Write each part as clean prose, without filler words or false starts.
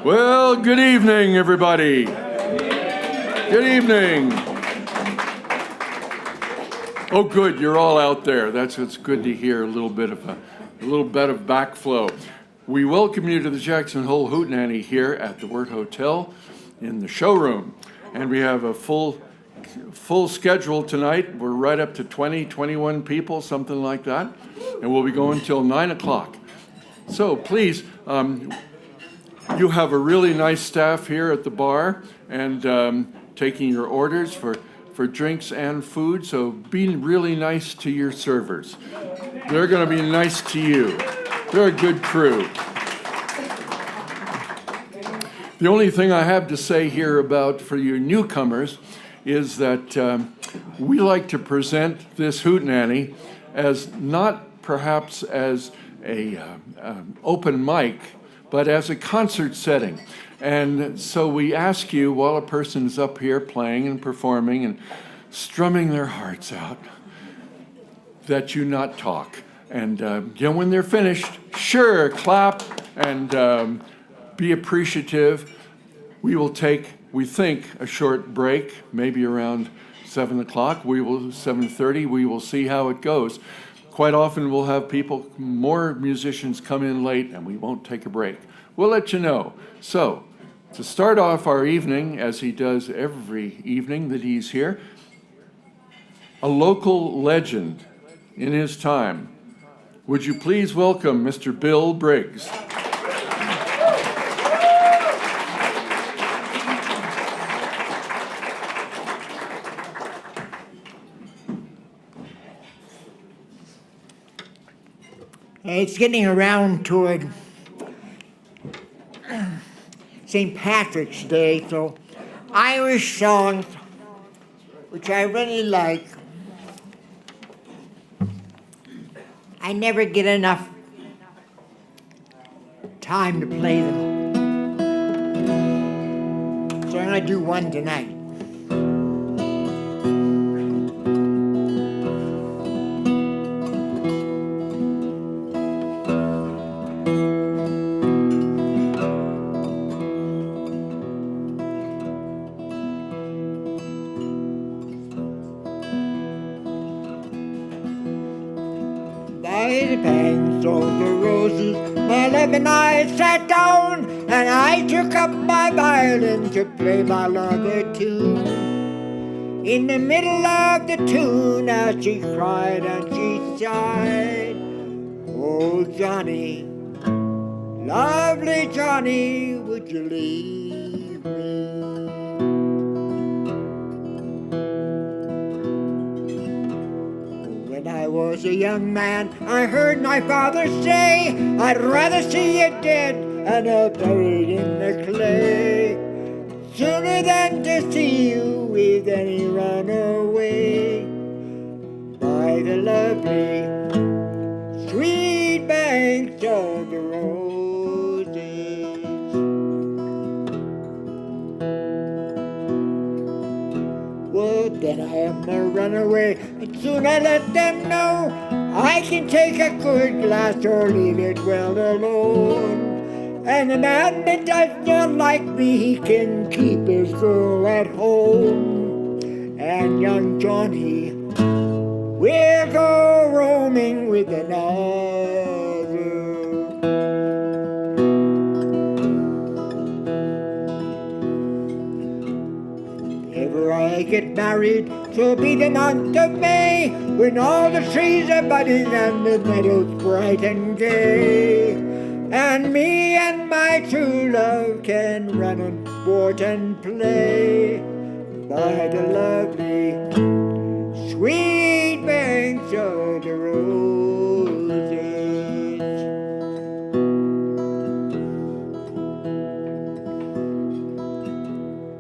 Well, good evening, everybody. Good evening. Oh, good, you're all out there. It's good to hear a little bit of backflow. We welcome you to the Jackson Hole Hootenanny here at the Wirt Hotel in the showroom. And we have a full schedule tonight. We're right up to 21 people, something like that. And we'll be going till 9 o'clock. So please, you have a really nice staff here at the bar and taking your orders for drinks and food. So be really nice to your servers. They're going to be nice to you. They're a good crew. The only thing I have to say here for you newcomers is that we like to present this Hootenanny as not perhaps as a open mic, but as a concert setting. And so we ask you, while a person's up here playing and performing and strumming their hearts out, that you not talk. And when they're finished, sure, clap and be appreciative. We will take, we think, a short break, maybe around 7 o'clock. 7:30, we will see how it goes. Quite often we'll have more musicians come in late, and we won't take a break. We'll let you know. So, to start off our evening, as he does every evening that he's here, a local legend in his time. Would you please welcome Mr. Bill Briggs? It's getting around toward St. Patrick's Day, so Irish songs, which I really like, I never get enough time to play them. So I'm going to do one tonight. By the banks of the roses, my love and I sat down, and I took up my violin to play my love a tune. In the middle of the tune, as she cried and she sighed, "Oh, Johnny, lovely Johnny, would you leave me?" When I was a young man, I heard my father say, "I'd rather see you dead and buried in the clay, sooner than to see you with any runaway." By the lovely, sweet banks of the roses. Well, then I am a runaway, and soon I let them know I can take a good glass or leave it well alone. And the man that does not like me, he can keep his girl at home. And young Johnny will go roaming with another. Ever I get married, so be the month of May, when all the trees are budding and the meadows bright and gay. And me and my true love can run and sport and play by the lovely, sweet banks of the roses.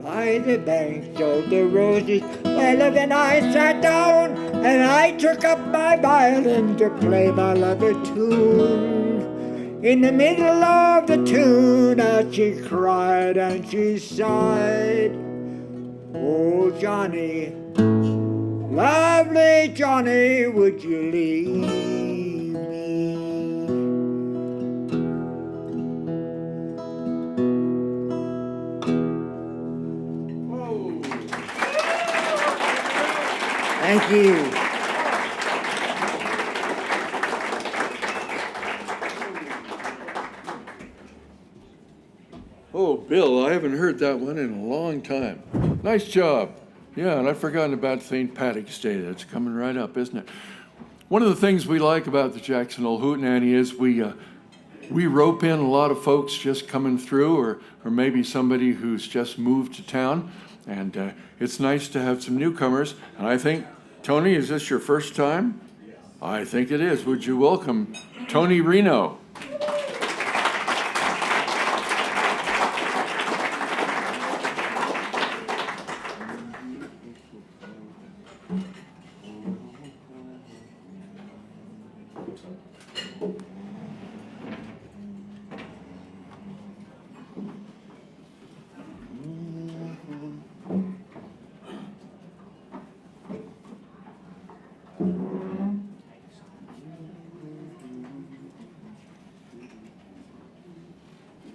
By the banks of the roses, my love and I sat down, and I took up my violin to play my love a tune. In the middle of the tune, as she cried and she sighed, "Oh, Johnny, lovely Johnny, would you leave me?" Thank you. Oh, Bill, I haven't heard that one in a long time. Nice job. Yeah, and I've forgotten about St. Patrick's Day. That's coming right up, isn't it? One of the things we like about the Jackson Hole Hootenanny is we rope in a lot of folks just coming through, or maybe somebody who's just moved to town. And it's nice to have some newcomers. And I think, Tony, is this your first time? I think it is. Would you welcome Tony Reno?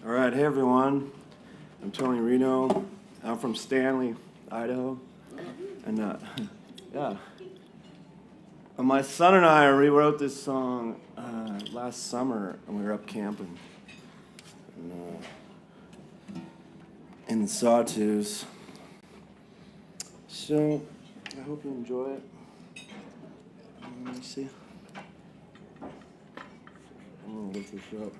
All right, hey everyone. I'm Tony Reno. I'm from Stanley, Idaho. And yeah. My son and I rewrote this song last summer when we were up camping in the Sawtooths. So I hope you enjoy it. Let me see. I'm gonna lift this up.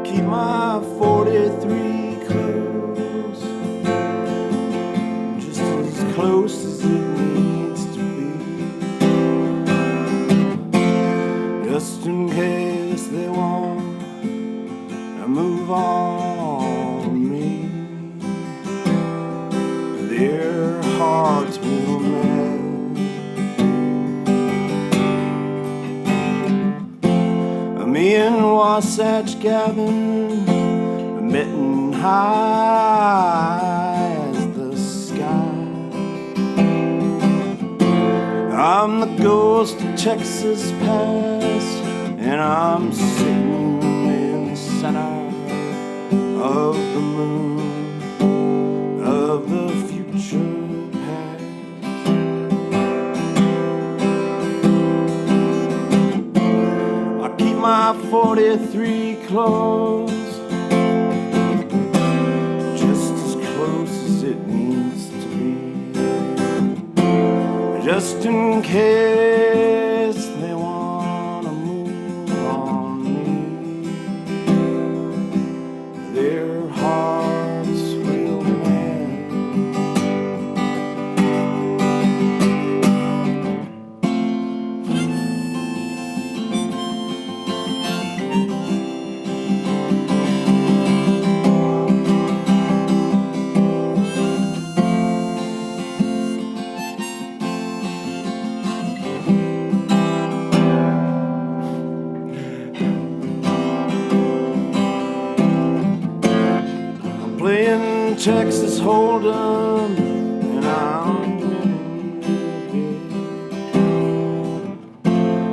Keep my 43 close, just as close as it needs to be, just in case they want to move on me. Their hearts will melt. Me and Wasatch Cabin, mitten high as the sky. I'm the ghost of Texas past, and I'm sitting in the center of the moon of the future past. I keep my 43 close, just as close as it needs to be, just in case they want to move on me. Their hearts will mend. Playing Texas Hold'em, and I'm winning.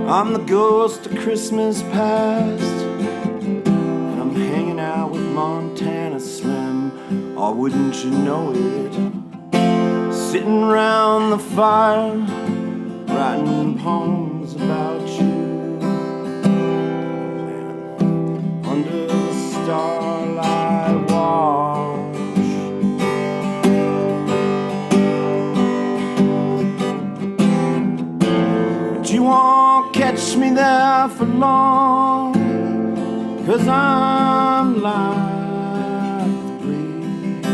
I'm the ghost of Christmas past, and I'm hanging out with Montana Slim. Oh, wouldn't you know it? Sitting around the fire, writing poems about you. Under the starlight wash. But you won't catch me there for long, 'cause I'm like the breeze.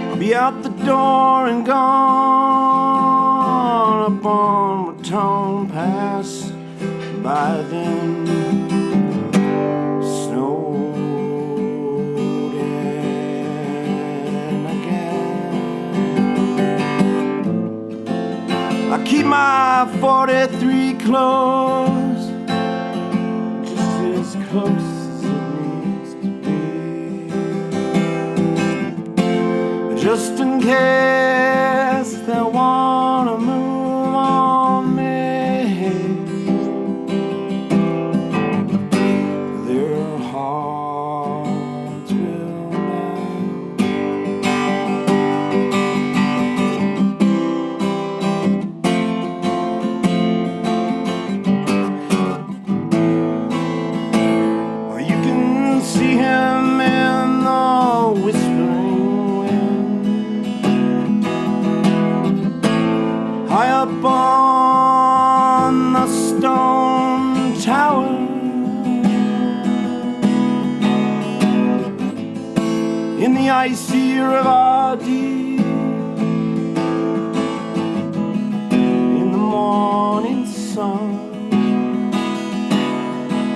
I'll be out the door and gone up on Raton Pass by then. Snowed in again. I keep my 43 close, just as close as it needs to be, just in case they wanna move on me. Their hearts will melt. Or you can see him in the whispering wind, high up on the stone tower, in the icy river deep, in the morning sun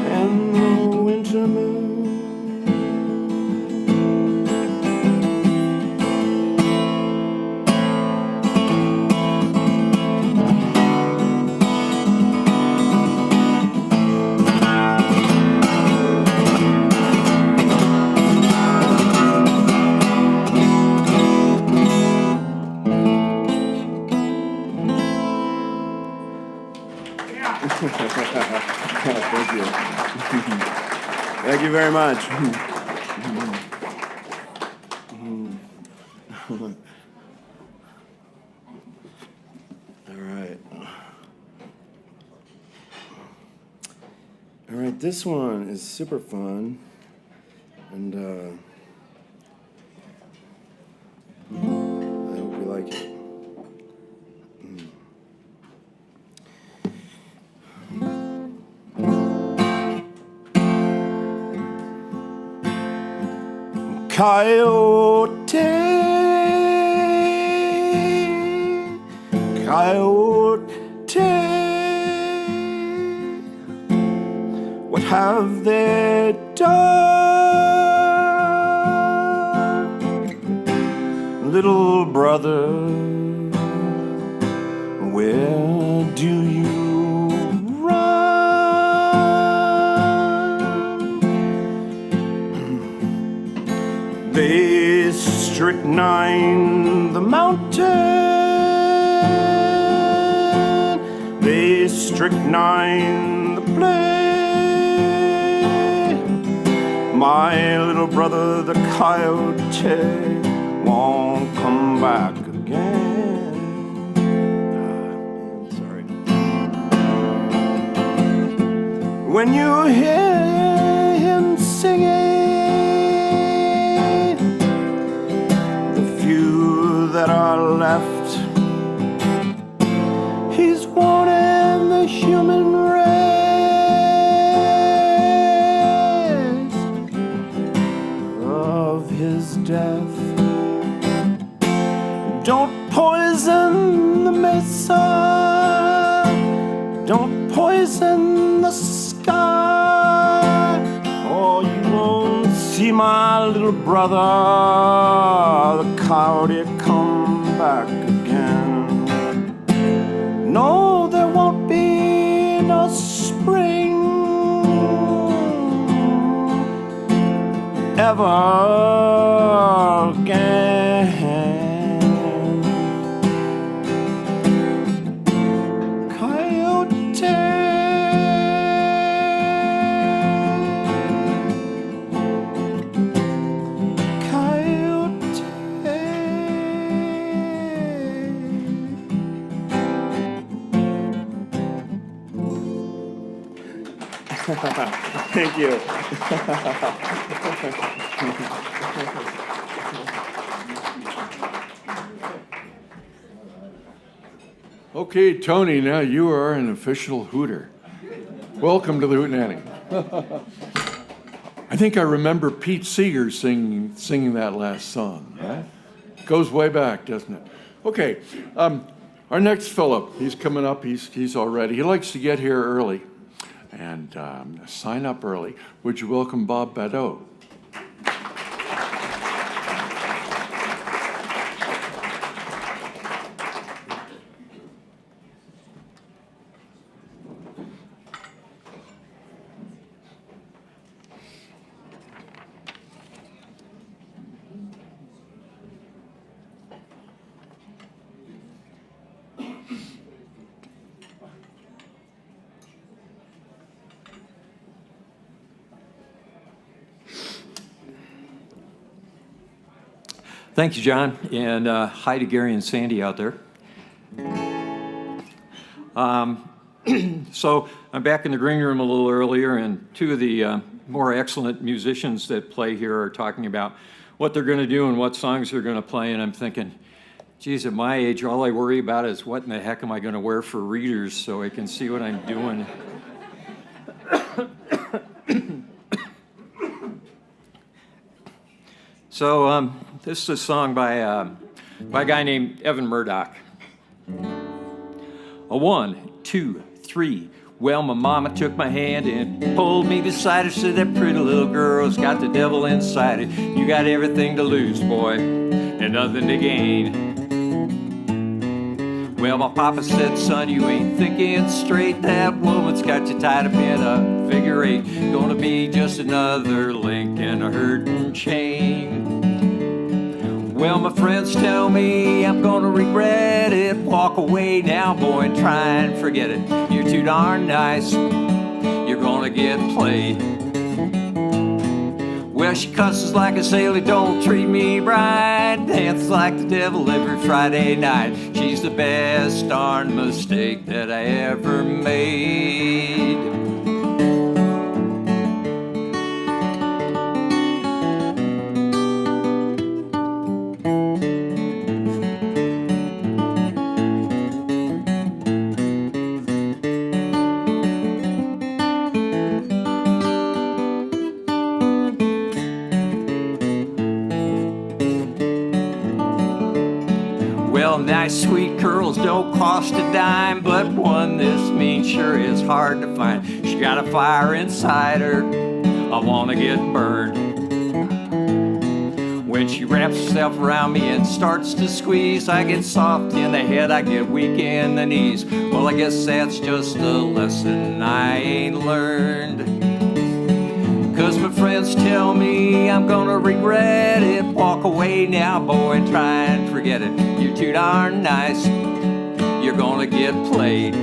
and the winter moon. Thank you. Thank you very much. All right. All right, this one is super fun. And I hope you like it. Coyote, coyote, what have they done? Little brother, where do you run? They strychnine the mountain, they strychnine the plain. My little brother, the coyote, won't come back again. I'm sorry. When you hear him singing, the few that are left, he's warning the human race of his death. Don't poison the mesa, don't poison the sky, or you won't see my little brother, the coyote, come back again. No, there won't be no spring ever again. Thank you. Okay, Tony, now you are an official Hooter. Welcome to the Hootenanny. I think I remember Pete Seeger singing that last song, right? Goes way back, doesn't it? Okay, Our next fellow, he's coming up. He's all ready. He likes to get here early and sign up early. Would you welcome Bob Badeau? Thank you, John, and hi to Gary and Sandy out there. So I'm back in the green room a little earlier, and two of the more excellent musicians that play here are talking about what they're going to do and what songs they're going to play, and I'm thinking, geez, at my age, all I worry about is what in the heck am I going to wear for readers so I can see what I'm doing. So this is a song by a guy named Evan Murdoch. A 1, 2, 3. Well, my mama took my hand and pulled me beside her. Said that pretty little girl's got the devil inside it. You got everything to lose, boy, and nothing to gain. Well, my papa said, son, you ain't thinking straight. That woman's got you tied up in a figure 8. Gonna be just another link in a hurting chain. Well, my friends tell me I'm gonna regret it. Walk away now, boy, and try and forget it. You're too darn nice, you're gonna get played. Well, she cusses like a sailor, don't treat me right. Dances like the devil every Friday night. She's the best darn mistake that I ever made. Nice sweet curls don't cost a dime, but one this mean sure is hard to find. She got a fire inside her, I wanna get burned. When she wraps herself around me and starts to squeeze, I get soft in the head, I get weak in the knees. Well, I guess that's just a lesson I ain't learned. 'Cause my friends tell me I'm gonna regret it. Walk away now, boy, and try and forget it. You're too darn nice, you're gonna get played.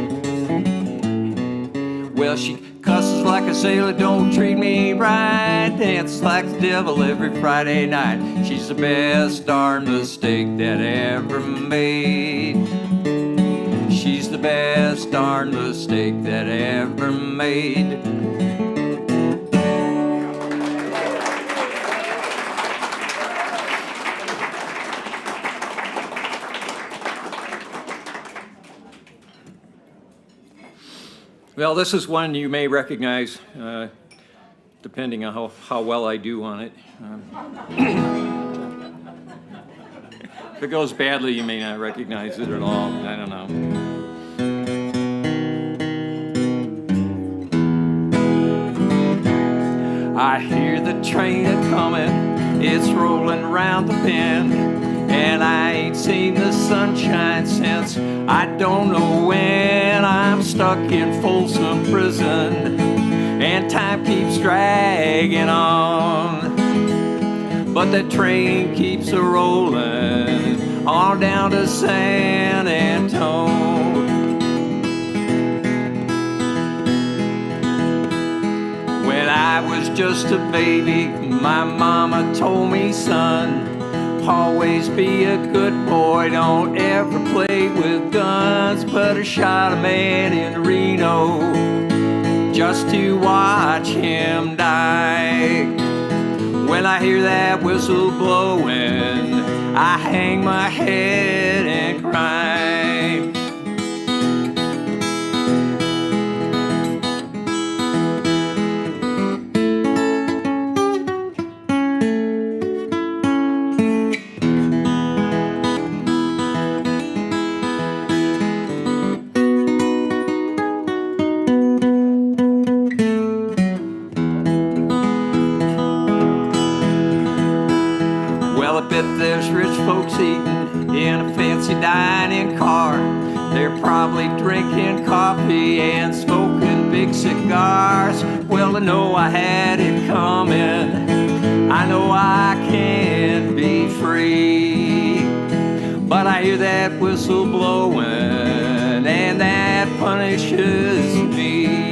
Well, she cusses like a sailor, don't treat me right. Dances like the devil every Friday night. She's the best darn mistake that I ever made. She's the best darn mistake that I ever made. Well, this is one you may recognize, depending on how well I do on it. If it goes badly, you may not recognize it at all. I don't know. I hear the train a-comin', it's rolling round the bend, and I ain't seen the sunshine since I don't know when. I'm stuck in Folsom Prison, and time keeps dragging on. But that train keeps a-rollin' on down to San Antone. When I was just a baby, my mama told me, son, always be a good boy, don't ever play with guns. But I shot a man in Reno just to watch him die. When I hear that whistle blowing, I hang my head and cry. folks eating in a fancy dining car. They're probably drinking coffee and smoking big cigars. Well, I know I had it coming. I know I can be free. But I hear that whistle blowing, and that punishes me.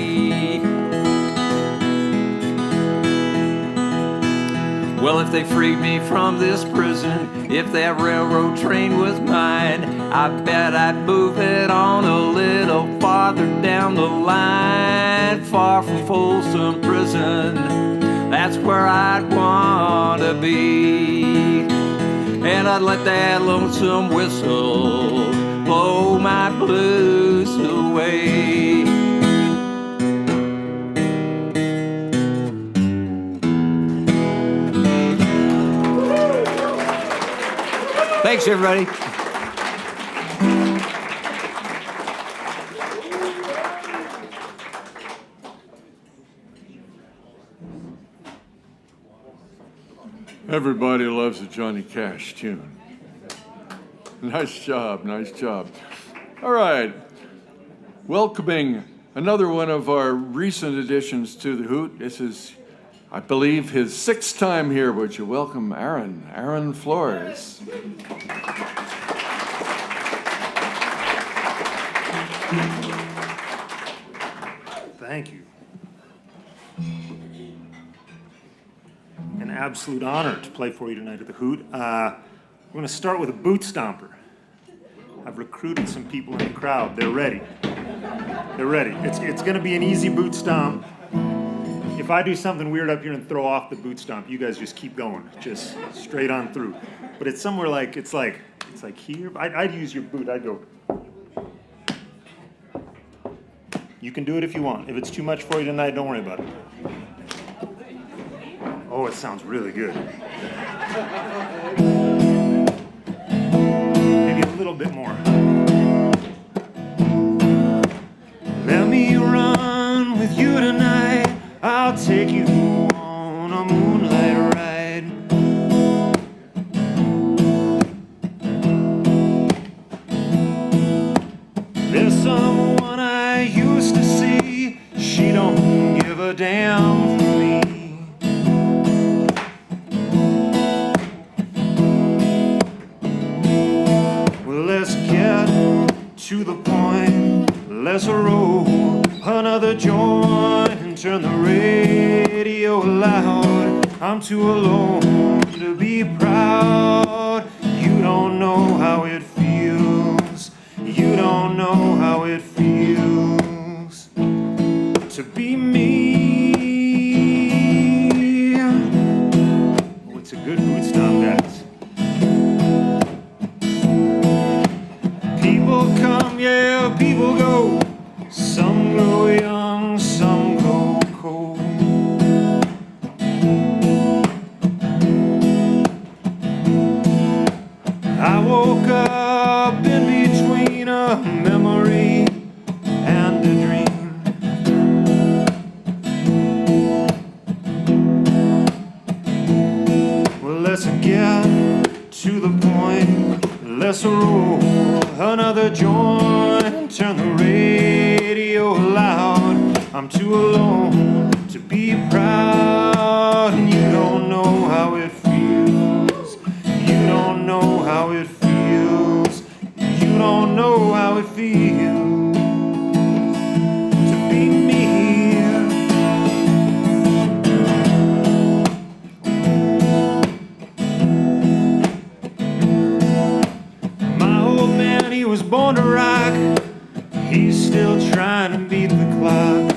Well, if they freed me from this prison, if that railroad train was mine, I bet I'd move it on a little farther down the line, far from Folsom Prison. That's where I'd want to be. And I'd let that lonesome whistle blow my blues away. Thanks, everybody. Everybody loves a Johnny Cash tune. Nice job, nice job. All right, welcoming another one of our recent additions to the Hoot. This is, I believe, his 6th time here. Would you welcome Aaron Flores? Thank you. An absolute honor to play for you tonight at the Hoot. We're going to start with a boot stomper. I've recruited some people in the crowd. They're ready. They're ready. It's going to be an easy boot stomp. If I do something weird up here and throw off the boot stomp, you guys just keep going, just straight on through. But it's somewhere like it's like here. I'd use your boot. I'd go. You can do it if you want. If it's too much for you tonight, don't worry about it. Oh, it sounds really good. Maybe a little bit more. Let me run with you tonight. I'll take you on a moonlight ride. There's someone I used to see. She don't give a damn for me. Let's get to the point. Let's roll another joint and turn the radio loud. I'm too alone to be proud. You don't know how it feels. You don't know how it feels to be me. Oh, it's a good boot stomp, guys. People come, yeah, people go. Some grow young, some go cold. I woke up in between a memory and a dream. Well, let's get to the point. Let's roll another joint and turn the radio loud. I'm too alone to be proud. And you don't know how it feels. You don't know how it feels. You don't know how it feels to be me. He was born to rock. He's still trying to beat the clock.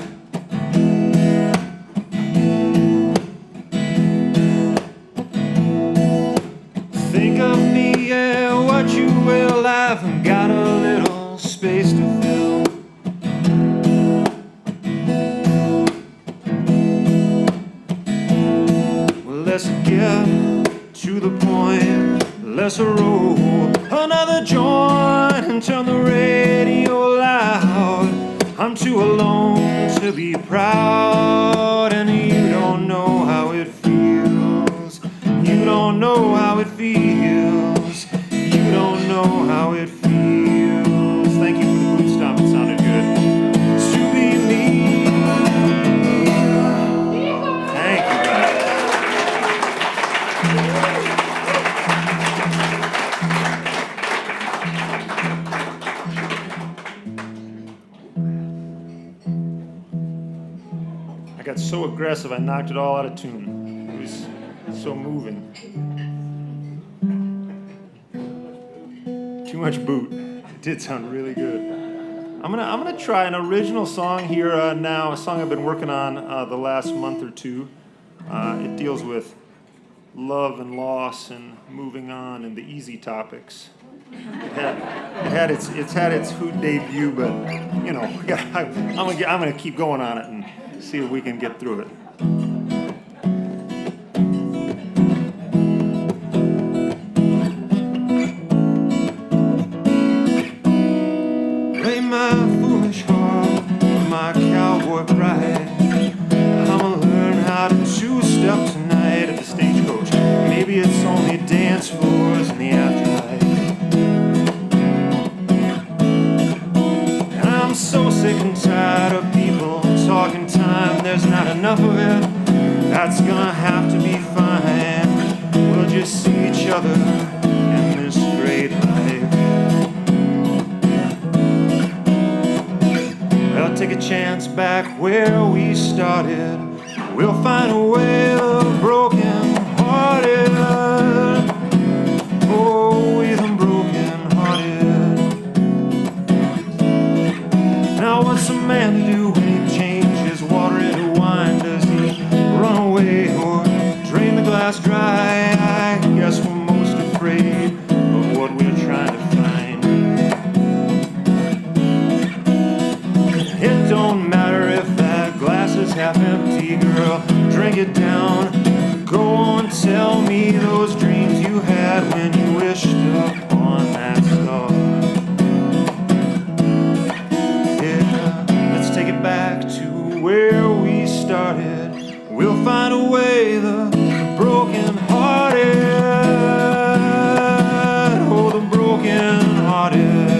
Think of me, yeah, what you will. I've got a little space to fill. Well, let's get to the point. Let's roll another joint and turn the radio loud. I'm too alone to be proud. And you don't know how it feels. You don't know how it feels. I got so aggressive I knocked it all out of tune. It was so moving. Too much boot. It did sound really good. I'm gonna try an original song here now, a song I've been working on the last month or two. It deals with love and loss and moving on and the easy topics. It's had its Hoot debut, but you know, I'm gonna keep going on it and see if we can get through it. Lay my foolish heart on my cowboy pride. I'ma learn how to two-step tonight at the stagecoach. Maybe it's only dance floors in the afterlife. And I'm so sick and tired of people talking time. There's not enough of it. That's gonna have to be fine. We'll just see each other in this great life. Well, take a chance back where we started. We'll find a way of broken hearted. Oh, even broken hearted. Now what's a man to do when he changes water into wine? Does he run away or drain the glass dry? I guess we're most afraid of what we're trying to find. It don't matter if that glass is half empty, girl, drink it down. Go on, tell me those dreams you had when you wished upon that star. Yeah, let's take it back to where we started. We'll find a way, the broken hearted. Oh, the broken hearted.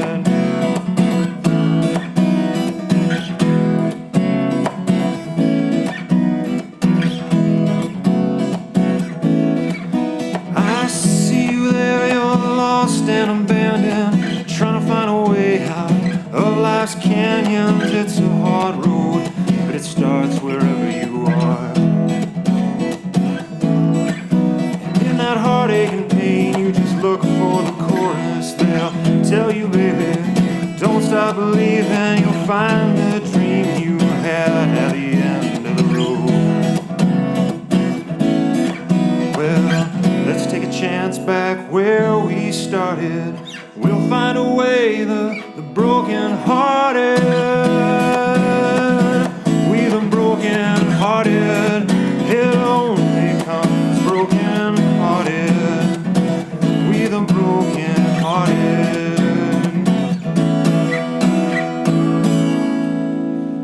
And abandoned, trying to find a way out of life's canyons. It's a hard road, but it starts wherever you are. And in that heartache and pain, you just look for the chorus. They'll tell you, baby, don't stop believing. You'll find the dream you had at the end of the road. Well, let's take a chance back where we started. We'll find a way, the broken hearted. We the broken hearted. It only comes broken hearted. We the broken hearted.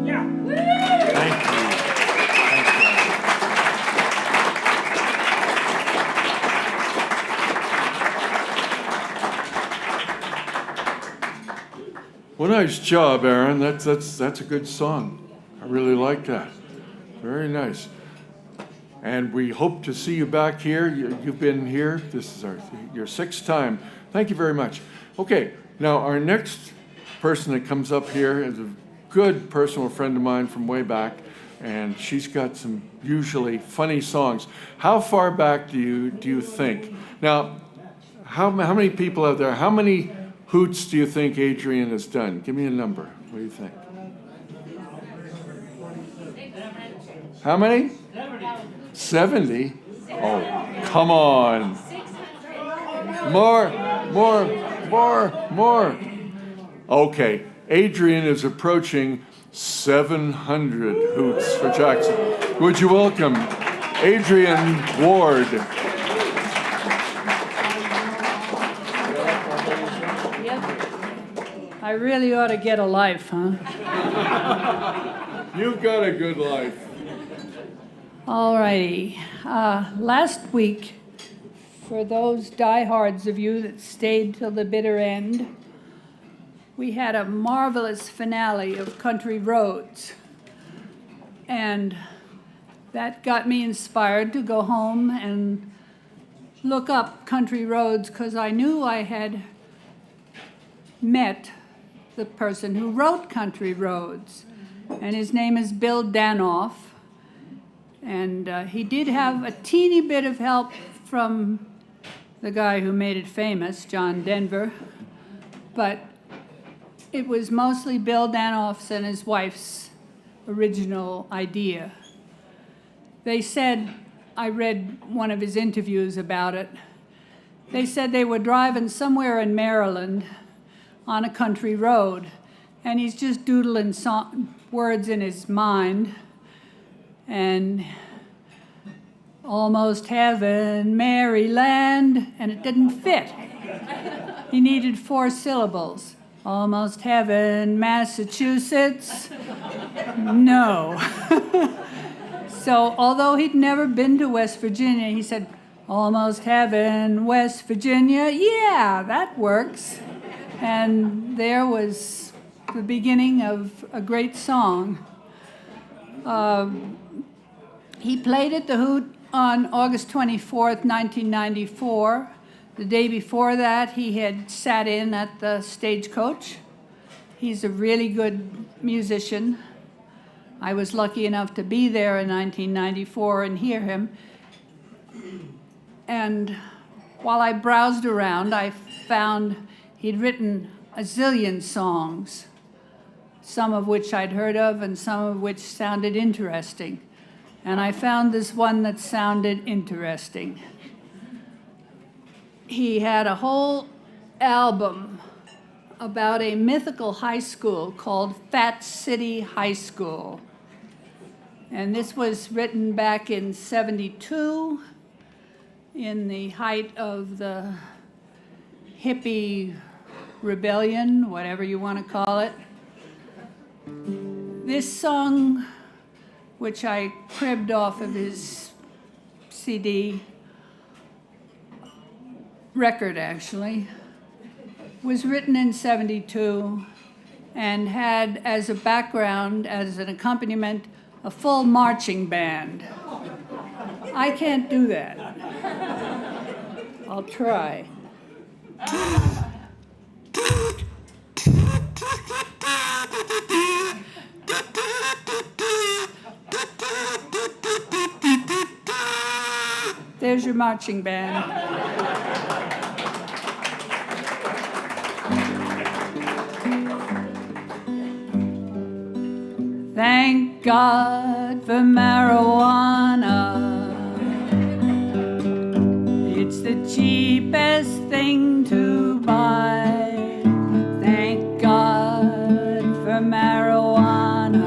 Yeah. Thank you. Well, nice job, Aaron. That's a good song. I really like that. Very nice. And we hope to see you back here. You've been here. This is your sixth time. Thank you very much. Okay, now our next person that comes up here is a good personal friend of mine from way back, and she's got some usually funny songs. How far back do you think? Now, how many people out there? How many hoots do you think Adrian has done? Give me a number. What do you think? How many? 70? Oh, come on. More. Okay, Adrian is approaching 700 hoots for Jackson. Would you welcome Adrian Ward? I really ought to get a life, huh? You've got a good life. All righty. Last week, for those diehards of you that stayed till the bitter end, we had a marvelous finale of Country Roads. And that got me inspired to go home and look up Country Roads, because I knew I had met the person who wrote Country Roads. And his name is Bill Danoff. And he did have a teeny bit of help from the guy who made it famous, John Denver, but it was mostly Bill Danoff's and his wife's original idea. They said, I read one of his interviews about it, they said they were driving somewhere in Maryland on a country road, and he's just doodling words in his mind, and almost heaven, Maryland, and it didn't fit. He needed 4 syllables. Almost heaven, Massachusetts. No. So although he'd never been to West Virginia, he said, almost heaven, West Virginia. Yeah, that works. And there was the beginning of a great song. He played at the Hoot on August 24th, 1994. The day before that, he had sat in at the Stagecoach. He's a really good musician. I was lucky enough to be there in 1994 and hear him. And while I browsed around, I found he'd written a zillion songs, some of which I'd heard of and some of which sounded interesting. And I found this one that sounded interesting. He had a whole album about a mythical high school called Fat City High School. And this was written back in '72, in the height of the hippie rebellion, whatever you want to call it. This song, which I cribbed off of his CD, record actually, was written in '72 and had as a background, as an accompaniment, a full marching band. I can't do that. I'll try. There's your marching band. Thank God for marijuana. It's the cheapest thing to buy. Thank God for marijuana.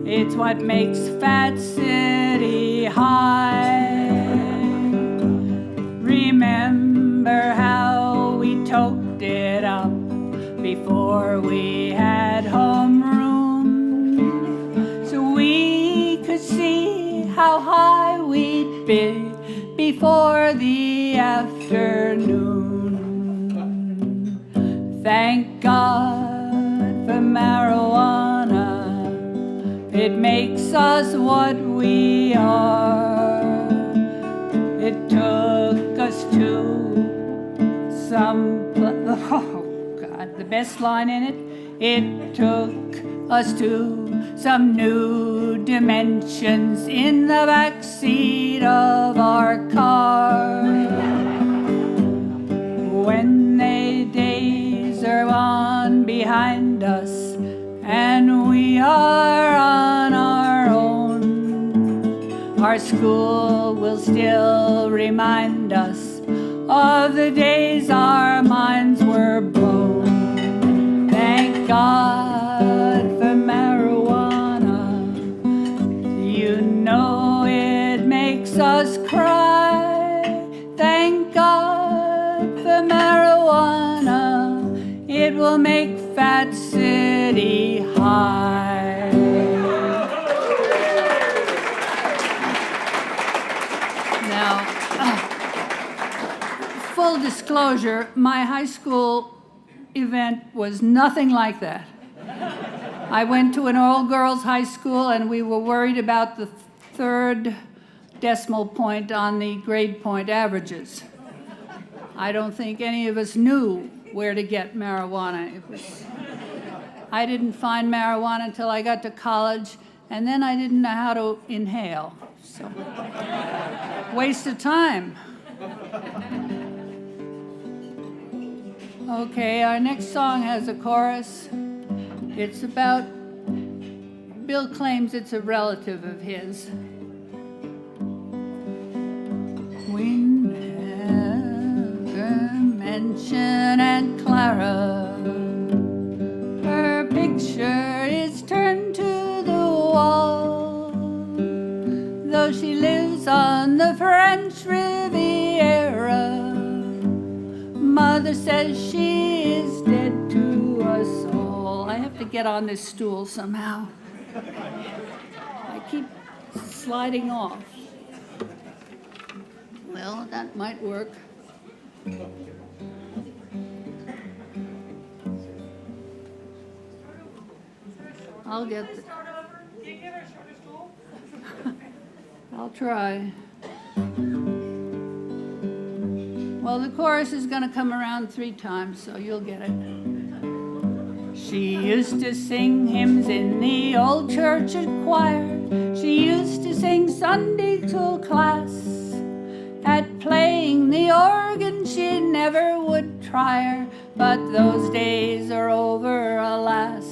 It's what makes Fat City high. Remember how we toked it up before we had homeroom, so we could see how high we'd be before the afternoon. Thank God for marijuana. It makes us what we are. It took us to the best line in it. It took us to some new dimensions in the backseat of our car. When the days are on behind us and we are on our own, our school will still remind us of the days our minds were blown. Thank God for marijuana. You know it makes us cry. Thank God for marijuana. It will make Fat City high. Now, full disclosure, my high school event was nothing like that. I went to an all-girls high school and we were worried about the 3rd decimal point on the grade point averages. I don't think any of us knew where to get marijuana. I didn't find marijuana until I got to college, And then I didn't know how to inhale, so waste of time. Okay, our next song has a chorus. It's about, Bill claims it's a relative of his. We never mention Aunt Clara. Her picture is turned to the wall. Though she lives on the French Riviera, Mother says she is dead to us all. I have to get on this stool somehow. I keep sliding off. Well, that might work. I'll get the... I'll try. Well, the chorus is going to come around 3 times, so you'll get it. She used to sing hymns in the old church choir. She used to sing Sunday school class. At playing the organ, she never would try her, but those days are over, alas.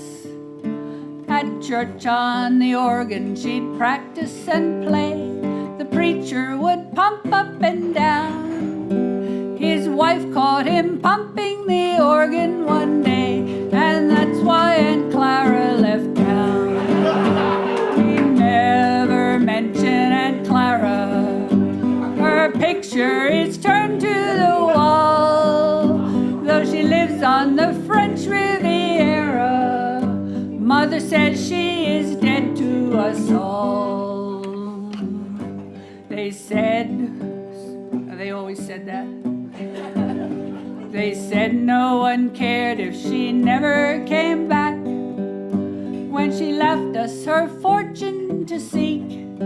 At church on the organ, she'd practice and play. The preacher would pump up and down. His wife caught him pumping the organ one day, and that's why Aunt Clara left town. We never mention Aunt Clara. Her picture is turned to the wall. Though she lives on the French Riviera, Mother says she is dead to us all. They always said that. They said no one cared if she never came back. When she left us her fortune to seek,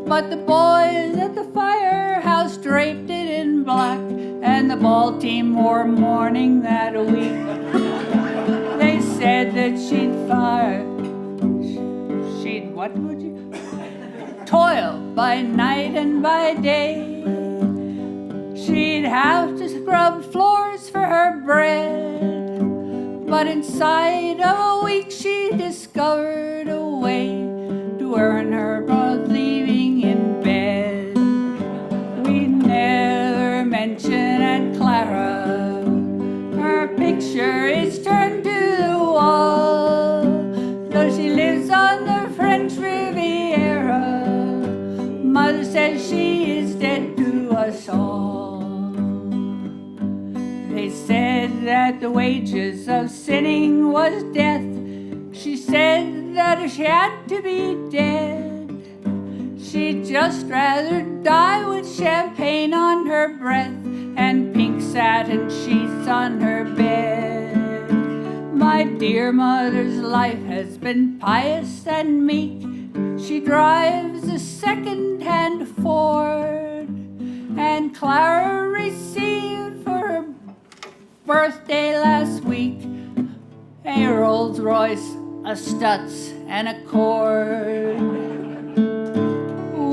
but the boys at the firehouse draped it in black, and the ball team wore mourning that week. They said that she'd what would you? Toil by night and by day. She'd have to scrub floors for her bread, but inside of a week she discovered a way to earn her both leaving in bed. We never mention Aunt Clara. Her picture is turned to the wall. Though she lives on the French Riviera, Mother says she is dead to us all. They said that the wages of sinning was death. She said that if she had to be dead, she'd just rather die with champagne on her breath and pink satin sheets on her bed. My dear mother's life has been pious and meek. She drives a second-hand Ford, and Clara received for her birthday last week a Rolls Royce, a Stutz, and a cord.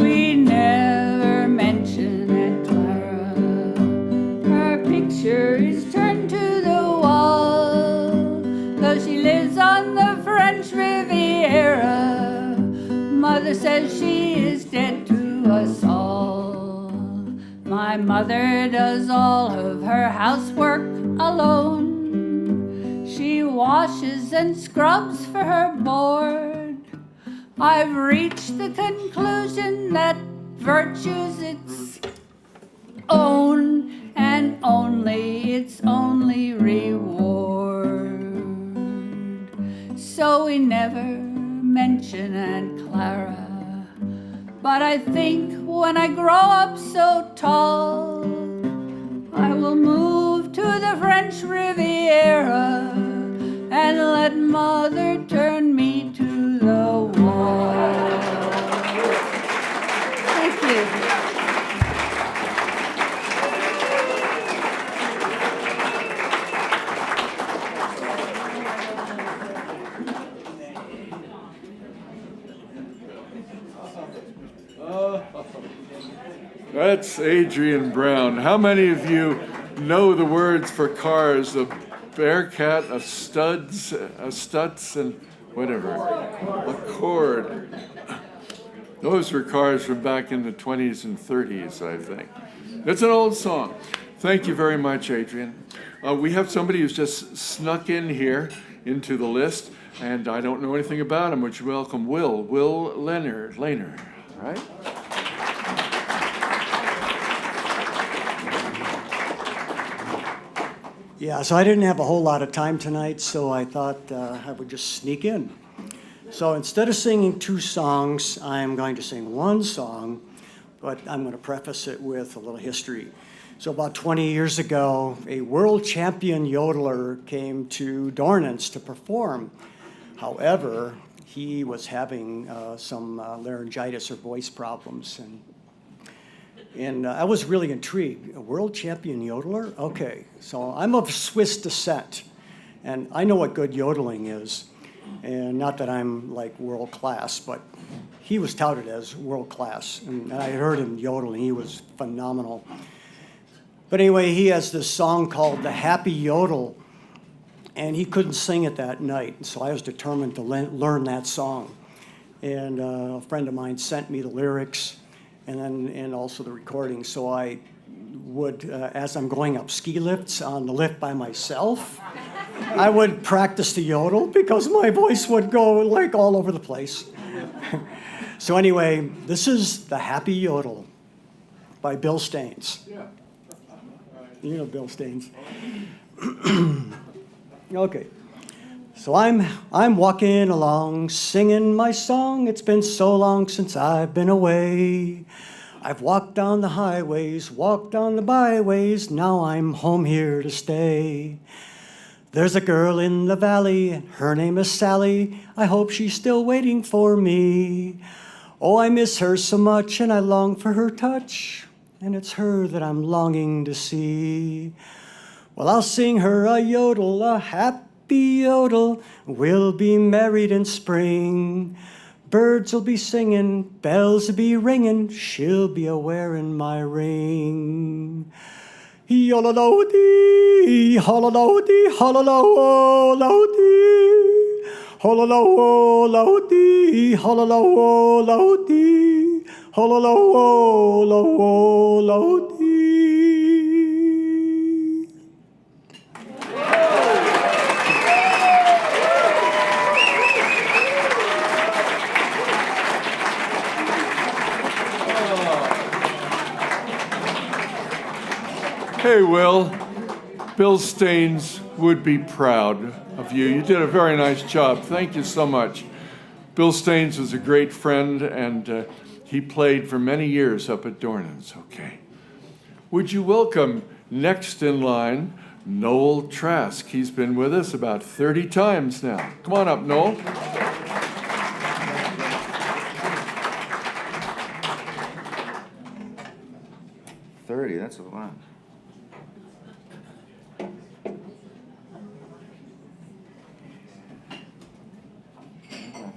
We never mention Aunt Clara. Her picture is turned to the wall. Though she lives on the French Riviera, Mother says she is dead to us all. My mother does all of her housework alone. She washes and scrubs for her board. I've reached the conclusion that virtue's its own and only its only reward. So we never mention Aunt Clara. But I think when I grow up so tall, I will move to the French Riviera and let Mother turn me to the wall. Thank you. That's Adrian Brown. How many of you know the words for cars? A Bearcat, a Studs, a Stutz, and whatever. Accord. Those were cars from back in the 20s and 30s, I think. It's an old song. Thank you very much, Adrian. We have somebody who's just snuck in here into the list, and I don't know anything about him. Would you welcome Will Lehner, right? Yeah, so I didn't have a whole lot of time tonight, so I thought I would just sneak in. So instead of singing two songs, I'm going to sing one song, but I'm going to preface it with a little history. So about 20 years ago, a world champion yodeler came to Dornance to perform. However, he was having some laryngitis or voice problems, and I was really intrigued. A world champion yodeler? Okay, so I'm of Swiss descent, and I know what good yodeling is. And not that I'm like world class, but he was touted as world class. And I heard him yodeling, he was phenomenal. But anyway, he has this song called The Happy Yodel, and he couldn't sing it that night. So I was determined to learn that song. And a friend of mine sent me the lyrics and also the recording. So I would, as I'm going up ski lifts on the lift by myself, I would practice the yodel because my voice would go like all over the place. So anyway, this is The Happy Yodel by Bill Staines. Yeah. You know Bill Staines. Okay. So I'm walking along, singing my song. It's been so long since I've been away. I've walked down the highways, walked down the byways. Now I'm home here to stay. There's a girl in the valley, her name is Sally. I hope she's still waiting for me. Oh, I miss her so much and I long for her touch. And it's her that I'm longing to see. Well, I'll sing her a yodel, a happy yodel. We'll be married in spring. Birds will be singing, bells will be ringing. She'll be a-wearing my ring. Yololody, hololody, holololody, holololody, holololody, holololody. Hey, Will. Bill Staines would be proud of you. You did a very nice job. Thank you so much. Bill Staines was a great friend, and he played for many years up at Dornance. Okay. Would you welcome next in line, Noel Trask? He's been with us about 30 times now. Come on up, Noel. 30, that's a lot.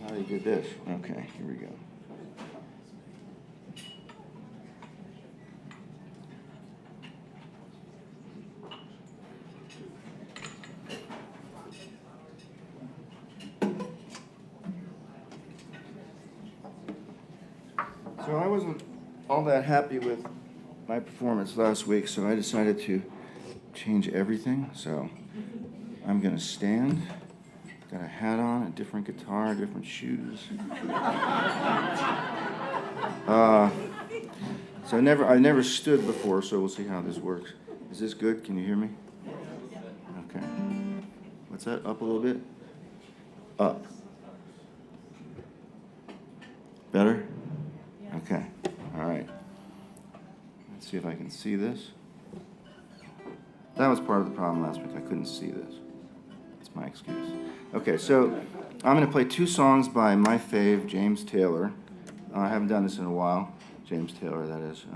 How you did this? Okay, here we go. So I wasn't all that happy with my performance last week, so I decided to change everything. So I'm gonna stand. Got a hat on, a different guitar, different shoes. So I never stood before, so we'll see how this works. Is this good? Can you hear me? Okay. What's that? Up a little bit? Up. Better? Okay. All right. Let's see if I can see this. That was part of the problem last week. I couldn't see this. That's my excuse. Okay, so I'm going to play two songs by my fave, James Taylor. I haven't done this in a while. James Taylor, that is.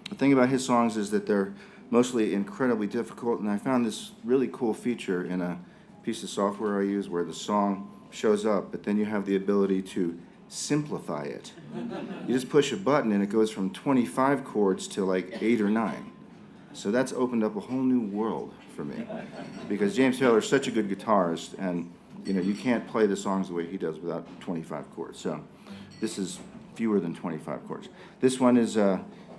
The thing about his songs is that they're mostly incredibly difficult, and I found this really cool feature in a piece of software I use where the song shows up, but then you have the ability to simplify it. You just push a button and it goes from 25 chords to like 8 or 9. So that's opened up a whole new world for me, because James Taylor is such a good guitarist, and you can't play the songs the way he does without 25 chords. So this is fewer than 25 chords. This one is,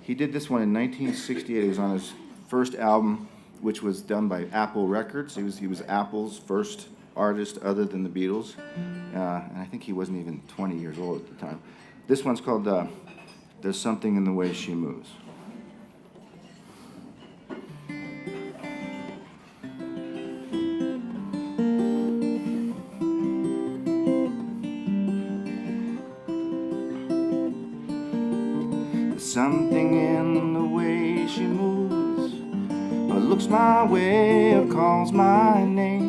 he did this one in 1968. It was on his first album, which was done by Apple Records. He was Apple's first artist other than the Beatles, and I think he wasn't even 20 years old at the time. This one's called There's Something in the Way She Moves. There's something in the way she moves, or looks my way or calls my name,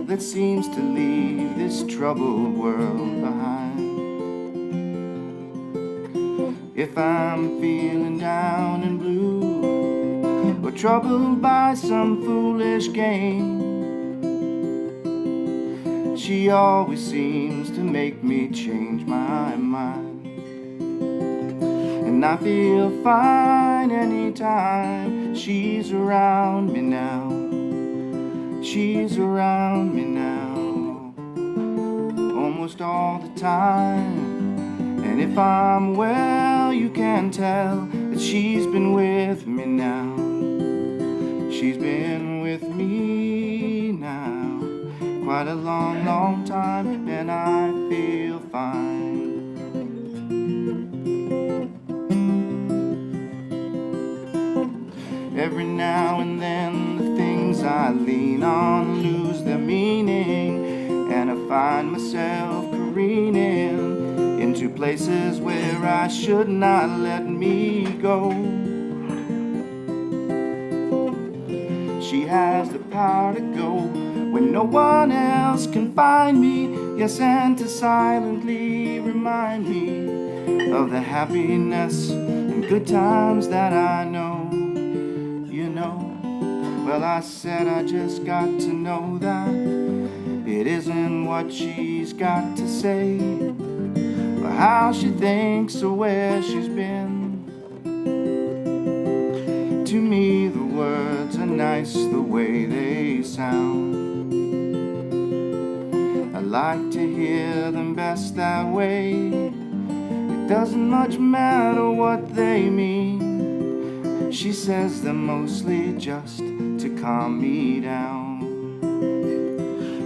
that seems to leave this troubled world behind. If I'm feeling down and blue, or troubled by some foolish game, she always seems to make me change my mind. And I feel fine anytime she's around me now. She's around me now, almost all the time. And if I'm well, you can tell that she's been with me now. She's been with me now quite a long, long time, and I feel fine. Every now and then the things I lean on lose their meaning, and I find myself careening into places where I should not let me go. She has the power to go when no one else can find me, yes, and to silently remind me of the happiness and good times that I know. Well, I said I just got to know that it isn't what she's got to say, or how she thinks or where she's been. To me the words are nice the way they sound. I like to hear them best that way. It doesn't much matter what they mean. She says them mostly just to calm me down.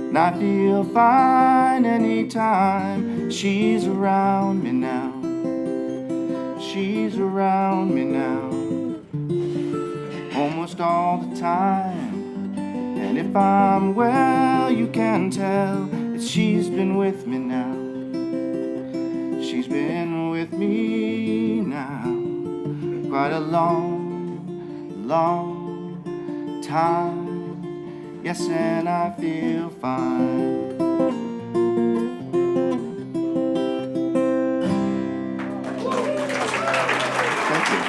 And I feel fine anytime she's around me now. She's around me now, almost all the time. And if I'm well, you can tell that she's been with me now. She's been with me now quite a long, long time. Yes, and I feel fine. Thank you.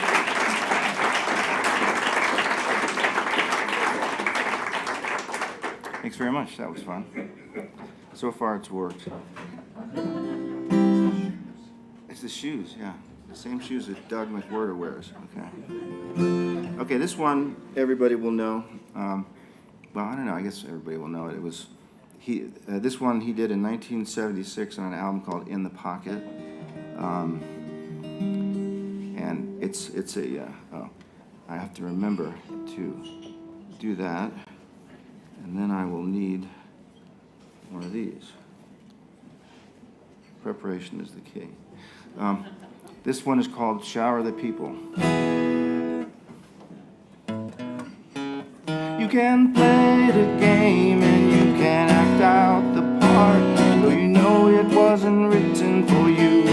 Thanks very much. That was fun. So far, it's worked. It's the shoes, yeah. The same shoes that Doug McWhirter wears. Okay, this one everybody will know. Well, I don't know. I guess everybody will know it. It was this one he did in 1976 on an album called "In the Pocket," and it's a. I have to remember to do that, and then I will need one of these. Preparation is the key. This one is called "Shower the People." You can play the game and you can act out the part, though you know it wasn't written for you.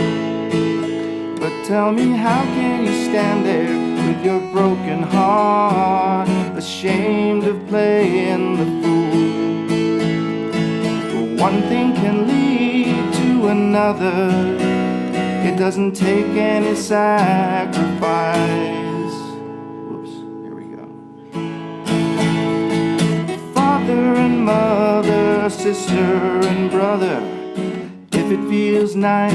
But tell me, how can you stand there with your broken heart, ashamed of playing the fool? Well, one thing can lead to another. It doesn't take any sacrifice. Father and mother, sister and brother, if it feels nice,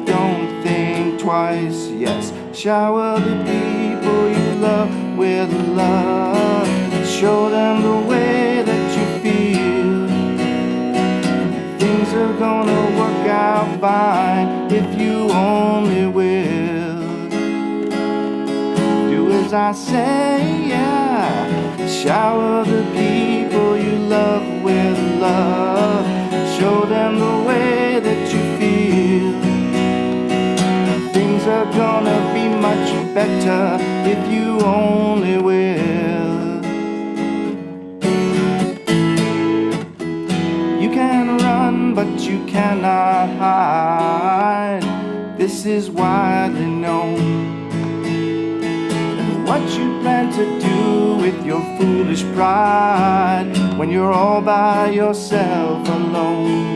don't think twice. Yes, shower the people you love with love. Show them the way that you feel. Things are gonna work out fine if you only will. Do as I say, yeah. Shower the people you love with love. Show them the way that you feel. Things are gonna be much better if you only will. You can run, but you cannot hide. This is widely known. What you plan to do with your foolish pride when you're all by yourself alone.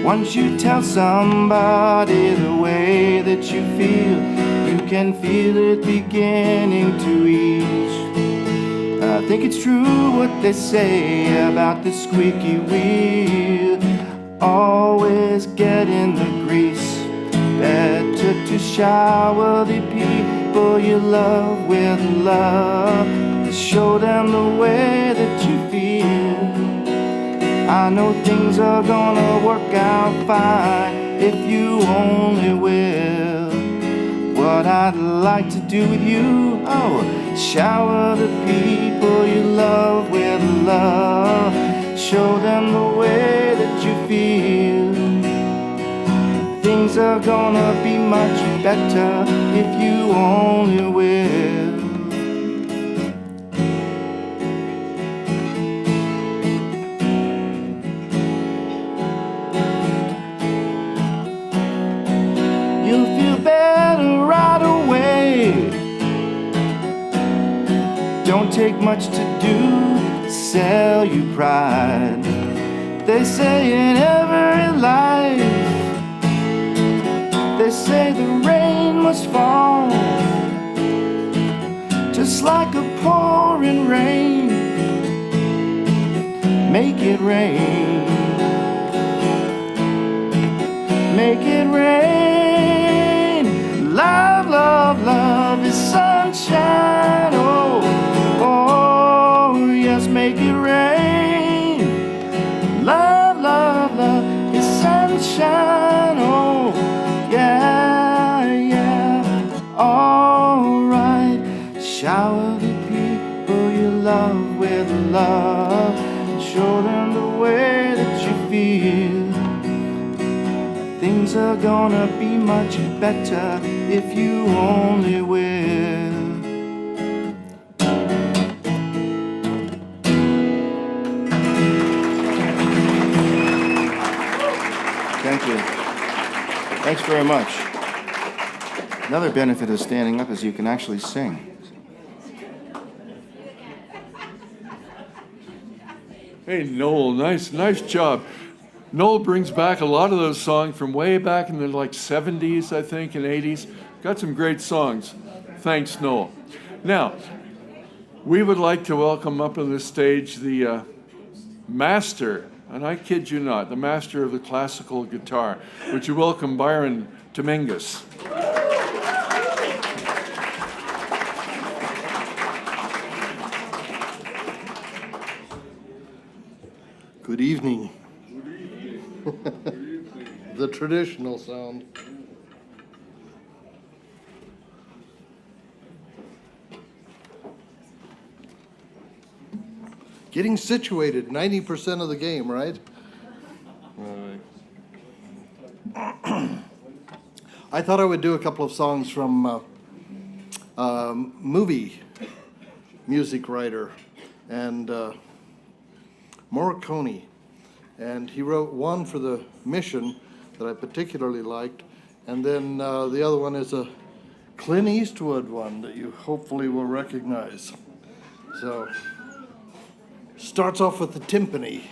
Once you tell somebody the way that you feel, you can feel it beginning to ease. I think it's true what they say about the squeaky wheel. Always get in the grease. Better to shower the people you love with love. Show them the way that you feel. I know things are gonna work out fine if you only will. What I'd like to do with you, oh, shower the people you love with love. Show them the way that you feel. Things are gonna be much better if you only will. You'll feel better right away. Don't take much to do, sell you pride. They say in every life, they say the rain must fall, just like a pouring rain. Make it rain. Make it rain. Love, love, love is sunshine. Oh, oh, yes, make it rain. Love, love, love is sunshine. Oh, yeah, yeah, alright. Shower the people you love with love. Show them the way that you feel. Things are gonna be much better if you only will. Thank you. Thanks very much. Another benefit of standing up is you can actually sing. Hey, Noel, nice job. Noel brings back a lot of those songs from way back in the 70s, I think, and 80s. Got some great songs. Thanks, Noel. Now, we would like to welcome up on the stage the master, and I kid you not, the master of the classical guitar. Would you welcome Byron Dominguez? Good evening. The traditional sound. Getting situated, 90% of the game, right? I thought I would do a couple of songs from movie music writer and Morricone. And he wrote one for The Mission that I particularly liked, and then the other one is a Clint Eastwood one that you hopefully will recognize. So, starts off with the timpani.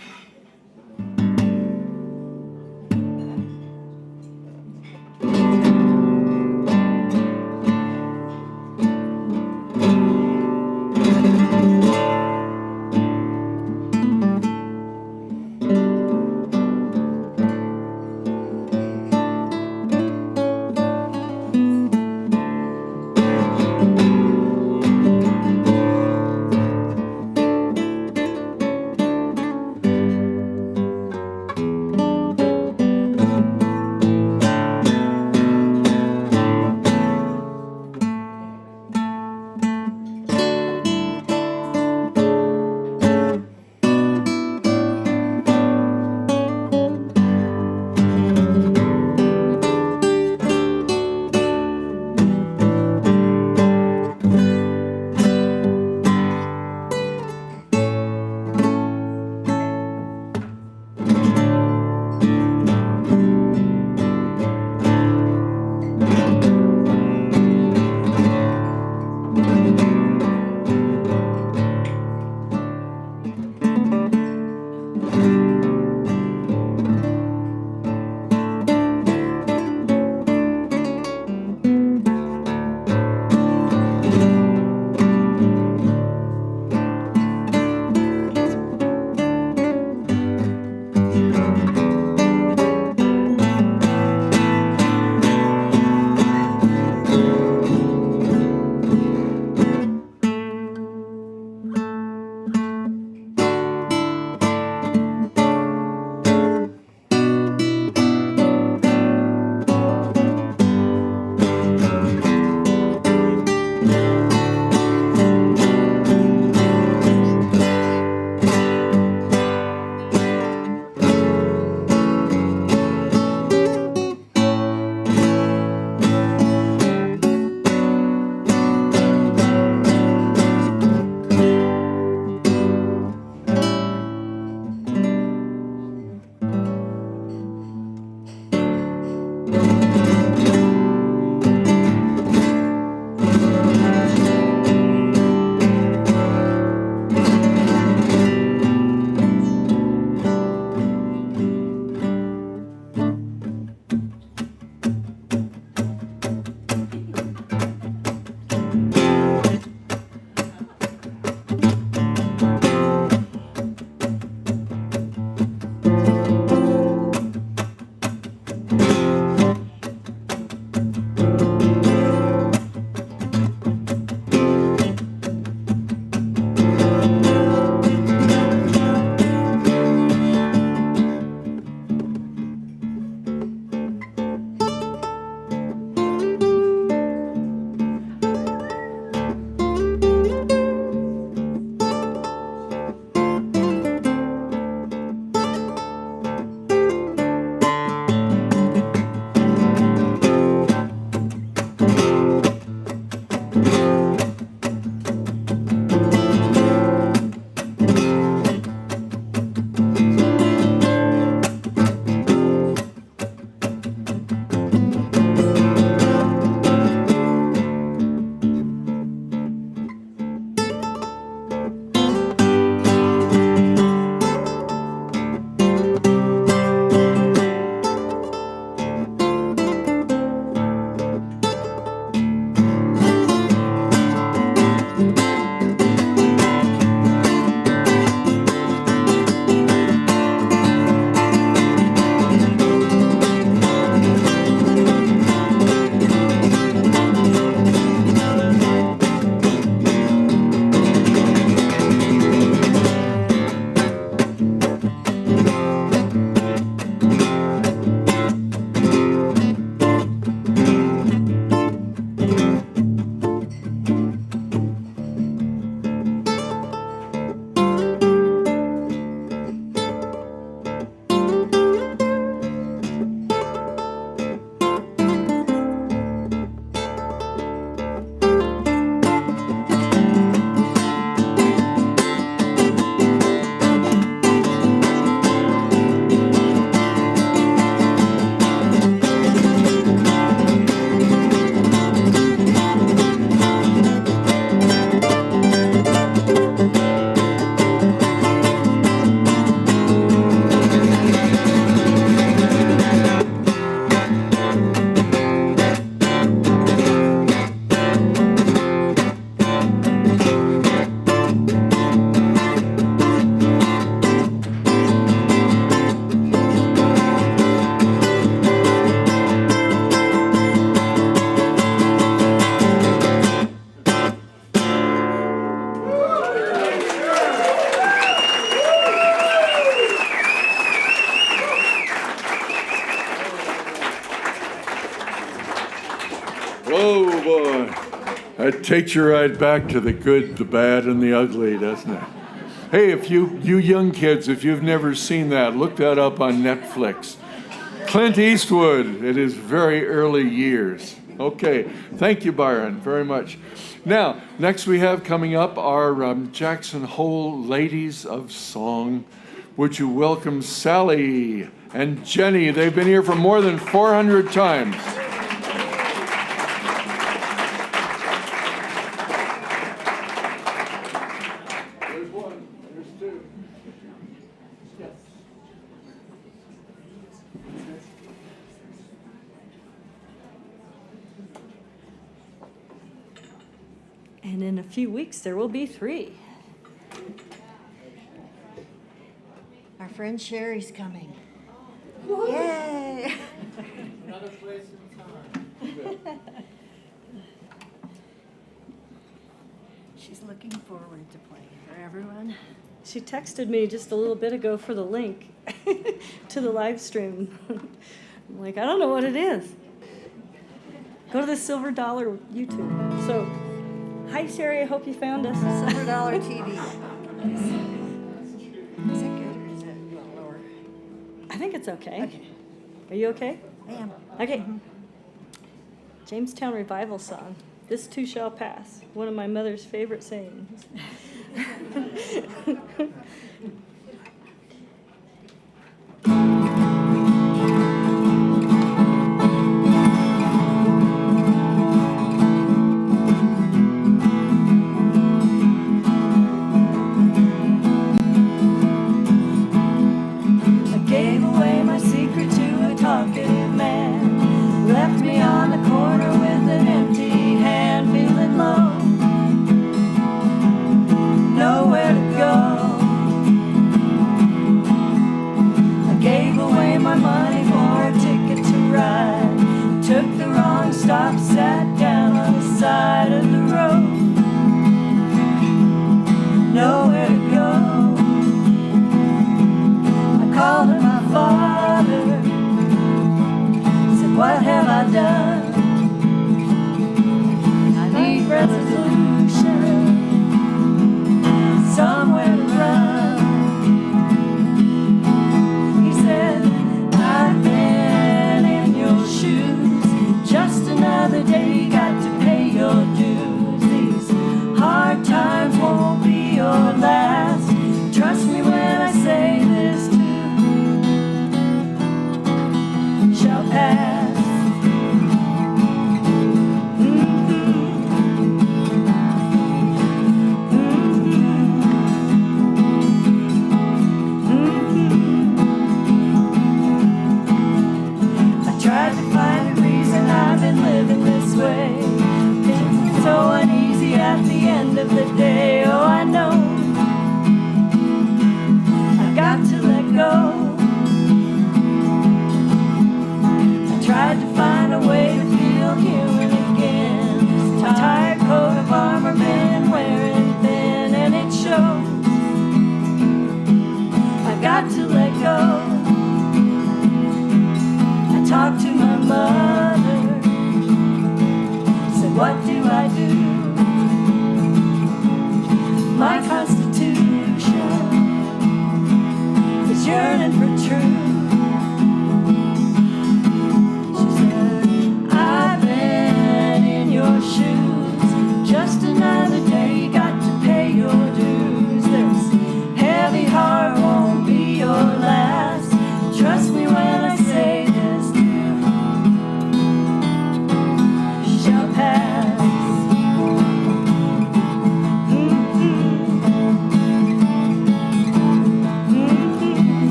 Oh, boy. That takes you right back to the good, the bad, and the ugly, doesn't it? Hey, if you young kids, if you've never seen that, look that up on Netflix. Clint Eastwood, in his very early years. Okay, thank you, Byron, very much. Now, next we have coming up our Jackson Hole Ladies of Song. Would you welcome Sally and Jenny? They've been here for more than 400 times. There's one, there's two. Yes. And in a few weeks, there will be 3. Our friend Sherry's coming. Yay! Another place in time. She's looking forward to playing for everyone. She texted me just a little bit ago for the link to the live stream. I'm like, I don't know what it is. Go to the Silver Dollar YouTube. So, hi Sherry, I hope you found us. Silver Dollar TV. Is that good or is that a little lower? I think it's okay. Okay. Are you okay? I am. Okay. Jamestown Revival song. This too shall pass. One of my mother's favorite sayings. I gave away my secret to a talkative man. Left me on the corner with an empty hand, feeling low. Nowhere to go. I gave away my money for a ticket to ride. Took the wrong stop, sat down on the side of the road. Nowhere to go. I called her my father. Said, what have I done? I need resolution, somewhere to run. He said, I've been in your shoes. Just another day, you got to pay your dues. These hard times won't be your last. Trust me when I say this too shall pass. I tried to find a reason I've been living this way. It's so uneasy at the end of the day. Oh, I know I've got to let go. I tried to find a way to feel human again. This tired coat of armor been wearing thin, and it shows. I got to let go. I talked to my mother. Said, what do I do?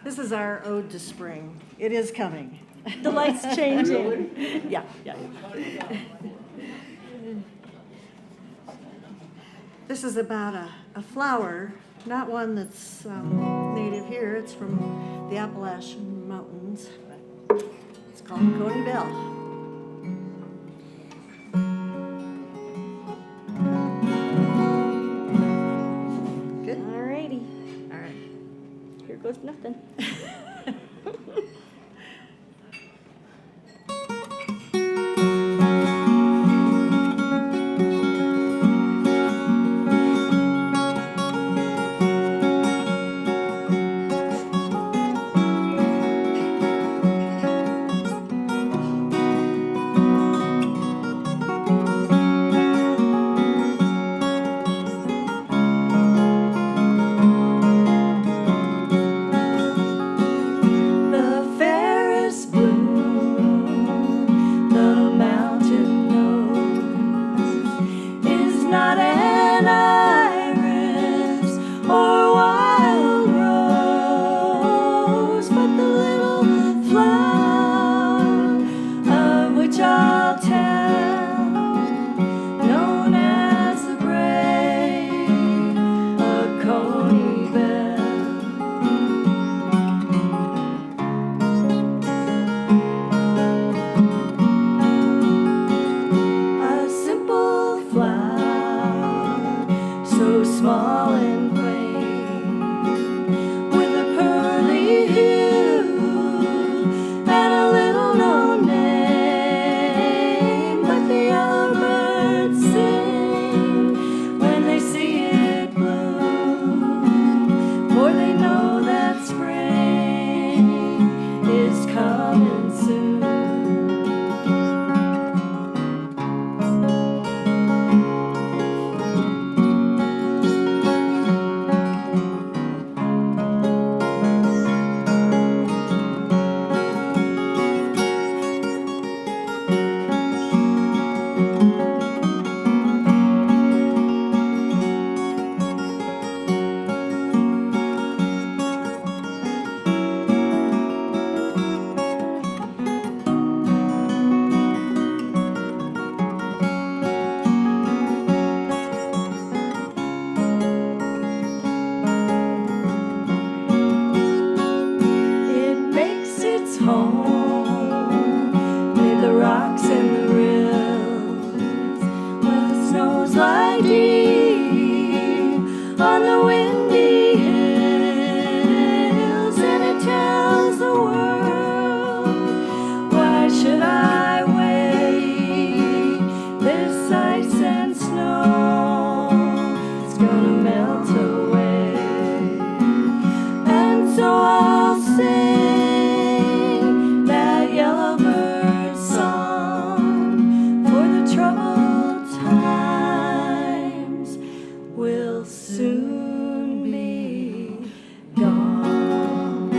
This is our ode to spring. It is coming. The light's changing. Yeah. This is about a flower, not one that's native here. It's from the Appalachian Mountains. It's called Coney Bell. Good? Alrighty, All right. here goes nothing. The fairest bloom the mountain knows is not an iris or wild rose, but the little flower of which I'll tell, known as the brave of Coney Bell. A simple flower, so small and plain, with a pearly hue and a little known name. But the young birds sing when they see it bloom, for they know that spring is coming soon. It makes its home mid the rocks and the rills, where the snow's lie deep on the windy hills, and it tells the world, why should I wait? This ice and snow is gonna melt away. And so I'll sing that yellowbird song, for the troubled times will soon be gone.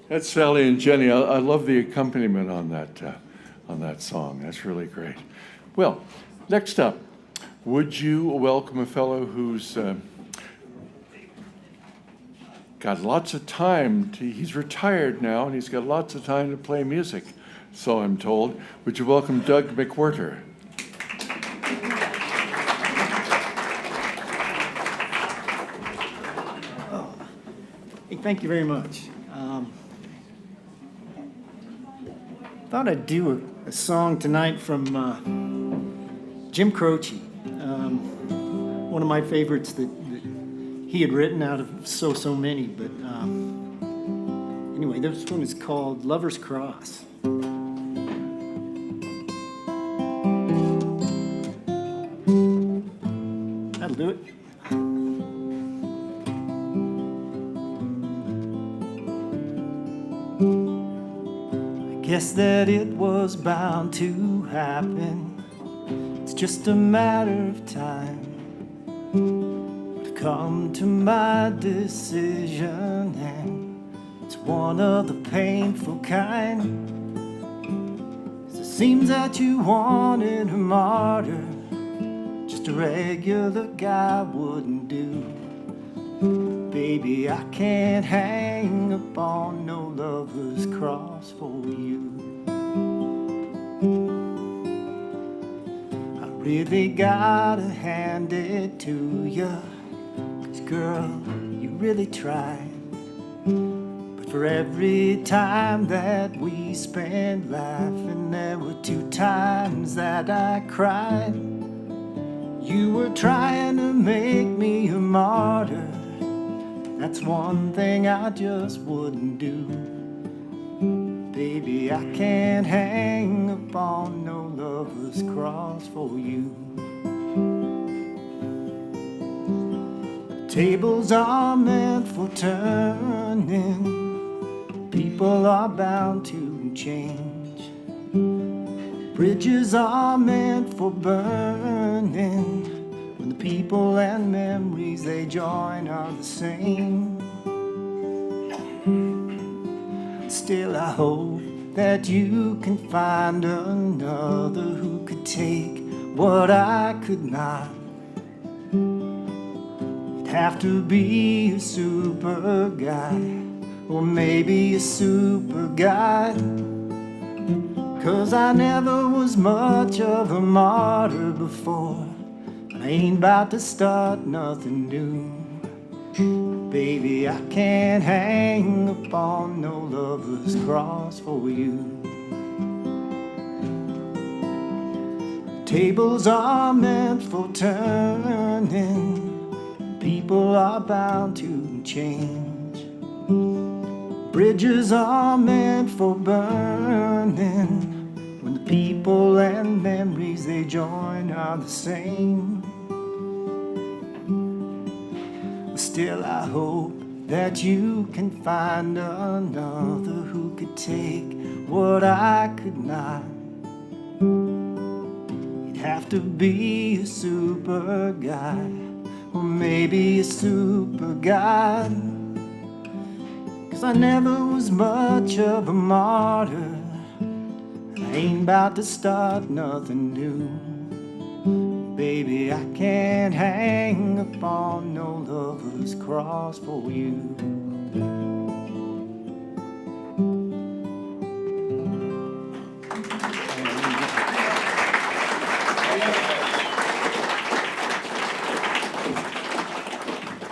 That's Sally and Jenny. I love the accompaniment on that song. That's really great. Well, next up, would you welcome a fellow who's got lots of time he's retired now, and he's got lots of time to play music, so I'm told. Would you welcome Doug McWhirter? Hey, thank you very much. Thought I'd do a song tonight from Jim Croce, one of my favorites that he had written out of so many. But anyway, Anyway, this one is called Lover's Cross. That'll do it. I guess that it was bound to happen. It's just a matter of time to come to my decision, and it's one of the painful kind. 'Cause it seems that you wanted a martyr, just a regular guy wouldn't do. Baby, I can't hang upon no lover's cross for you. I really gotta hand it to you, 'cause girl, you really tried. But for every time that we spent laughing, there were 2 times that I cried. You were trying to make me a martyr. That's one thing I just wouldn't do. Baby, I can't hang upon no lover's cross for you. Tables are meant for turning. People are bound to change. Bridges are meant for burning. When the people and memories they join are the same. Still I hope that you can find another who could take what I could not. It'd have to be a super guy, or maybe a super guy. 'Cause I never was much of a martyr before. I ain't about to start nothing new. Baby, I can't hang upon no lover's cross for you. Tables are meant for turning. People are bound to change. Bridges are meant for burning. When the people and memories they join are the same. Still I hope that you can find another who could take what I could not. You'd have to be a super guy, or maybe a super guy. 'Cause I never was much of a martyr. I ain't about to start nothing new. Baby, I can't hang upon no lover's cross for you.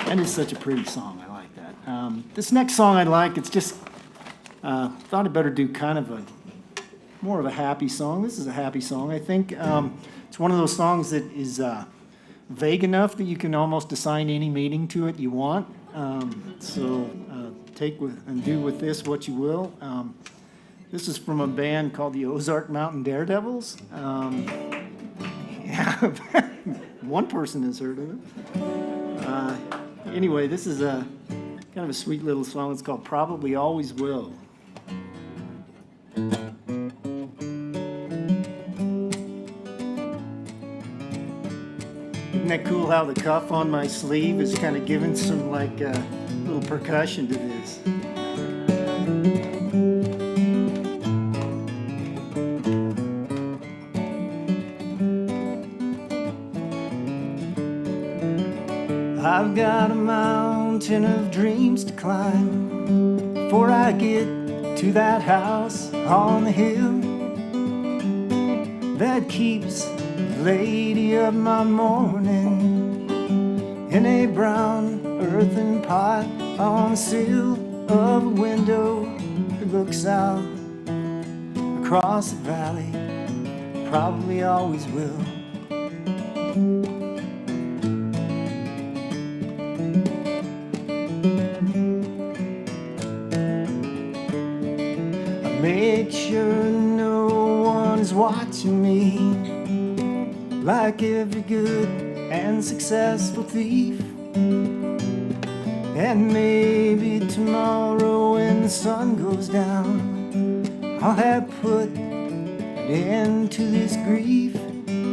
That is such a pretty song. I like that. This next song I like, it's just, thought I'd better do kind of a, more of a happy song. This is a happy song, I think. It's one of those songs that is vague enough that you can almost assign any meaning to it you want. So take with and do with this what you will. This is from a band called the Ozark Mountain Daredevils. Yeah, one person has heard of it. Anyway, this is a kind of a sweet little song. It's called Probably Always Will. Isn't that cool how the cuff on my sleeve is kind of giving some like little percussion to this? I've got a mountain of dreams to climb before I get to that house on the hill that keeps the lady of my morning in a brown earthen pot on the sill of a window that looks out across the valley. Probably always will. Make sure no one is watching me, like every good and successful thief. And maybe tomorrow when the sun goes down, I'll have put an end to this grief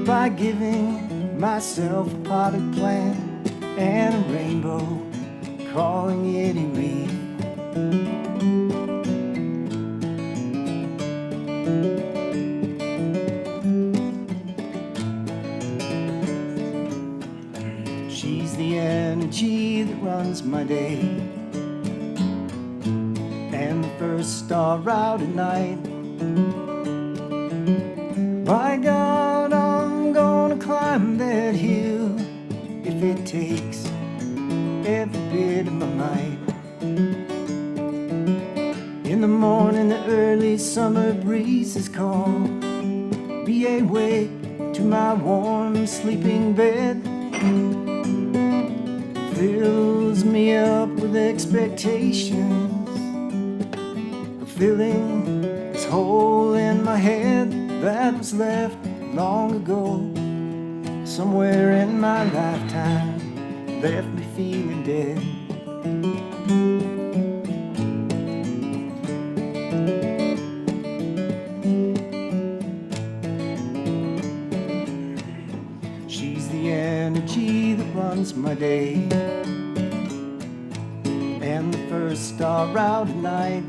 by giving myself a potted plant and a rainbow, calling it a wreath. She's the energy that runs my day, and the first star out at night. By God, I'm gonna climb that hill if it takes every bit of my might. In the morning, the early summer breezes call, be awake to my warm sleeping bed. Fills me up with expectations of filling this hole in my head that was left long ago. Somewhere in my lifetime, left me feeling dead. She's the energy that runs my day, and the first star out at night.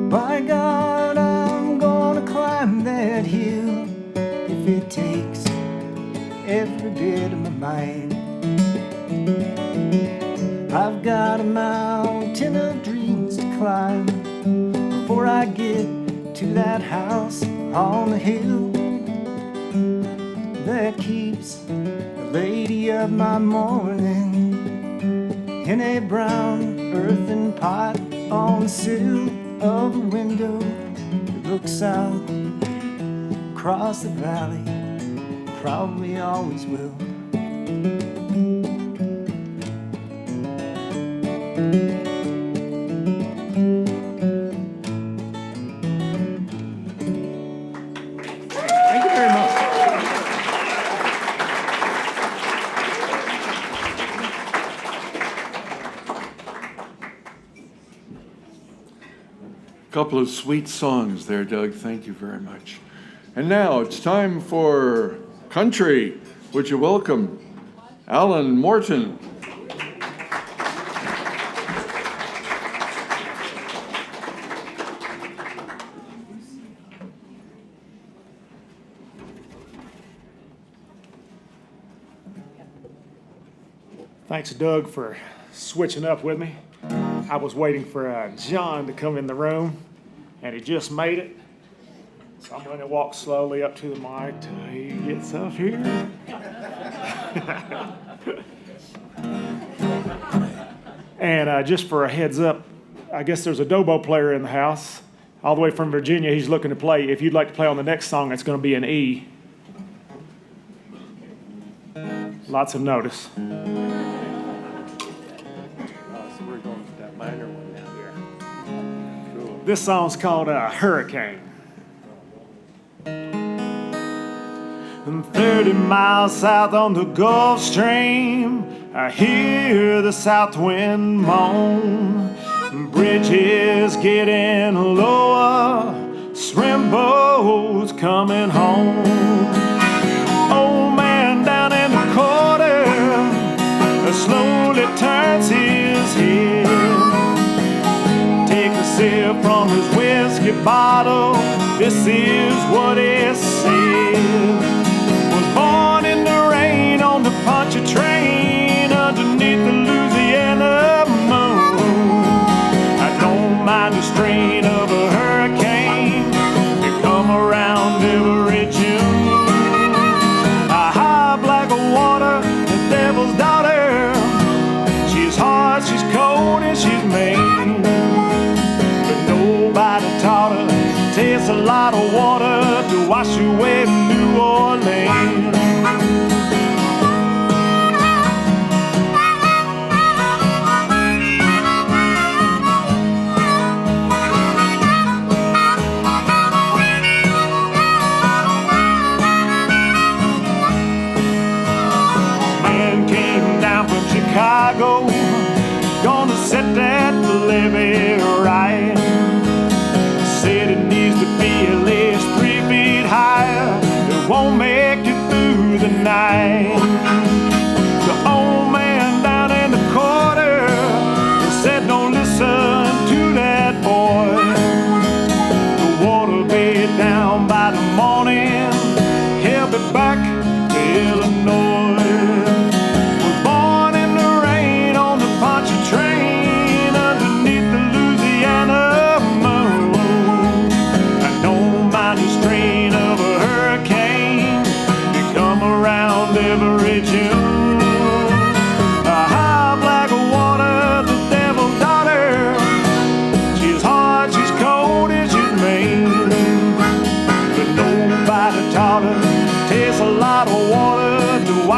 By God, I'm gonna climb that hill if it takes every bit of my mind. I've got a mountain of dreams to climb before I get to that house on the hill that keeps the lady of my morning in a brown earthen pot on the sill of a window that looks out across the valley, probably always will. Thank you very much. Couple of sweet songs there, Doug. Thank you very much. And now it's time for country. Would you welcome Alan Morton? Thanks, Doug, for switching up with me. I was waiting for John to come in the room, and he just made it. So I'm going to walk slowly up to the mic till he gets up here. And just for a heads up, I guess there's a Dobo player in the house, all the way from Virginia. He's looking to play. If you'd like to play on the next song, it's going to be an E. Lots of notice. This song's called Hurricane. 30 miles south on the Gulf Stream, I hear the south wind moan. Bridges getting lower, swim boats coming home. Old man down in the corner slowly turns his head. Take a sip from his whiskey bottle, this is what it said. Was born in the rain on the Poncha train underneath the Louisiana moon. I don't mind the strain of a hurricane, they come around every June. A high black water, the devil's daughter, she's hard, she's cold, and she's mean. Nobody taught her it takes a lot of water to wash away New Orleans.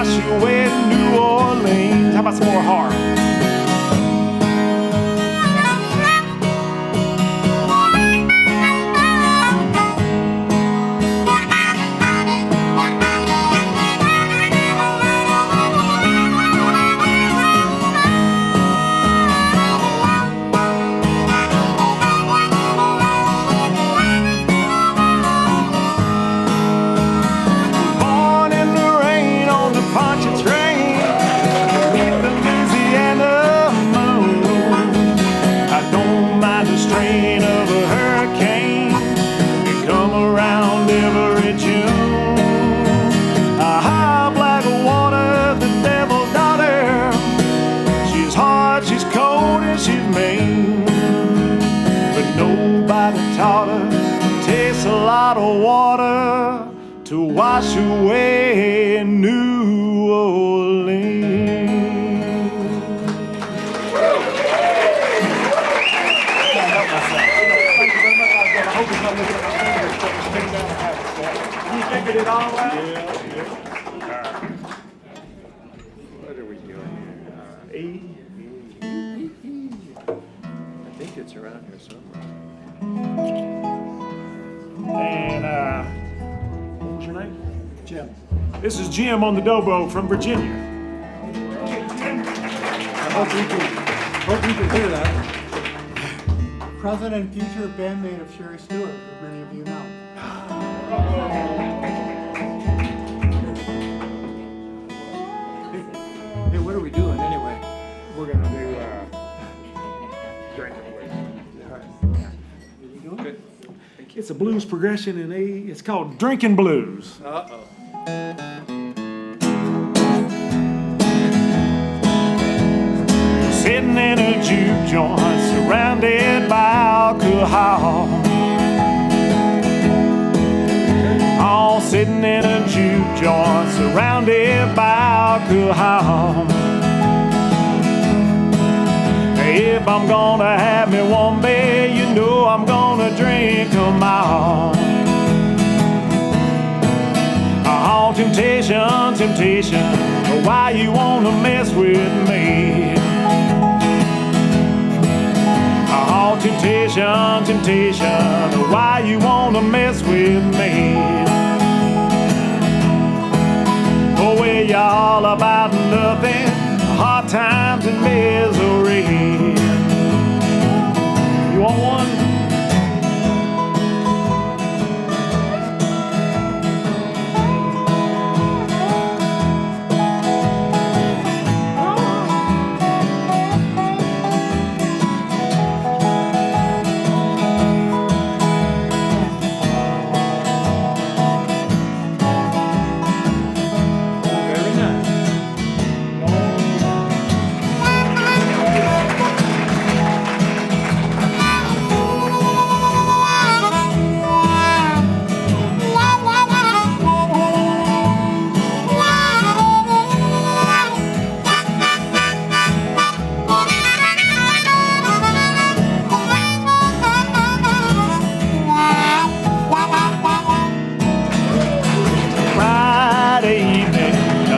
wash away New Orleans. How about some more harp? Born in the rain on the Pontchartrain, beneath the Louisiana moon. I don't mind the strain of a hurricane. They come around every June. Ah, black water, the devil's daughter. She's hard, she's cold, and she's mean. But nobody taught her it takes a lot of water to wash away New Orleans. You figured it all out? Yeah. What are we doing here? E? I think it's around here somewhere. And, what was your name? Jim. This is Jim on the Dobro from Virginia. I hope you can hear that. Present and future bandmate of Sherry Stewart, as many of you know. Hey, what are we doing anyway? We're gonna do, Drinking Blues. Good. It's a blues progression in A. It's called Drinking Blues. Sitting in a juke joint, surrounded by alcohol. All sitting in a juke joint, surrounded by alcohol. If I'm gonna have me one beer, you know I'm gonna drink 'em all. Oh, temptation, temptation, why you wanna mess with me? Oh, temptation, temptation, why you wanna mess with me? Oh, well, you're all about nothing, hard times and misery. You want one?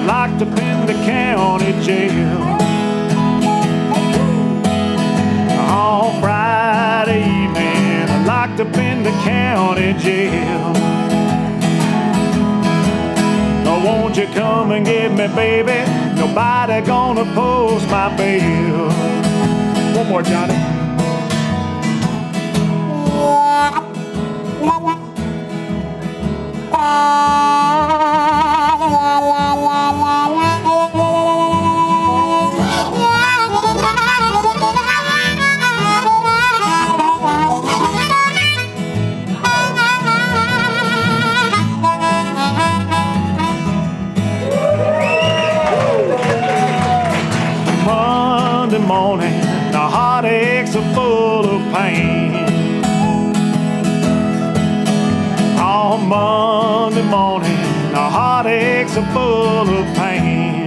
Locked up in the county jail. On Friday evening, locked up in the county jail. Oh, won't you come and get me, baby? Nobody gonna post my bail. One more, Johnny. Monday morning, the heartaches are full of pain. On Monday morning, the heartaches are full of pain.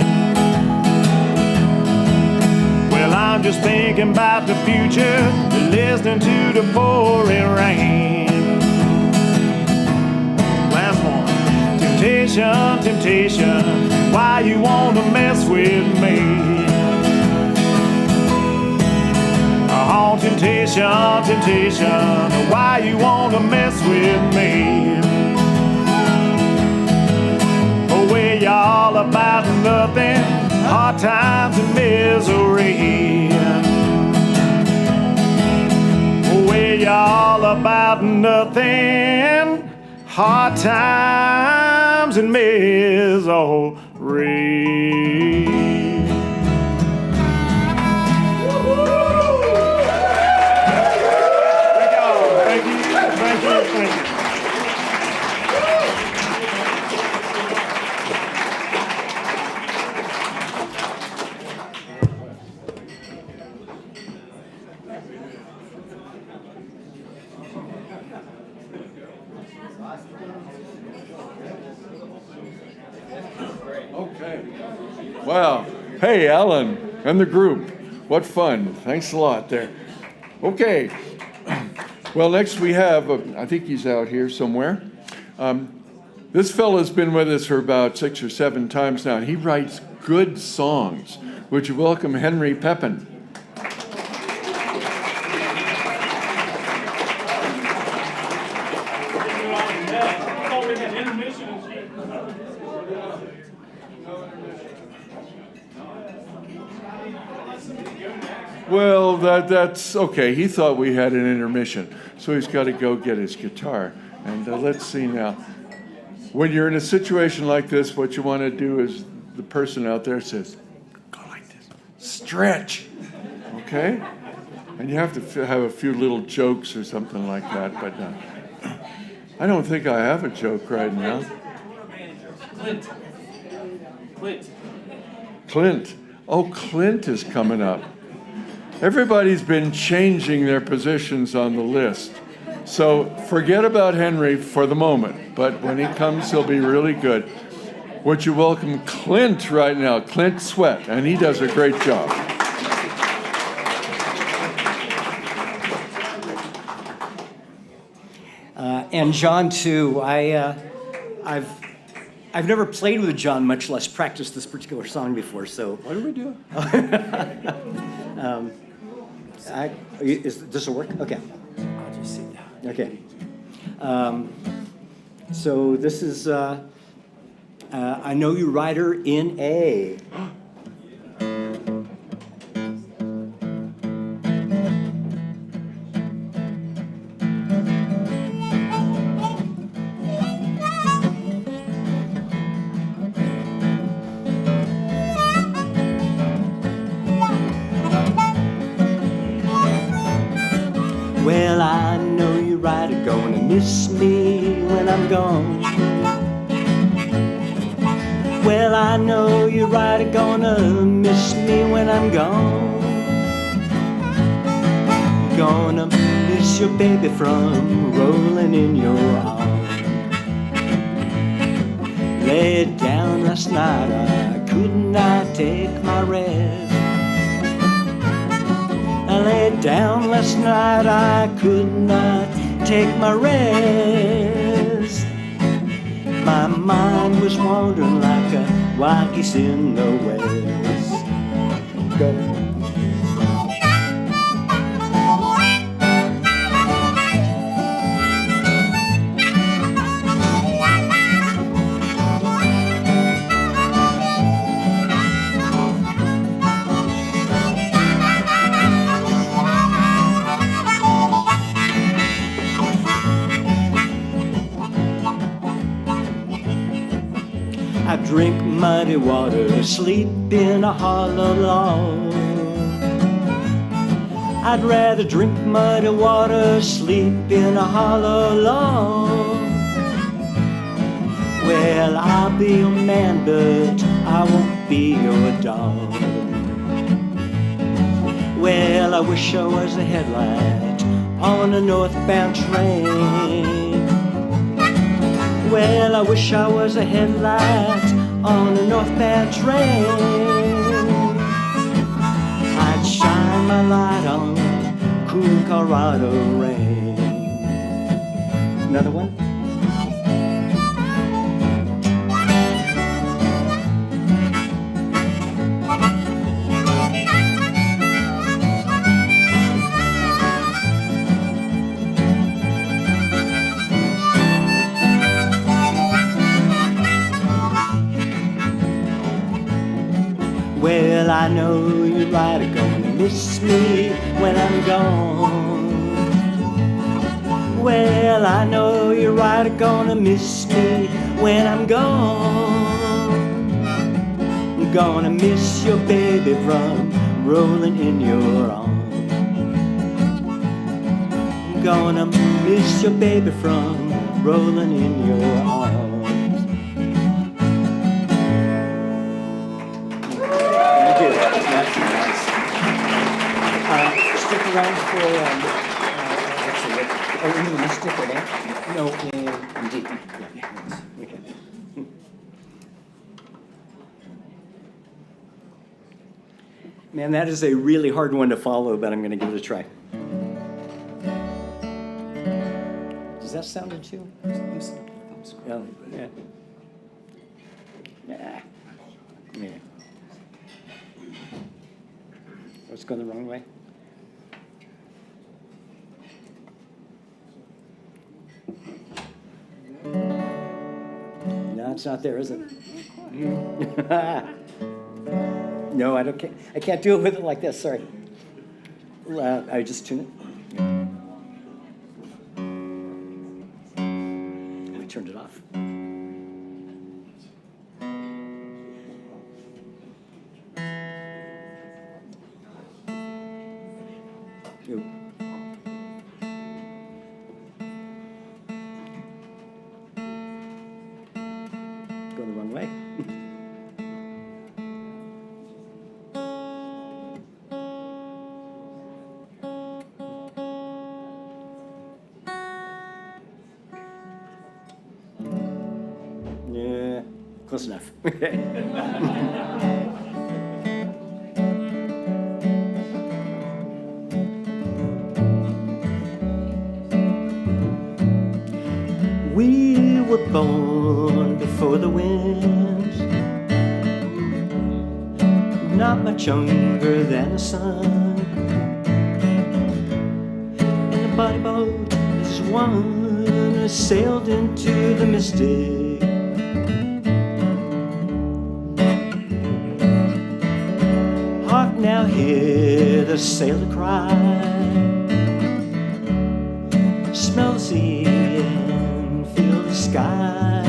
Well, I'm just thinking about the future, listening to the pouring rain. Last one. Temptation, temptation, why why you wanna mess with me. Oh, temptation, temptation, why you wanna mess with me. Oh, we're all about nothing, hard times and misery. We're all about nothing, hard times and misery. Thank you, thank you, thank you. Okay. Wow. Hey, Alan and the group. What fun. Thanks a lot there. Okay. Well, next we have, I think he's out here somewhere. This fella's been with us for about 6 or 7 times now, and he writes good songs. Would you welcome Henry Pepin? Well, that's okay. He thought we had an intermission, so he's got to go get his guitar. And let's see now. When you're in a situation like this, what you want to do is the person out there says, go like this, stretch, okay? And you have to have a few little jokes or something like that, but I don't think I have a joke right now. Clint. Oh, Clint is coming up. Everybody's been changing their positions on the list. So forget about Henry for the moment, but when he comes, he'll be really good. Would you welcome Clint right now, Clint Sweat, and he does a great job. And John too. I've never played with John, much less practiced this particular song before. So What do we do? does this work? Okay. I'll just sit down. Okay. So this is I Know You Rider in A. Well, I know you're right, gonna miss me when I'm gone. Well, I know you're right, gonna miss me when I'm gone. Gonna miss your baby from rolling in your arms. Laid down last night, I could not take my rest. I laid down last night, I could not take my rest. My mind was wandering like a wild geese in the west. Go. I drink muddy water, sleep in a hollow log. I'd rather drink muddy water, sleep in a hollow log. Well, I'll be your man, but I won't be your dog. Well, I wish I was a headlight on a northbound train. Well, I wish I was a headlight on a northbound train. I'd shine my light on cool Colorado rain. Another one? I know you're right, are gonna miss me when I'm gone. Well, I know you're right, are gonna miss me when I'm gone. You're gonna miss your baby from rolling in your arms. You're gonna miss your baby from rolling in your arms. Thank you. That's nice. Stick around for, let's see, are you going to stick around? No, indeed. Yeah, okay. Man, that is a really hard one to follow, but I'm going to give it a try. Does that sound in tune? Oh, yeah. Yeah. Yeah. Let's go the wrong way. No, it's not there, is it? No, I can't do it with it like this. Sorry. I just tune it. I turned it off. Oop. Go the wrong way. Yeah, close enough. We were born before the wind, not much younger than the sun. And the body boat is one who sailed into the mystic. Hark now, hear the sailor cry, smell the sea and feel the sky.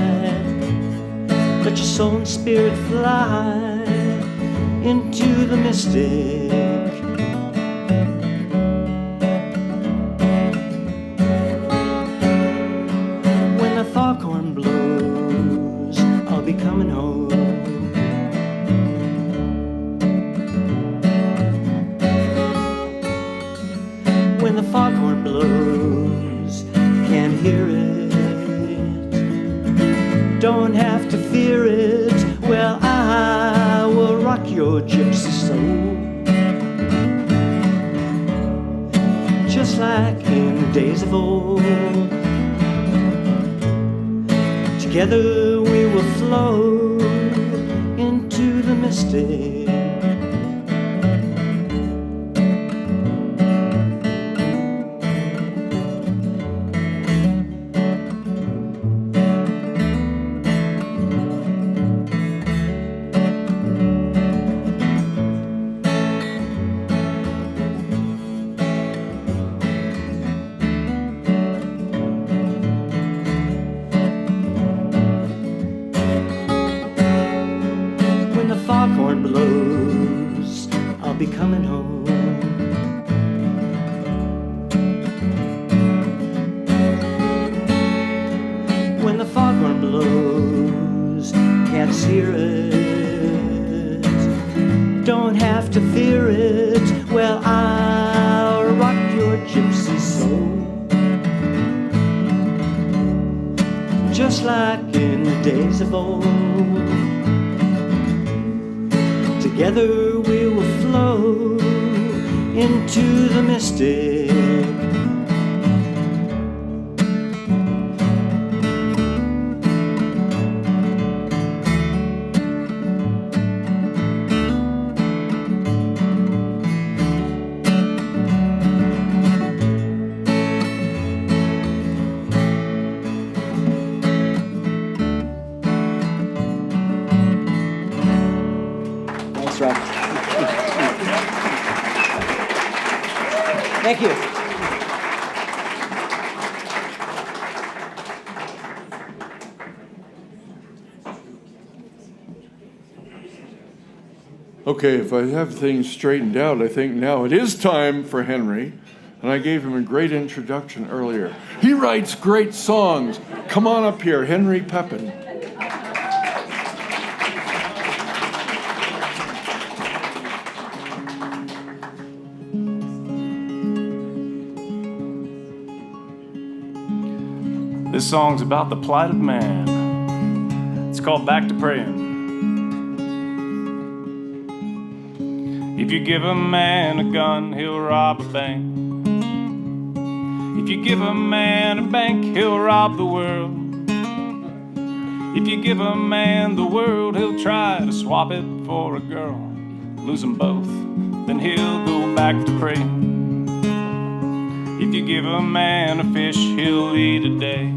Let your soul and spirit fly into the mystic. When the foghorn blows, I'll be coming home. When the foghorn blows, can't hear it, don't have to fear it. Well, I will rock your gypsy soul, just like in the days of old. Together we will flow into the mystic. When the foghorn blows, I'll be coming home. When the foghorn blows, can't hear it, don't have to fear it. Well, I'll rock your gypsy soul, just like in the days of old. Together we will flow into the mystic. That's right. Thank you. Okay, if I have things straightened out, I think now it is time for Henry. And I gave him a great introduction earlier. He writes great songs. Come on up here, Henry Pepin. This song's about the plight of man. It's called Back to Praying. If you give a man a gun, he'll rob a bank. If you give a man a bank, he'll rob the world. If you give a man the world, he'll try to swap it for a girl. Lose them both, then he'll go back to praying. If you give a man a fish, he'll eat a day.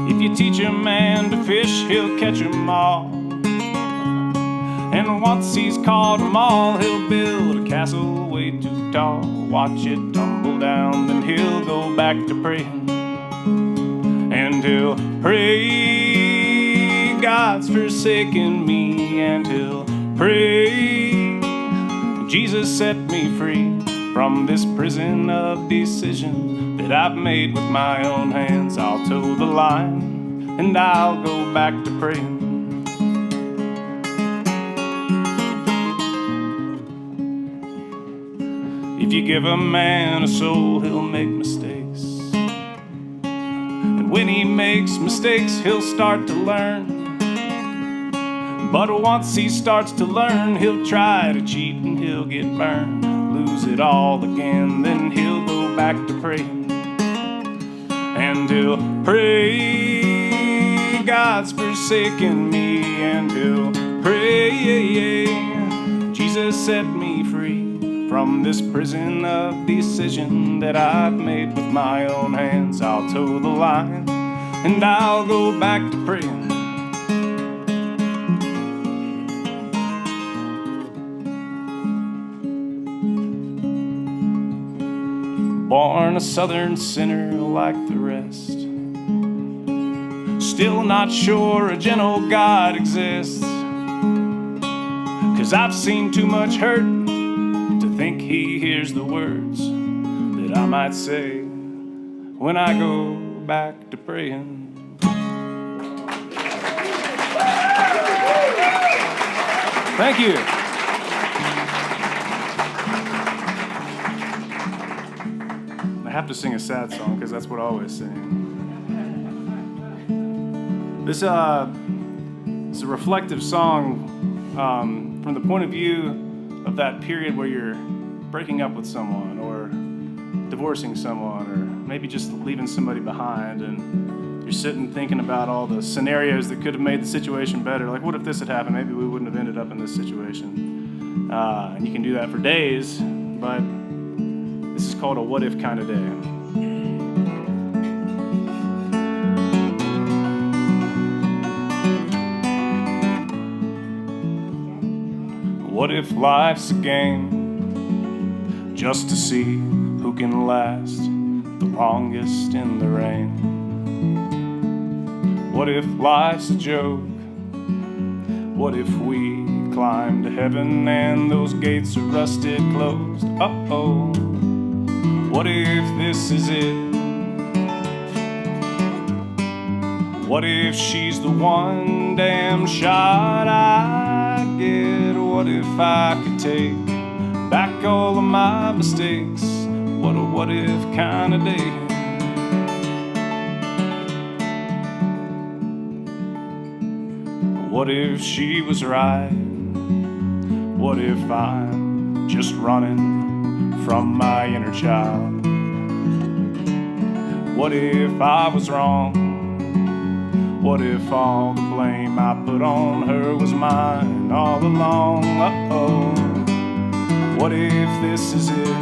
If you teach a man to fish, he'll catch 'em all. And once he's caught 'em all, he'll build a castle way too tall. Watch it tumble down, then he'll go back to praying. And he'll pray, God's forsaken me. And he'll pray, Jesus set me free from this prison of decision that I've made with my own hands. I'll toe the line, and I'll go back to praying. If you give a man a soul, he'll make mistakes. And when he makes mistakes, he'll start to learn. But once he starts to learn, he'll try to cheat and he'll get burned. Lose it all again, then he'll go back to praying. And he'll pray, God's forsaken me. And he'll pray, Jesus set me free from this prison of decision that I've made with my own hands. I'll toe the line, and I'll go back to praying. Born a southern sinner like the rest, still not sure a gentle God exists. 'Cause I've seen too much hurt to think he hears the words that I might say when I go back to praying. Thank you. I have to sing a sad song because that's what I always sing. This is a reflective song from the point of view of that period where you're breaking up with someone or divorcing someone or maybe just leaving somebody behind, and you're sitting thinking about all the scenarios that could have made the situation better. Like, what if this had happened? Maybe we wouldn't have ended up in this situation. And you can do that for days, but this is called a what if kind of day. What if life's a game just to see who can last the longest in the rain? What if life's a joke? What if we climb to heaven and those gates are rusted closed? Uh-oh. What if this is it? What if she's the one damn shot I get? What if I could take back all of my mistakes? What a what if kind of day. What if she was right? What if I'm just running from my inner child? What if I was wrong? What if all the blame I put on her was mine all along? Uh-oh. What if this is it?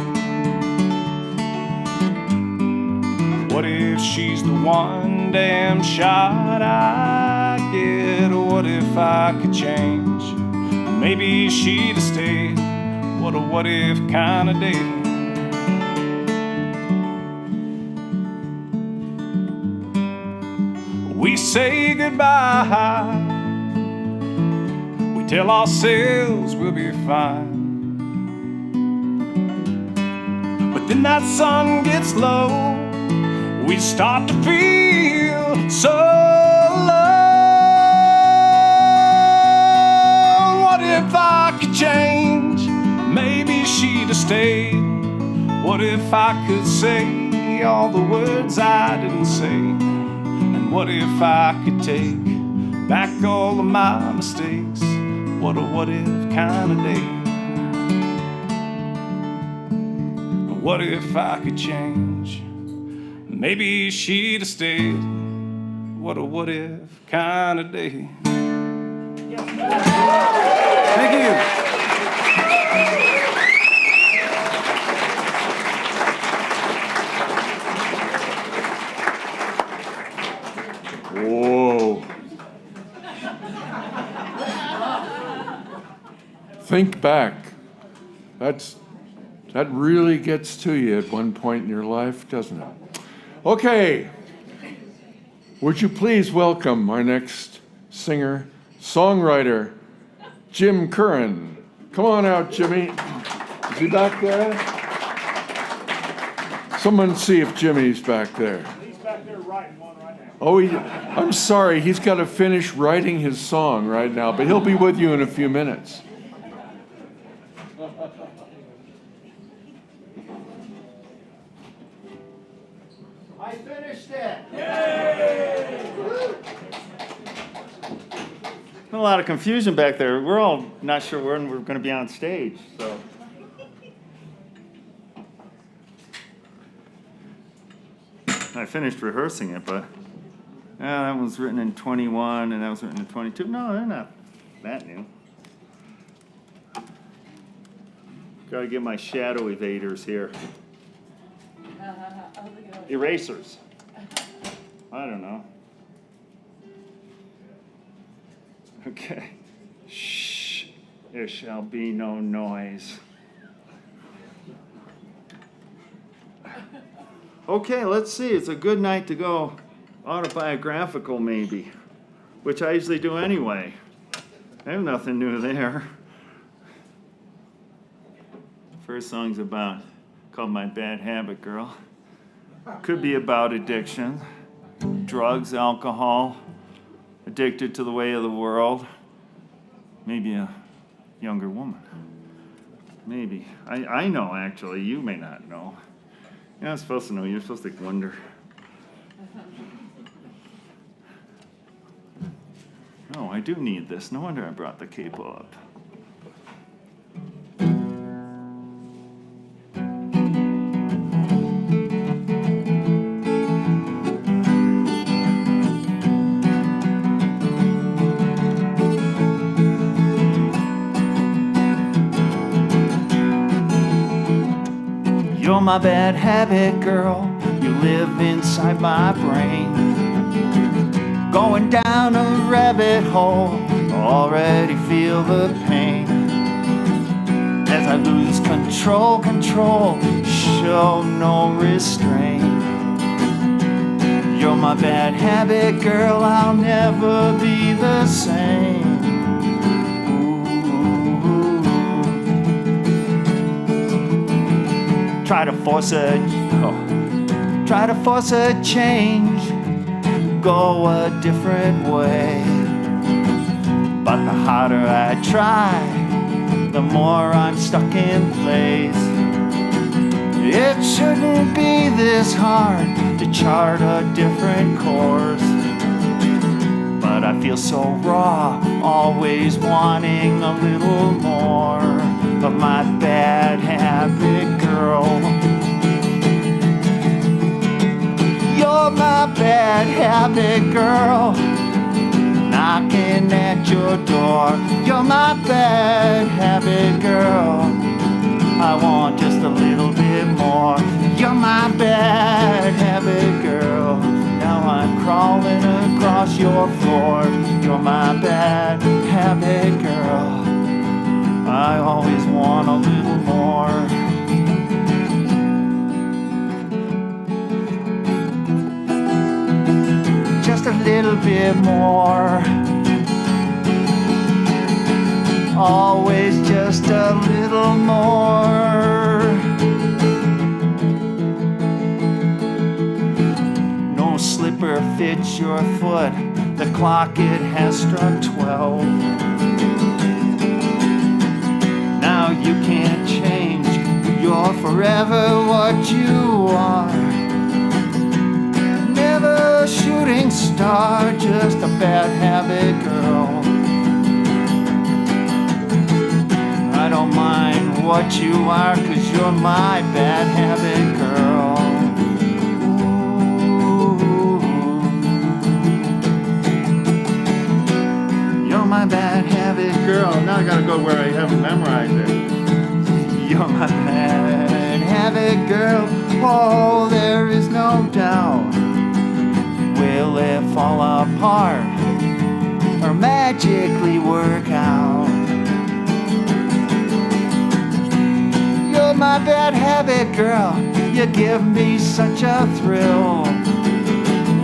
What if she's the one damn shot I get? What if I could change? Maybe she'd have stayed. What a what if kind of day. say goodbye. We tell ourselves we'll be fine. But then that sun gets low, we start to feel so alone. What if I could change? Maybe she'd have stayed. What if I could say all the words I didn't say? And what if I could take back all of my mistakes? What a what if kind of day. What if I could change? Maybe she'd have stayed. What a what if kind of day. Thank you. Whoa. Think back. That really gets to you at one point in your life, doesn't it? Okay. Would you please welcome our next singer, songwriter, Jim Curran. Come on out, Jimmy. Is he back there? Someone see if Jimmy's back there. He's back there writing one right now. Oh, I'm sorry. He's got to finish writing his song right now, but he'll be with you in a few minutes. I finished it. A lot of confusion back there. We're all not sure when we're going to be on stage. So. I finished rehearsing it, but that was written in 21 and that was written in 22. No, they're not that new. Got to get my shadow evaders here. Erasers. I don't know. Okay. Shh. There shall be no noise. Okay, let's see. It's a good night to go autobiographical, maybe, which I usually do anyway. I have nothing new there. First song's called My Bad Habit Girl. Could be about addiction, drugs, alcohol, addicted to the way of the world, maybe a younger woman. Maybe. I know, actually. You may not know. You're not supposed to know. You're supposed to wonder. Oh, I do need this. No wonder I brought the capo up. You're my bad habit, girl. You live inside my brain. Going down a rabbit hole, already feel the pain. As I lose control, show no restraint. You're my bad habit, girl. I'll never be the same. Try to force a change, go a different way. But the harder I try, the more I'm stuck in place. It shouldn't be this hard to chart a different course. But I feel so raw, always wanting a little more of my bad habit, girl. You're my bad habit, girl. Knocking at your door. You're my bad habit, girl. I want just a little bit more. You're my bad habit, girl. Now I'm crawling across your floor. You're my bad habit, girl. I always want a little more. Just a little bit more. Always just a little more. No slipper fits your foot. The clock, it has struck 12. Now you can't change. You're forever what you are. Never a shooting star, just a bad habit girl. I don't mind what you are, 'cause you're my bad habit girl. Ooh. You're my bad habit girl. Now I gotta go where I haven't memorized it. You're my bad habit girl. Oh, there is no doubt. Will it fall apart or magically work out? You're my bad habit girl. You give me such a thrill.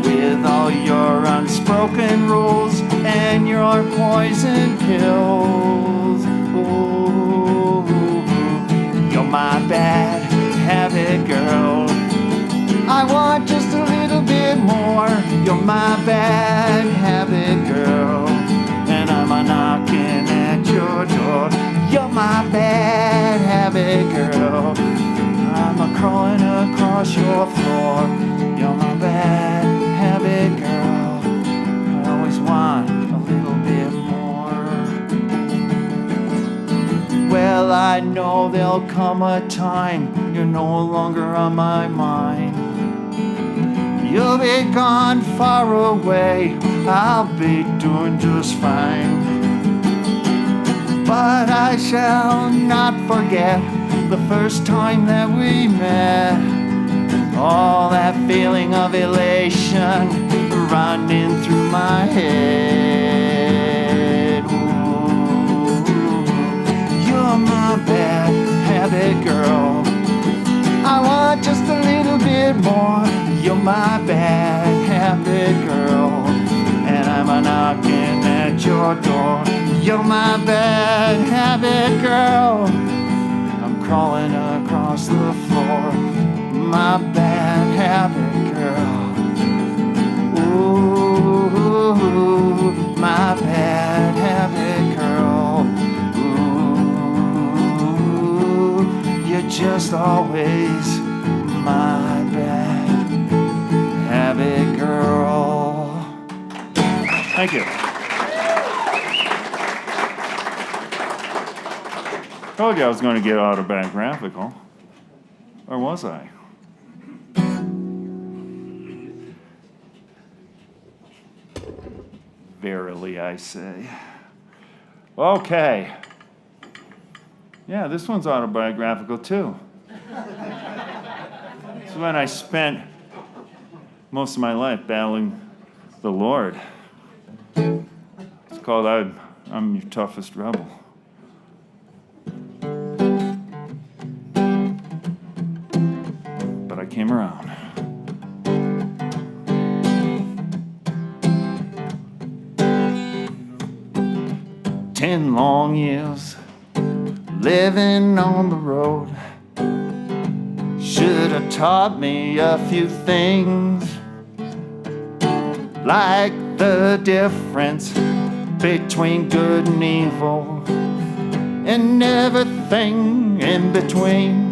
With all your unspoken rules and your poison pills. Ooh, you're my bad habit girl. I want just a little bit more. You're my bad habit girl. And I'm a knocking at your door. You're my bad habit girl. I'm a crawling across your floor. You're my bad habit girl. I always want a little bit more. Well, I know there'll come a time you're no longer on my mind. You'll be gone far away. I'll be doing just fine. But I shall not forget the first time that we met. All that feeling of elation running through my head. Ooh, you're my bad habit girl. I want just a little bit more. You're my bad habit girl. And I'm a knocking at your door. You're my bad habit girl. I'm crawling across the floor. My bad habit girl. Ooh, my bad habit girl. Ooh, you're just always my bad habit girl. Thank you. Told you I was going to get autobiographical. Or was I? Verily, I say. Okay. Yeah, this one's autobiographical too. It's when I spent most of my life battling the Lord. It's called I'm Your Toughest Rebel. But I came around. Ten long years living on the road should have taught me a few things, like the difference between good and evil and everything in between.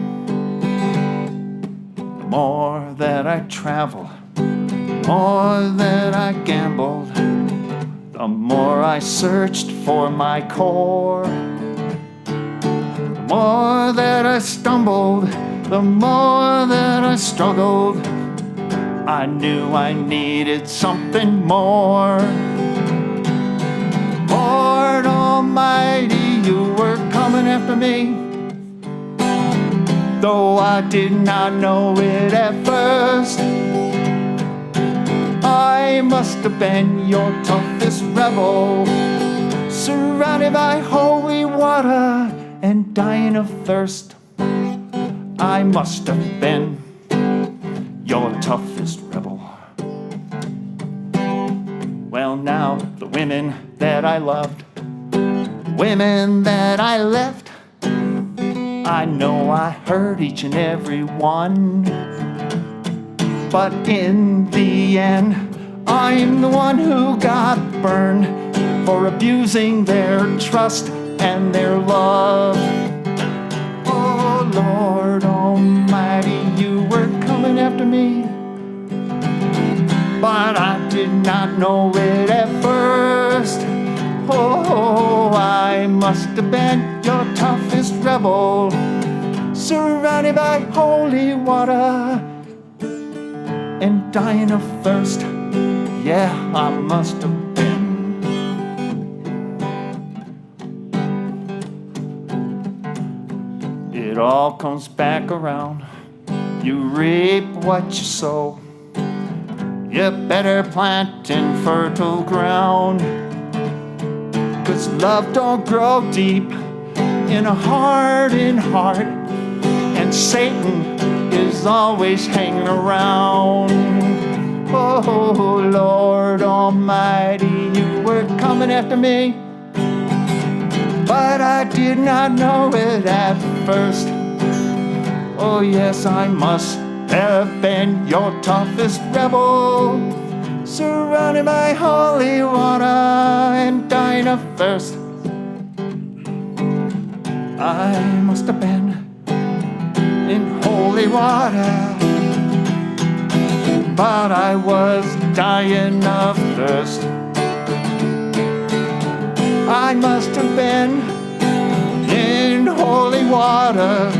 The more that I traveled, more that I gambled, the more I searched for my core. The more that I stumbled, the more that I struggled, I knew I needed something more. Lord Almighty, you were coming after me, though I did not know it at first. I must have been your toughest rebel, surrounded by holy water and dying of thirst. I must have been your toughest rebel. now the women that I loved, women that I left, I know I hurt each and every one. But in the end, I'm the one who got burned for abusing their trust and their love. Oh Lord Almighty, you were coming after me, but I did not know it at first. Oh, I must have been your toughest rebel, surrounded by holy water and dying of thirst. Yeah, I must have been. It all comes back around. You reap what you sow. You better plant in fertile ground, 'cause love don't grow deep in a hardened heart, and Satan is always hanging around. Oh Lord Almighty, you were coming after me, but I did not know it at first. Oh yes, I must have been your toughest rebel, surrounded by holy water and dying of thirst. I must have been in holy water, but I was dying of thirst. I must have been in holy water,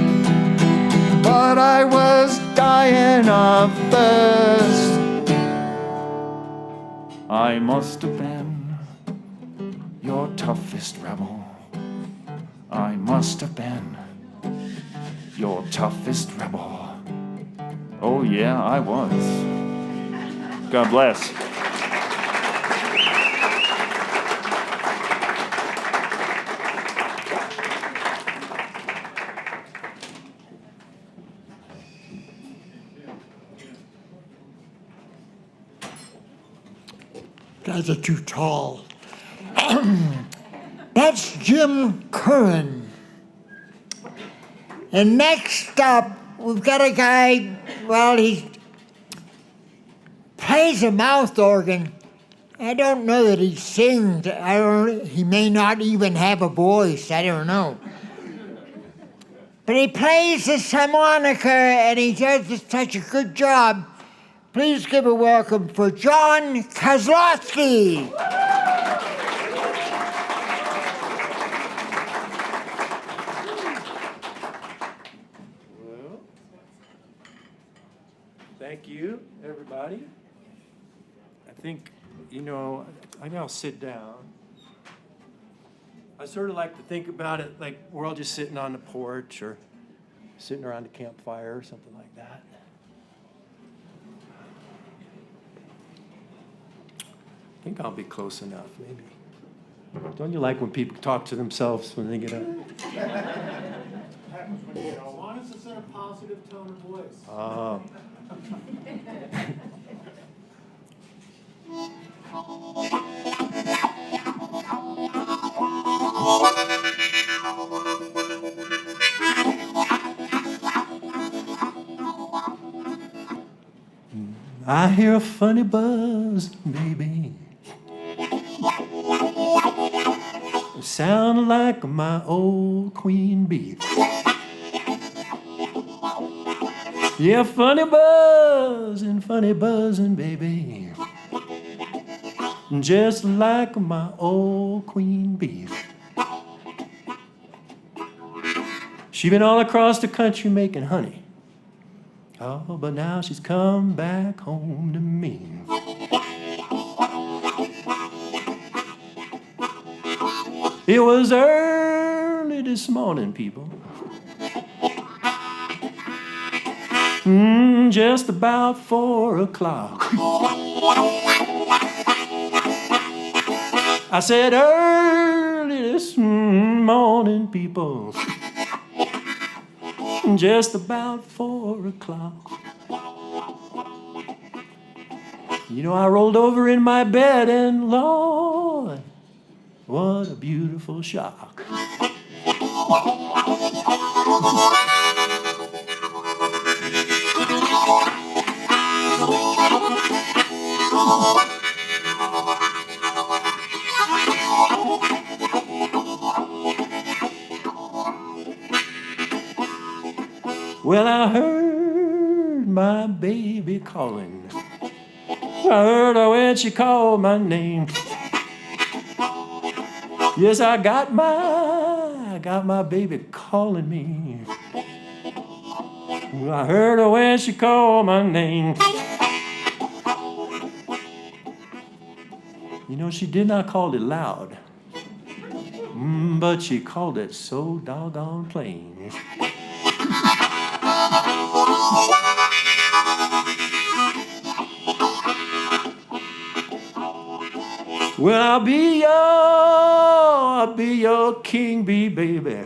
but I was dying of thirst. I must have been your toughest rebel. I must have been your toughest rebel. Oh yeah, I was. God bless. Guys are too tall. That's Jim Curran. And next up, we've got a guy, well, he plays a mouth organ. I don't know that he sings. He may not even have a voice. I don't know. But he plays the harmonica, and he does such a good job. Please give a welcome for John Kozlowski. Well, thank you, everybody. I think, I'll sit down. I sort of like to think about it like we're all just sitting on the porch or sitting around a campfire or something like that. I think I'll be close enough, maybe. Don't you like when people talk to themselves when they get up? As long as it's in a positive tone of voice. Oh. I hear a funny buzz, baby. It sounds like my old queen bee. Yeah, funny buzzing, baby. Just like my old queen bee. She been all across the country making honey. Oh, but now she's come back home to me. It was early this morning, people. Just about 4 o'clock. I said early this morning, people. Just about 4 o'clock. You know, I rolled over in my bed and Lord, what a beautiful shock. Well, I heard my baby calling. I heard her when she called my name. Yes, I got my baby calling me. Well, I heard her when she called my name. You know, she did not call it loud, but she called it so doggone plain. Well, I'll be your king bee, baby.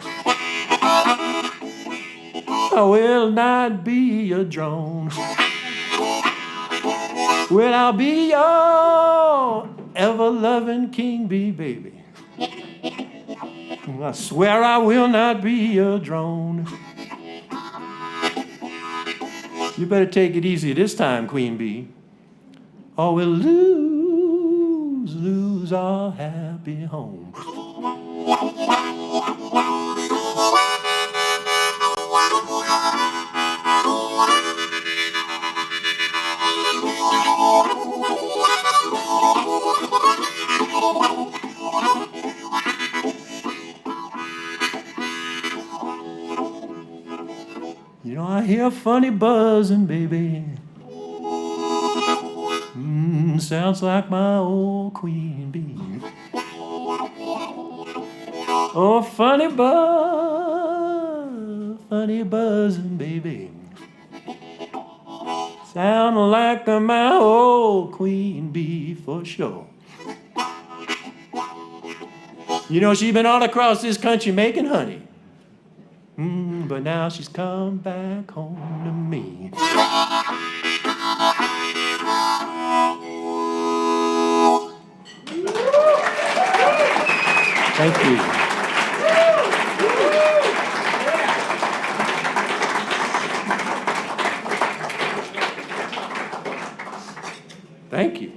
I will not be your drone. Well, I'll be your ever-loving king bee, baby. I swear I will not be your drone. You better take it easy this time, Queen Bee, or we'll lose our happy home. You know, I hear funny buzzing, baby. Sounds like my old queen bee. Oh, funny buzzing, baby. Sound like my old queen bee for sure. You know, she's been all across this country making honey. But now she's come back home to me. Thank you. Thank you.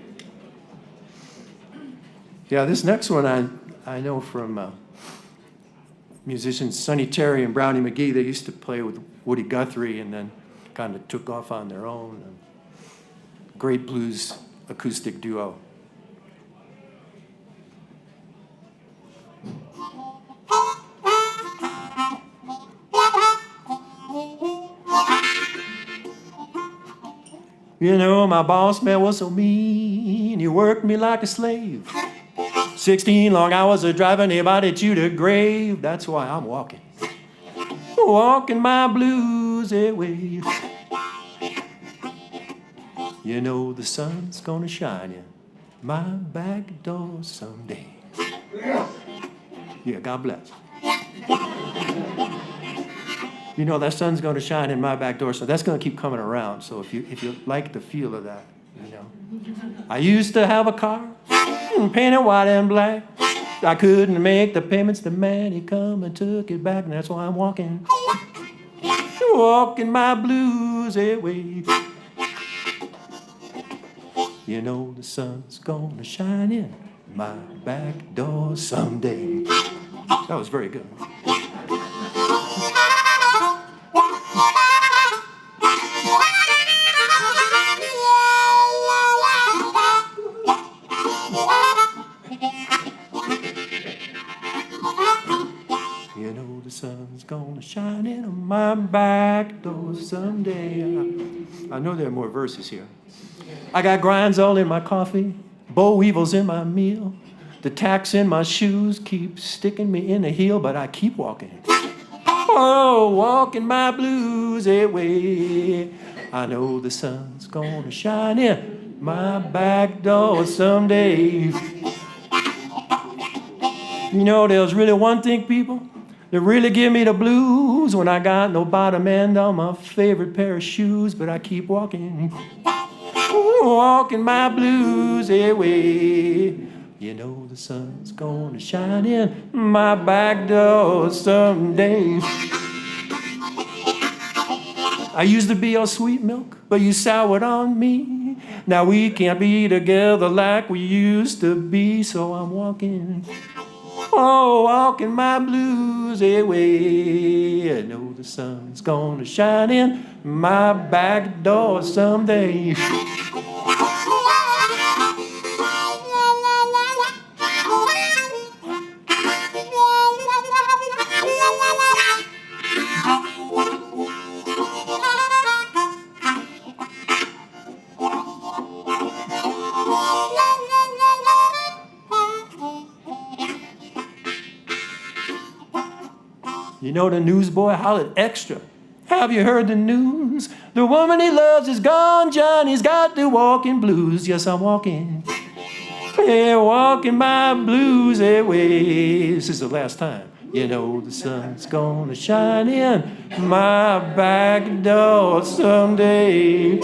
Yeah, this next one I know from musicians Sonny Terry and Brownie McGee. They used to play with Woody Guthrie and then kind of took off on their own. Great blues acoustic duo. You know, my boss man was so mean, he worked me like a slave. 16 long hours of driving anybody to the grave. That's why I'm walking my blues away. You know the sun's gonna shine in my back door someday. Yeah, God bless. You know that sun's gonna shine in my back door, so that's gonna keep coming around. So if you like the feel of that, you know. I used to have a car, painted white and black. I couldn't make the payments, the man, he come and took it back, and that's why I'm walking my blues away. You know the sun's gonna shine in my back door someday. That was very good. You know the sun's gonna shine in on my back door someday. I know there are more verses here. I got grinds all in my coffee, boll weevils in my meal. The tacks in my shoes keep sticking me in the heel, but I keep walking. Oh, walking my blues away. I know the sun's gonna shine in my back door someday. You know, there's really one thing, people, that really give me the blues when I got no bottom end on my favorite pair of shoes, but I keep walking walking my blues away. You know the sun's gonna shine in my back door someday. I used to be your sweet milk, but you soured on me. Now we can't be together like we used to be, so I'm walking, oh, walking my blues away. I know the sun's gonna shine in my back door someday. You know the newsboy hollered extra. Have you heard the news? The woman he loves is gone, Johnny's got the walking blues. Yes, I'm walking. Yeah, walking my blues away. This is the last time. You know the sun's gonna shine in my back door someday.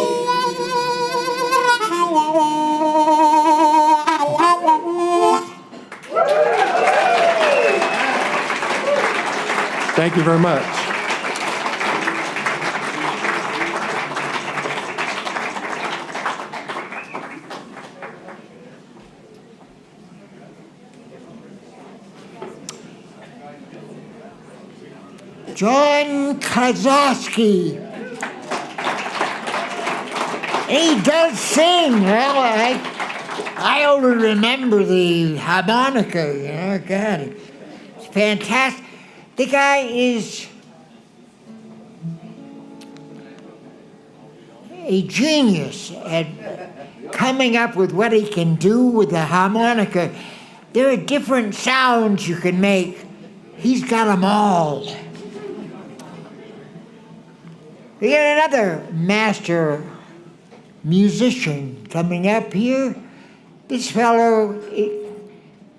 Thank you very much. John Kozowski. He does sing. Well, I only remember the harmonica, you know, God, it's fantastic. The guy is a genius at coming up with what he can do with the harmonica. There are different sounds you can make. He's got them all. We got another master musician coming up here. This fellow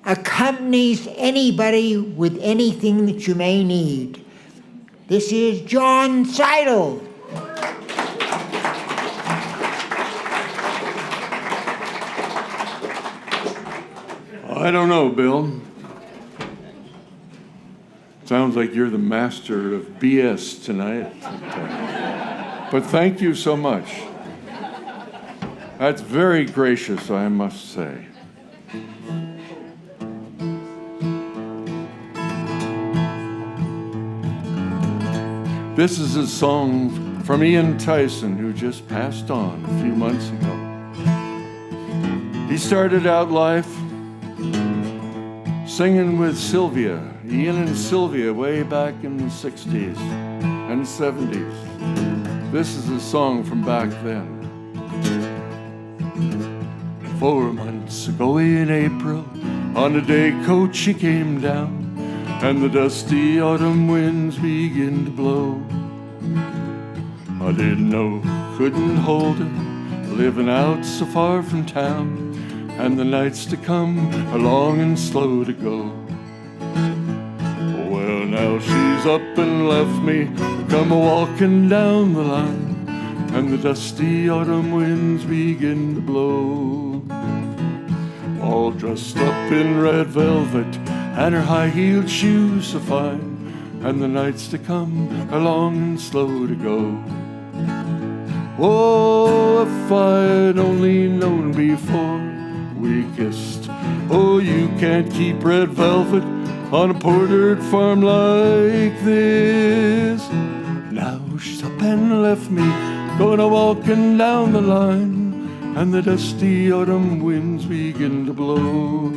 accompanies anybody with anything that you may need. This is John Seidel. I don't know, Bill. Sounds like you're the master of BS tonight. But thank you so much. That's very gracious, I must say. This is a song from Ian Tyson, who just passed on a few months ago. He started out life singing with Sylvia, Ian and Sylvia, way back in the 60s and 70s. This is a song from back then. 4 months ago in April, on a day coach she came down, and the dusty autumn winds begin to blow. I didn't know, couldn't hold it, living out so far from town, and the nights to come are long and slow to go. Well, now she's up and left me, come a-walking down the line, and the dusty autumn winds begin to blow. All dressed up in red velvet, and her high-heeled shoes so fine, and the nights to come are long and slow to go. Oh, if I'd only known before we kissed, oh, you can't keep red velvet on a Porter farm like this. Now she's up and left me, going a-walking down the line, and the dusty autumn winds begin to blow.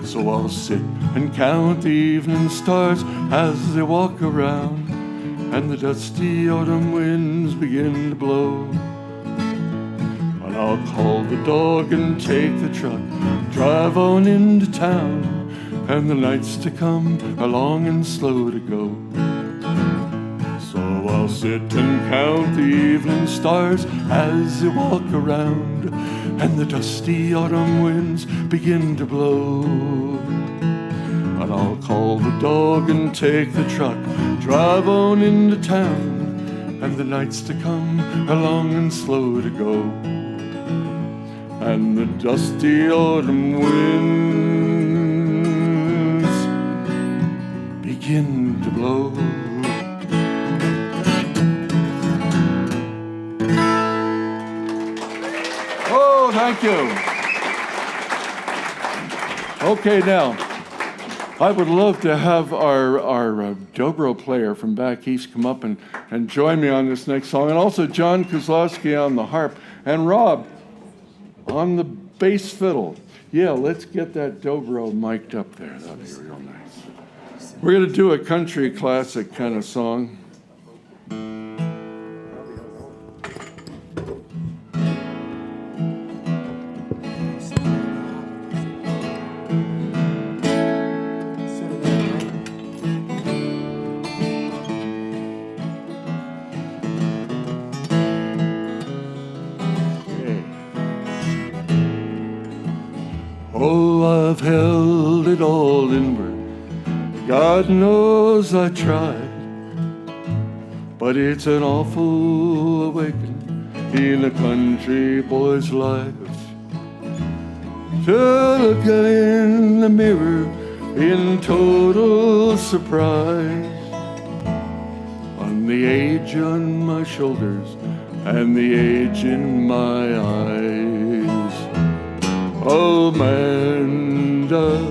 So I'll sit and count the evening stars as they walk around, and the dusty autumn winds begin to blow. And I'll call the dog and take the truck, drive on into town, and the nights to come are long and slow to go. So I'll sit and count the evening stars as they walk around, and the dusty autumn winds begin to blow. dog and take the truck, drive on into town, and the nights to come are long and slow to go, and the dusty autumn winds begin to blow. Oh, thank you. Okay, now, I would love to have our dobro player from back east come up and join me on this next song, and also John Kozlowski on the harp, and Rob on the bass fiddle. Yeah, let's get that dobro mic'd up there. That'd be real nice. We're going to do a country classic kind of song. Oh, I've held it all inward. God knows I tried. But it's an awful awakening in a country boy's life to look in the mirror in total surprise on the age on my shoulders and the age in my eyes. Oh, Amanda,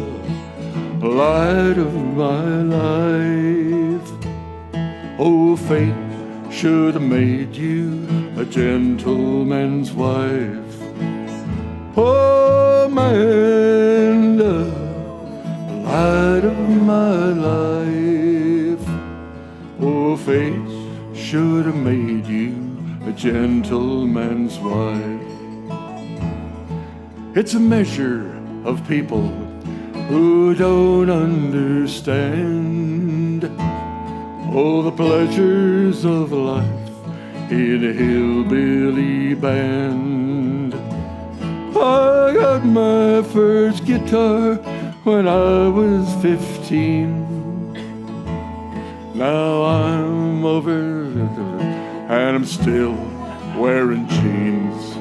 light of my life. Oh, fate should have made you a gentleman's wife. Oh, Amanda, light of my life. Oh, fate should have made you a gentleman's wife. It's a measure of people who don't understand all the pleasures of life in a hillbilly band. I got my first guitar when I was 15. Now I'm over and I'm still wearing jeans.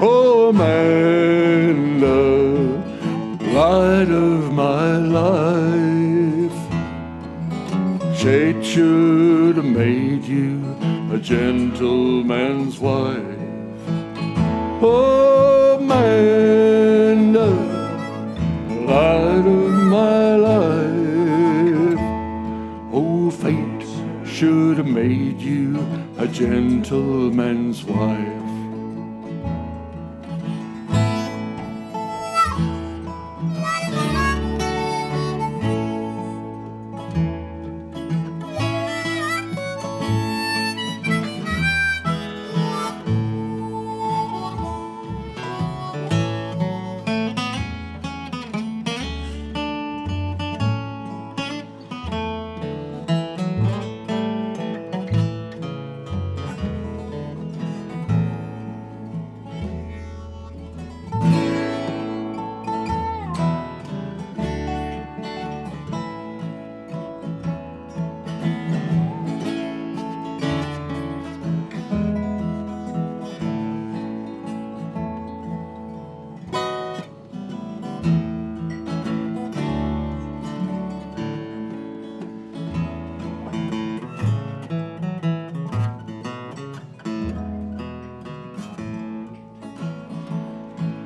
Oh, Amanda, light of my life. Fate should have made you a gentleman's wife. Oh, Amanda, light of my life. Oh, fate should have made you a gentleman's wife.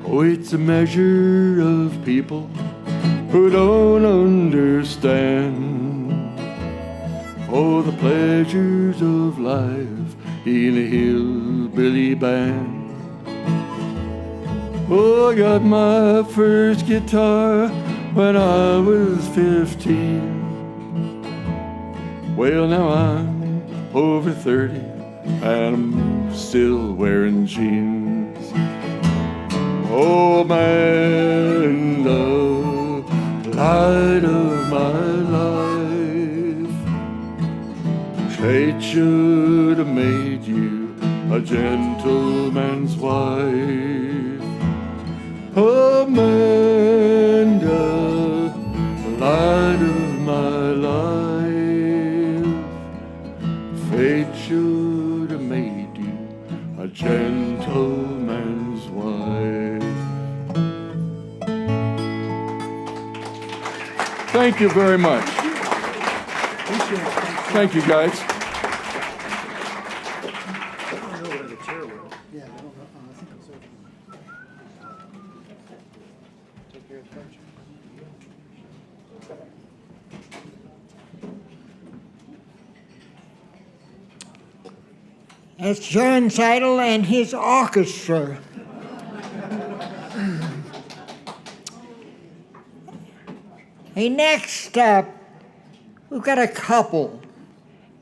Oh, it's a measure of people who don't understand oh, the pleasures of life in a hillbilly band. Oh, I got my first guitar when I was 15. Well, now I'm over 30 and I'm still wearing jeans. Oh, Amanda, light of my life. Fate should have made you a gentleman's wife. Oh, Amanda, light of Thank you very much. Thank you, guys. That's John Seidel and his orchestra. Hey, next up, we've got a couple.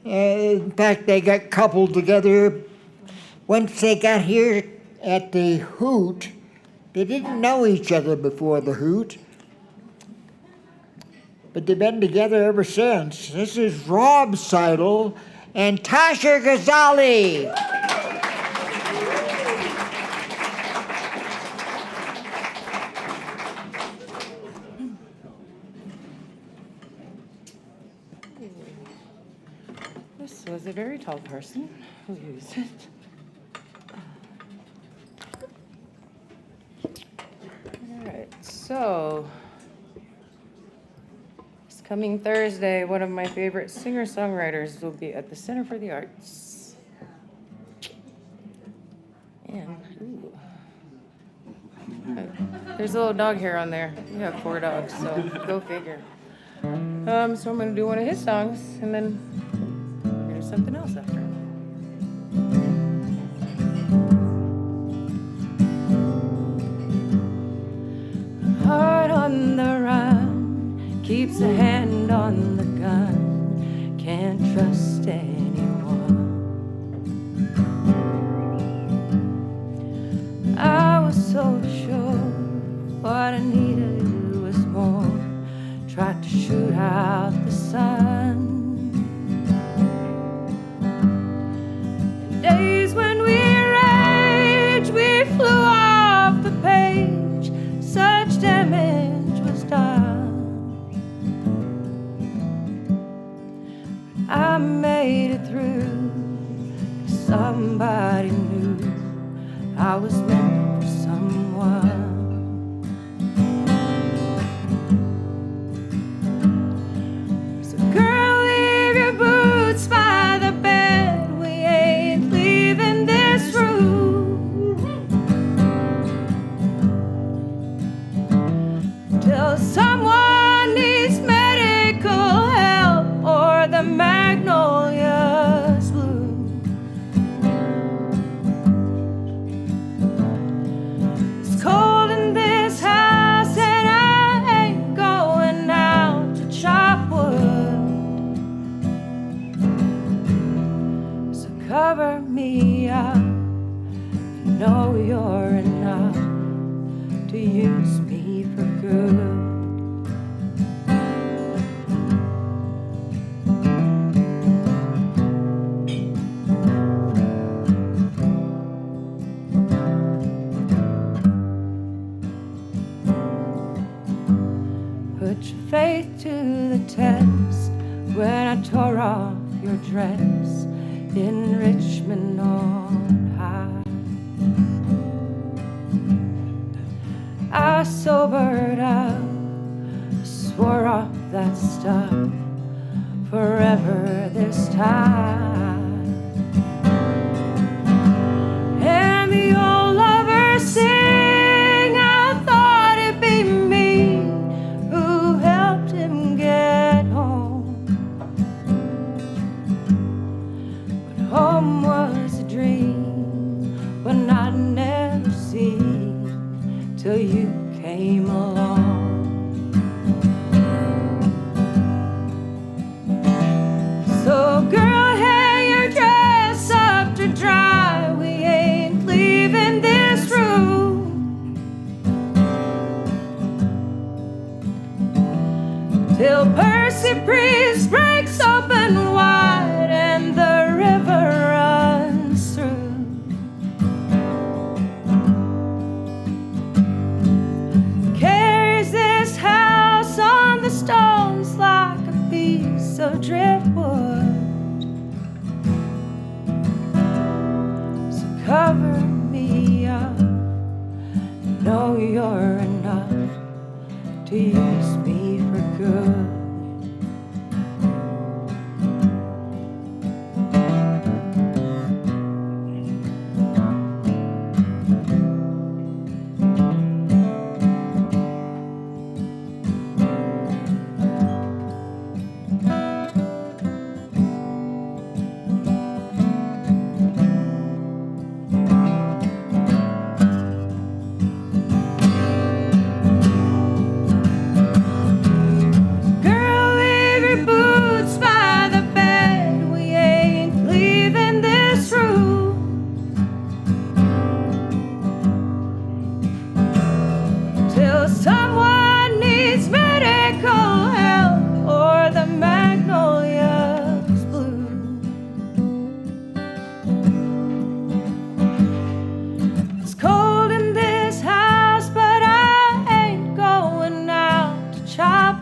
In fact, they got coupled together. Once they got here at the Hoot, they didn't know each other before the Hoot, but they've been together ever since. This is Rob Seidel and Tasha Ghazali. This was a very tall person who used it. All right, so this coming Thursday, one of my favorite singer-songwriters will be at the Center for the Arts. And, ooh. There's a little dog hair on there. We have 4 dogs, so go figure. So I'm gonna do one of his songs, and then we're gonna do something else after. Heart on the run, keeps a hand on the gun, can't trust anyone. I was so sure what I needed was more, tried to shoot out the sun. And days when we raged, we flew off the page, such damage was done. But I made it through, 'cause somebody knew I was meant for someone. So girl, leave your boots by the bed, we ain't leaving this room till someone needs medical help or the magnolias bloom. It's cold in this house and I ain't going out to chop wood. So cover me up, you know you're enough to use me for good. Put your faith to the test when I tore off your dress in Richmond on high. I sobered up, swore off that stuff forever this time. And the old lovers sing, I thought it'd be me who helped him get home. But home was a dream, one I'd never see till you came along. So girl, hang your dress up to dry, we ain't leaving this room till Percy Priest breaks open wide and the river runs through. Carries this house on the stones like a piece of driftwood. So cover me up, know you're enough to use me for good.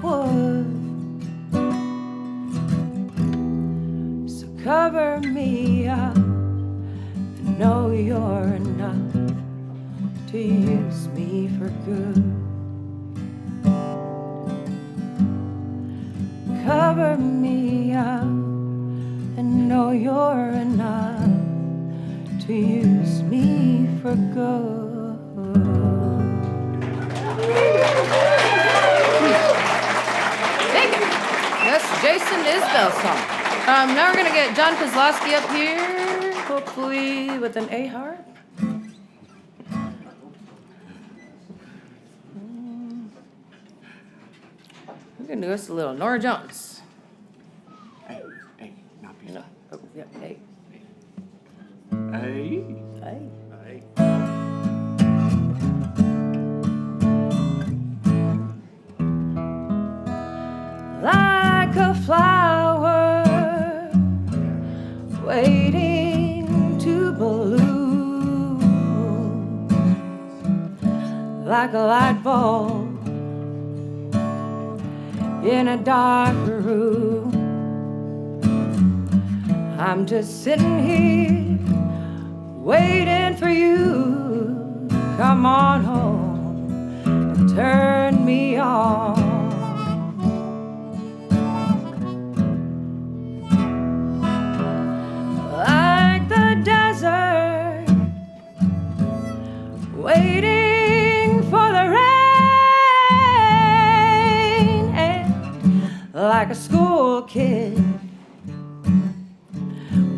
would. So cover me up. I know you're enough to use me for good. Cover me up. I know you're enough to use me for good. Thank you. That's Jason Isbell's song. Now we're gonna get John Kozlowski up here, hopefully with an A harp. We're gonna do us a little Nora Jones. Hey, not be No. Oh, yeah, A. Hey. A. Like a flower waiting to bloom, like a light bulb in a dark room. I'm just sitting here waiting for you. Come on home and turn me on. Like the desert, waiting for the rain, and like a school kid,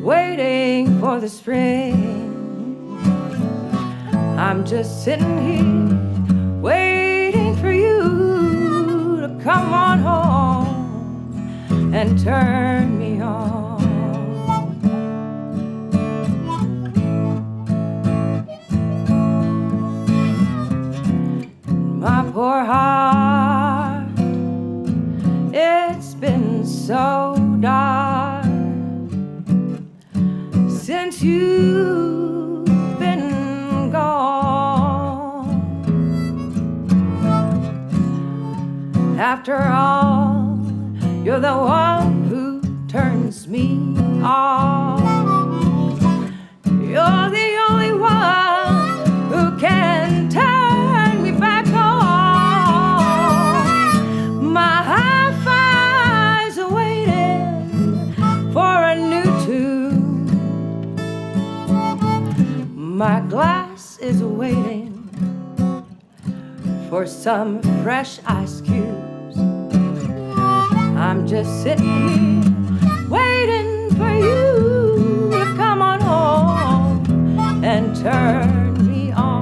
waiting for the spring. I'm just sitting here waiting for you to come on home and turn me on. My poor heart, it's been so dark since you've been gone. After all, you're the one who turns me on. You're the only one who can turn me back on. My hi-fi's are waiting for a new tune. My glass is waiting for some fresh ice cubes. I'm just sitting here waiting for you to come on home and turn me on.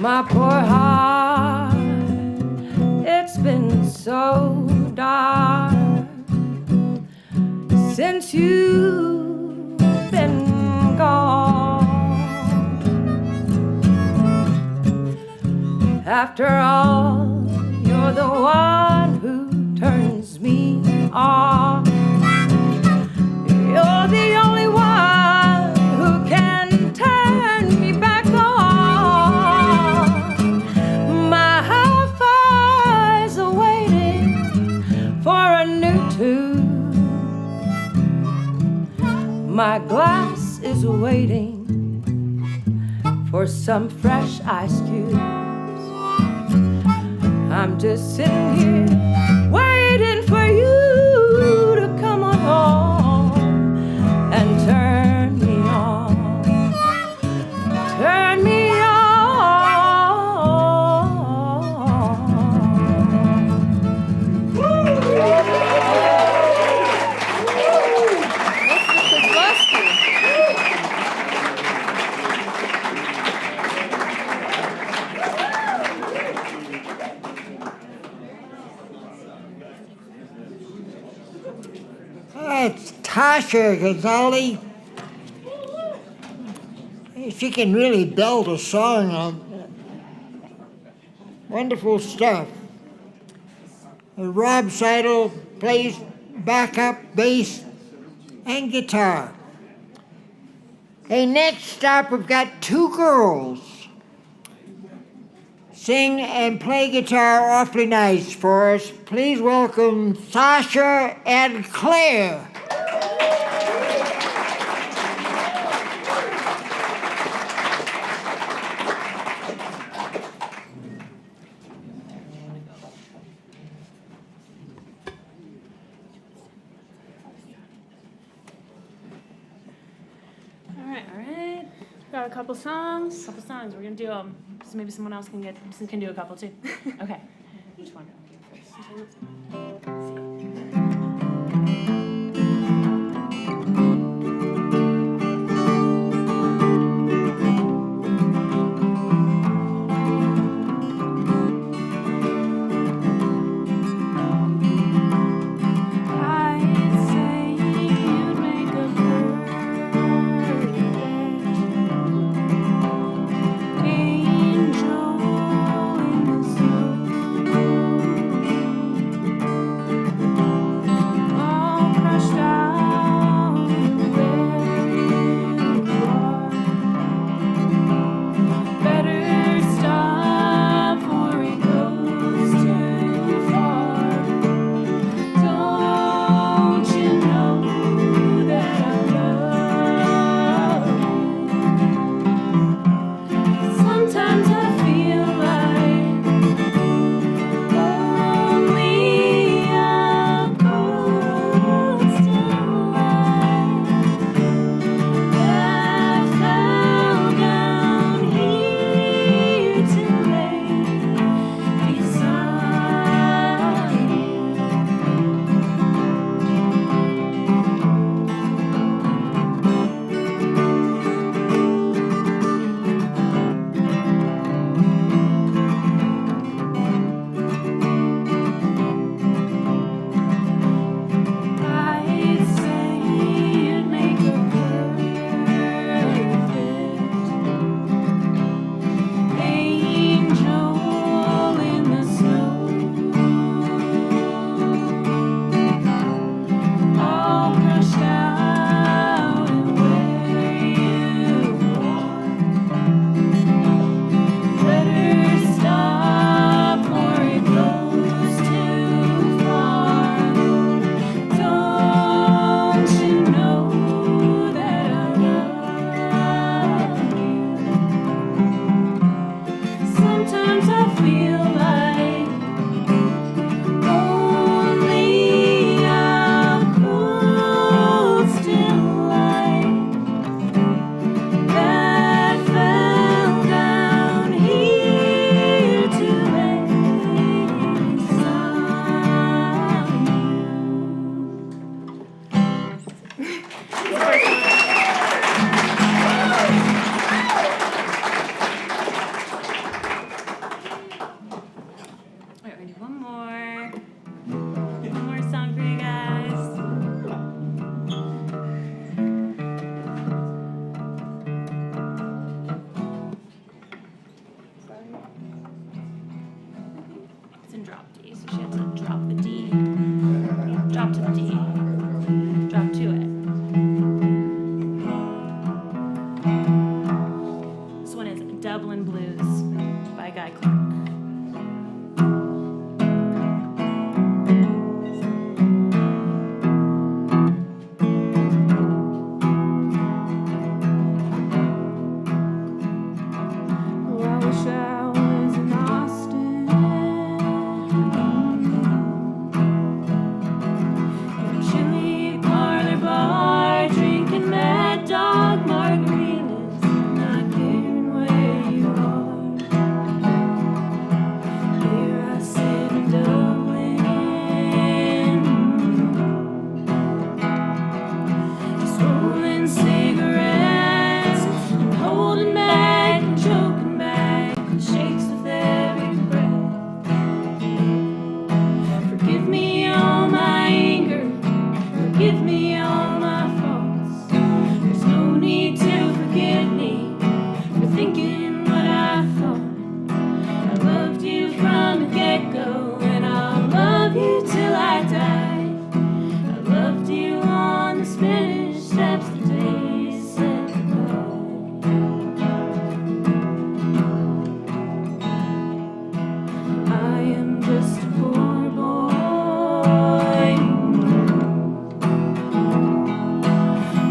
My poor heart, it's been so dark since you've been gone. After all, you're the one who turns me on. You're the only one who can turn me back on. My hi-fi's are waiting for too. My glass is waiting for some fresh ice cubes. I'm just sitting here waiting for you to come on home and turn me on. Turn me on. It's Tasha Ghazali. She can really belt a song on. Wonderful stuff. Rob Seidel plays backup bass and guitar. Hey, next up we've got two girls. Sing and play guitar awfully nice for us. Please welcome Sasha and Claire. All right. Got a couple songs. We're gonna do so maybe someone else can do a couple too. Okay. Which one?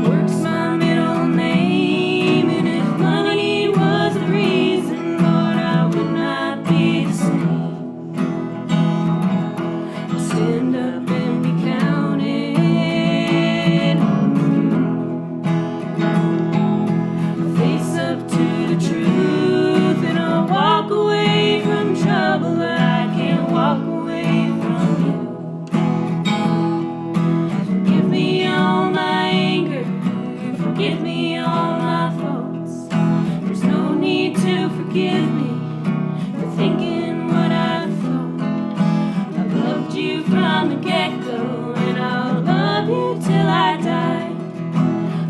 Work's my middle name, and if money was the reason, Lord, I would not be the same. I'll stand up and be counted. I'll face up to the truth, and I'll walk away from trouble, but I can't walk away from you. Forgive me all my anger, forgive me all my faults. There's no need to forgive me for thinking what I thought. I loved you from the get-go, and I'll love you till I die.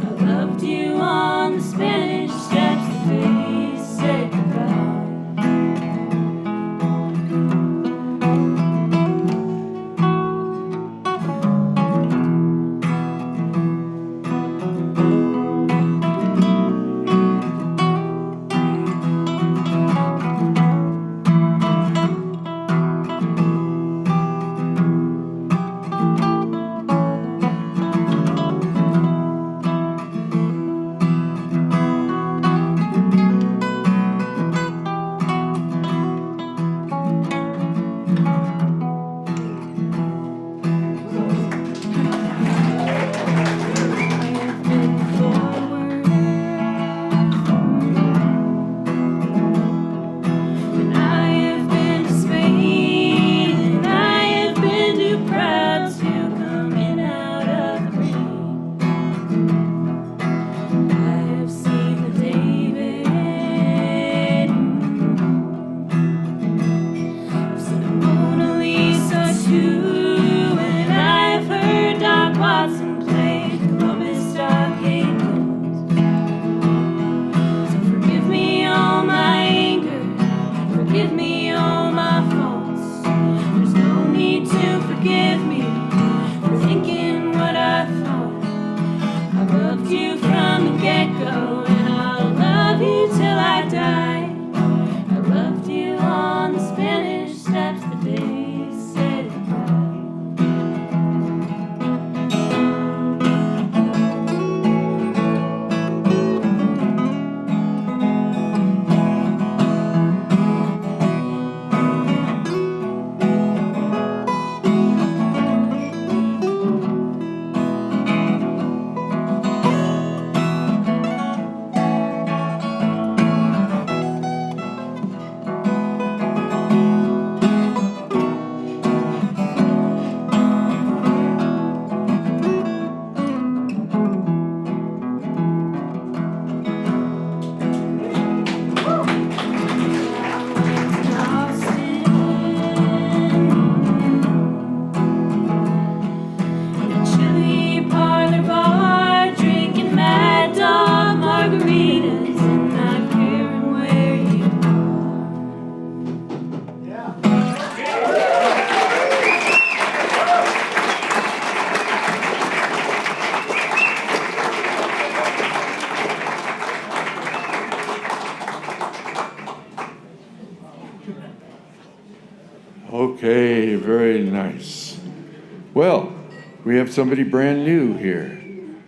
I loved you on the Spanish Steps the day you said goodbye. And I have been to Spain, and I have been too proud to come in out of the rain. I have seen the David, I've seen the Mona Lisa too, and I've heard Doc Watson play Columbus Stockade Blues. So forgive me all my anger, forgive me all my faults. There's no need to forgive me for thinking what I thought. I loved you from the get-go, and I'll love you till I die. I loved you on the Spanish Steps the day you said goodbye. Chili parlor bar, drinking Mad Dog margaritas, and not caring where you Okay, very nice. Well, we have somebody brand new here.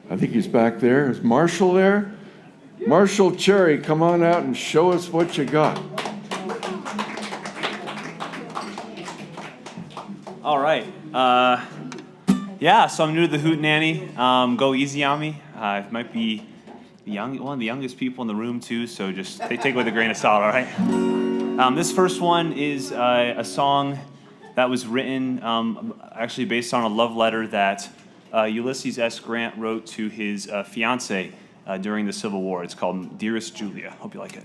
I think he's back there. Is Marshall there? Marshall Cherry, come on out and show us what you got. All right. Yeah, so I'm new to the Hootenanny. Go easy on me. I might be one of the youngest people in the room, too, so just take it with a grain of salt, all right? This first one is a song that was written actually based on a love letter that Ulysses S. Grant wrote to his fiancée during the Civil War. It's called Dearest Julia. Hope you like it.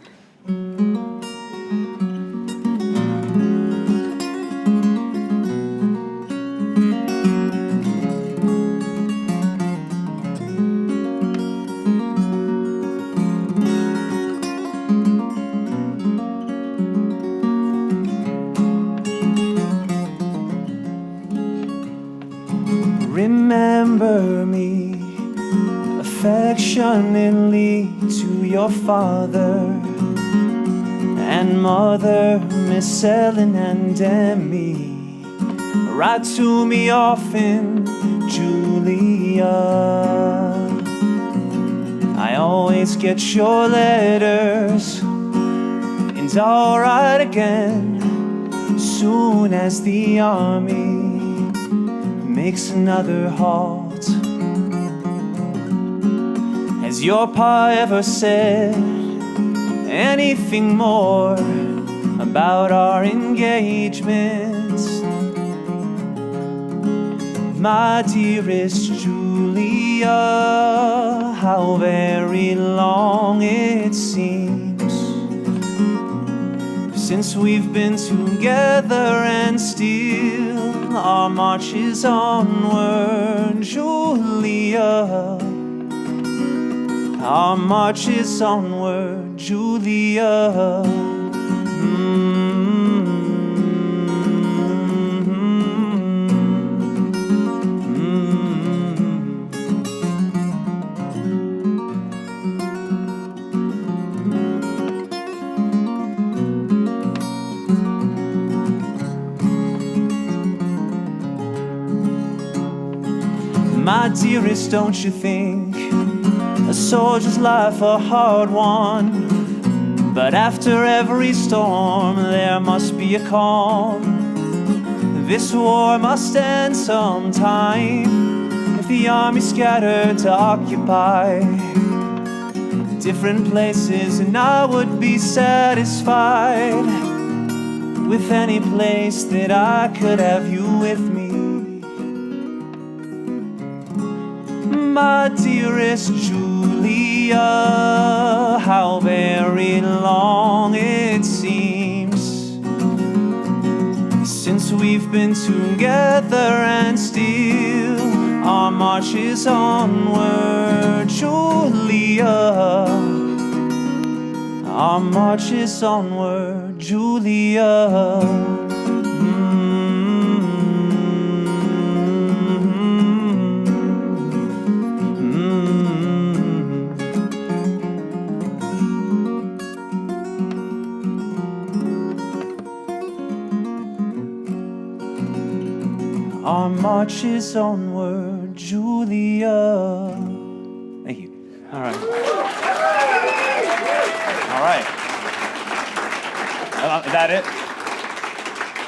Remember me affectionately to your father and mother, Miss Ellen and Demi. Write to me often, Julia. I always get your letters, and I'll write again soon as the army makes another halt. Has your pa ever said anything more about our engagements? My dearest Julia, how very long it seems since we've been together, and still our march is onward, Julia. Our march is onward, Julia. My dearest, don't you think a soldier's life a hard one? But after every storm there must be a calm. This war must end sometime if the army scattered to occupy different places, and I would be satisfied with any place that I could have you with me. My dearest Julia, how very long it seems since we've been together, and still our march is onward, Julia. Our march is onward, Julia. Our march is onward, Julia. Thank you. All right. All right. Is that it?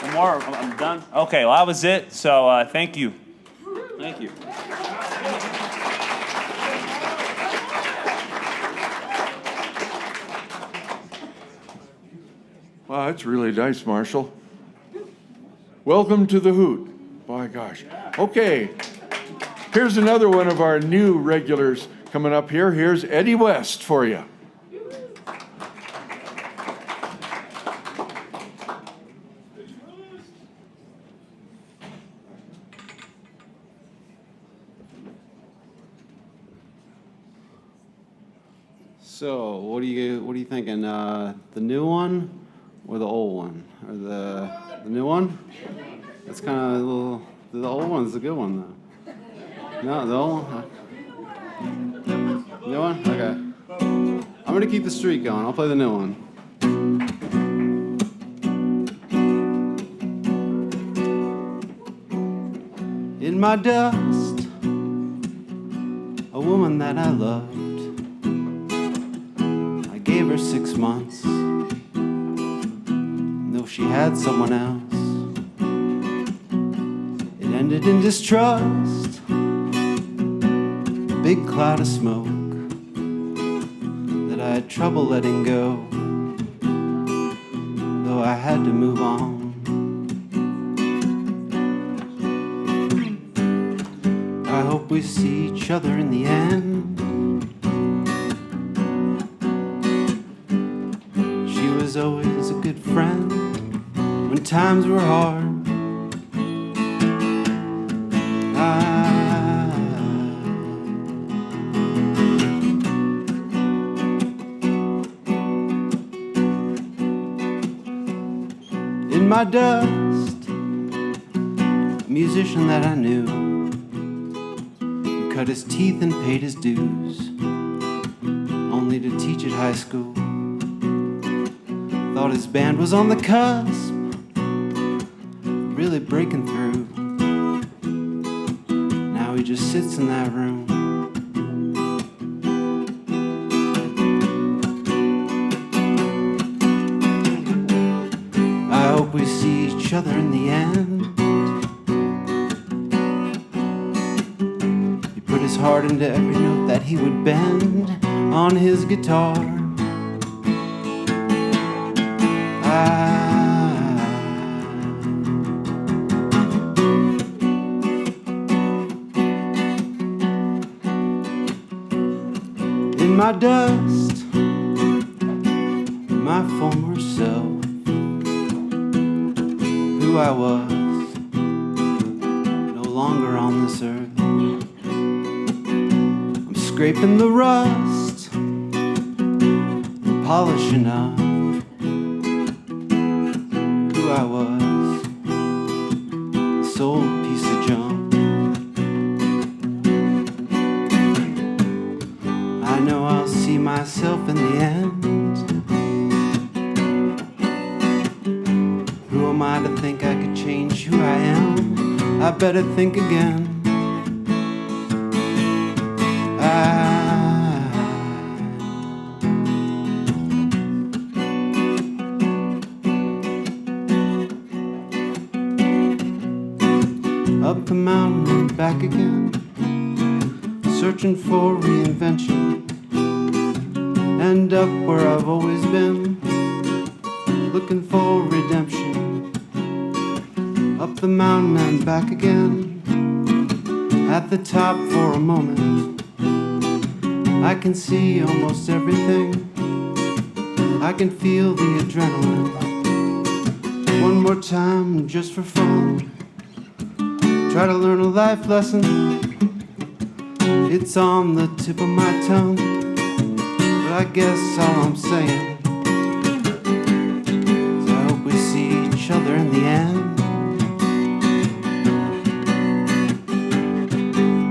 One more? I'm done? Okay, well, that was it. So thank you. Thank you. Wow, that's really nice, Marshall. Welcome to the Hoot. My gosh. Okay, here's another one of our new regulars coming up here. Here's Eddie West for you. So, what are you thinking? The new one or the old one? Or the new one? That's kind of a little. The old one's the good one, though. No, the old one. New one? Okay. I'm gonna keep the streak going. I'll play the new one. In my dust, a woman that I loved. I gave her 6 months. Though she had someone else. Ended in distrust, a big cloud of smoke that I had trouble letting go, though I had to move on. I hope we see each other in the end. She was always a good friend when times were hard. In my dust, a musician that I knew, who cut his teeth and paid his dues, only to teach at high school. Thought his band was on the cusp, really breaking through. Now he just sits in that room. I hope we see each other in the end. He put his heart into every note that he would bend on his guitar. In my dust, my former self, who I was, no longer on this earth. I'm scraping the rust, polishing up who I was, this old piece of junk. I know I'll see myself in the end. Who am I to think I could change who I am? I better think again. Up the mountain and back again, searching for reinvention. End up where I've always been, looking for redemption. Up the mountain and back again, at the top for a moment. I can see almost everything, I can feel the adrenaline. One more time just for fun, try to learn a life lesson. It's on the tip of my tongue, but I guess all I'm saying is I hope we see each other in the end.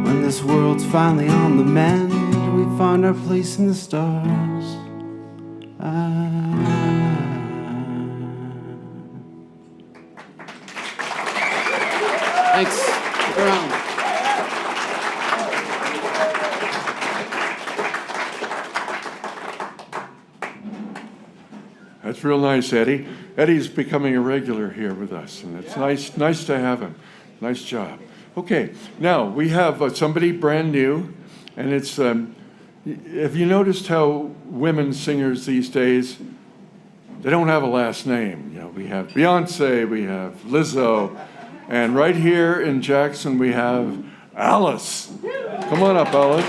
When this world's finally on the mend, we find our place in the stars. Thanks. Stick around. That's real nice, Eddie. Eddie's becoming a regular here with us, and it's nice to have him. Nice job. Okay, now we have somebody brand new, and it's, have you noticed how women singers these days, they don't have a last name? You know, we have Beyonce, we have Lizzo, and right here in Jackson we have Alice. Come on up, Alice.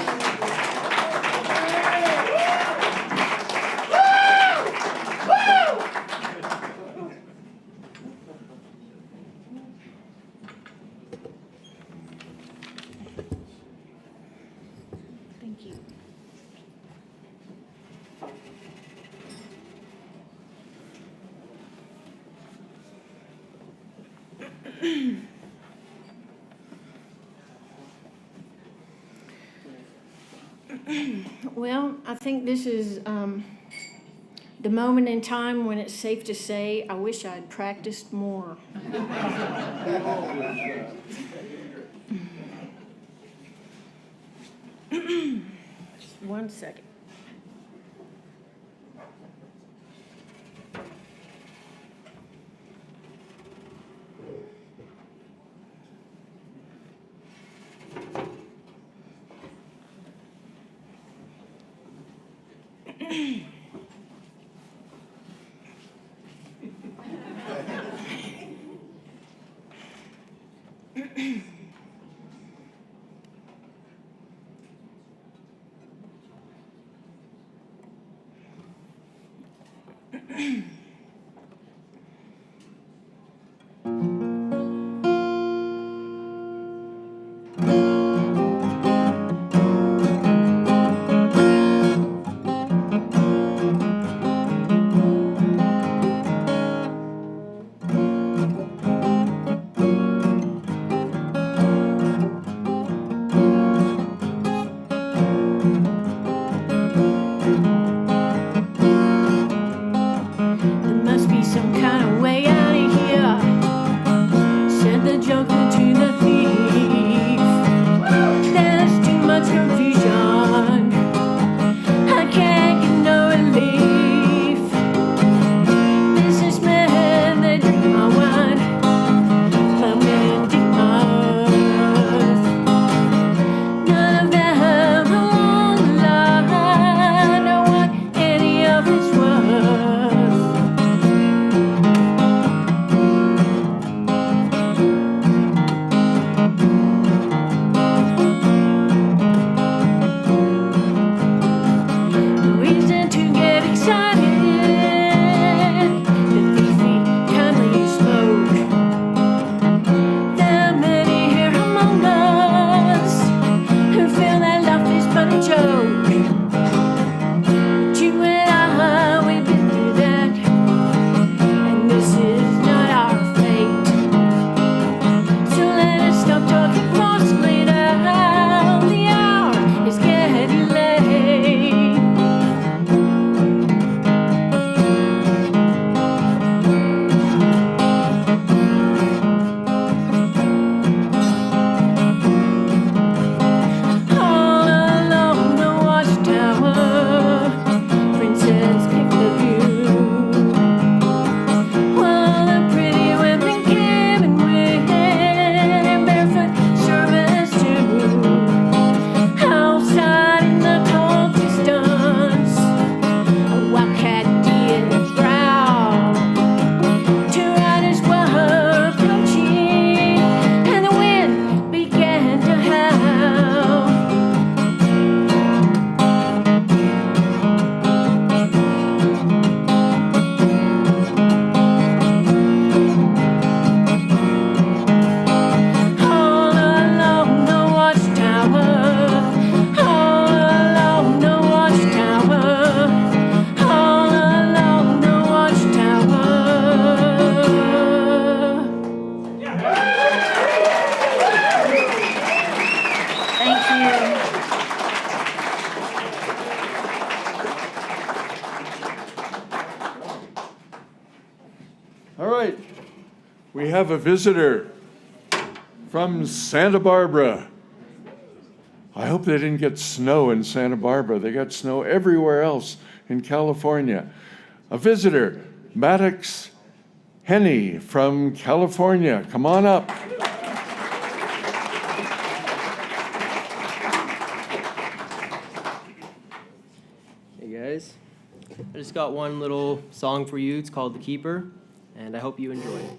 Thank you. Well, I think this is the moment in time when it's safe to say, I wish I'd practiced more. Just 1 second. have a visitor from Santa Barbara. I hope they didn't get snow in Santa Barbara. They got snow everywhere else in California. A visitor, Maddox Henny from California. Come on up. Hey guys, I just got one little song for you. It's called The Keeper, and I hope you enjoy it.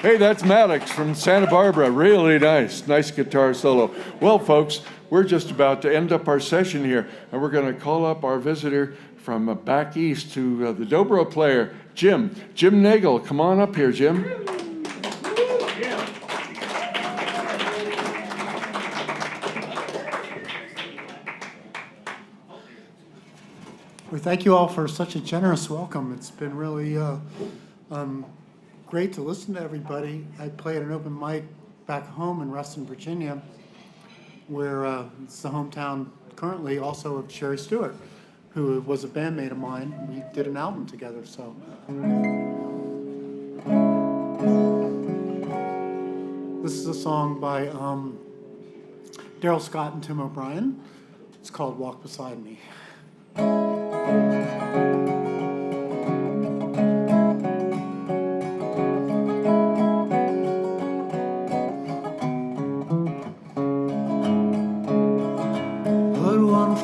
Hey, that's Maddox from Santa Barbara. Really nice. Nice guitar solo. Well, folks, we're just about to end up our session here, and we're going to call up our visitor from back east to the dobro player, Jim. Jim Nagel. Come on up here, Jim. We thank you all for such a generous welcome. It's been really great to listen to everybody. I play at an open mic back home in Reston, Virginia, where it's the hometown currently also of Sherry Stewart, who was a bandmate of mine. We did an album together, so. This is a song by Daryl Scott and Tim O'Brien. It's called Walk Beside Me.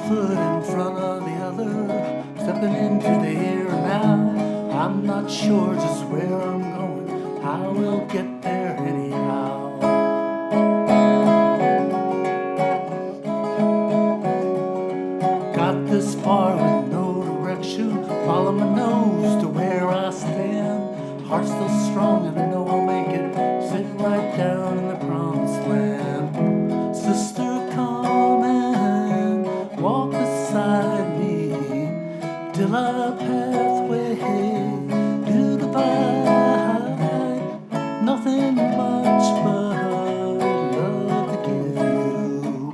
Foot in front of the other, stepping into the here and now. I'm not sure just where I'm going, I will get there anyhow. Got this far with no direction, follow my nose to where I stand. Heart still strong and I know I'll make it, sitting right down in the promised land. Sister, walk beside me till our pathway do divide. Nothing much but love to give you,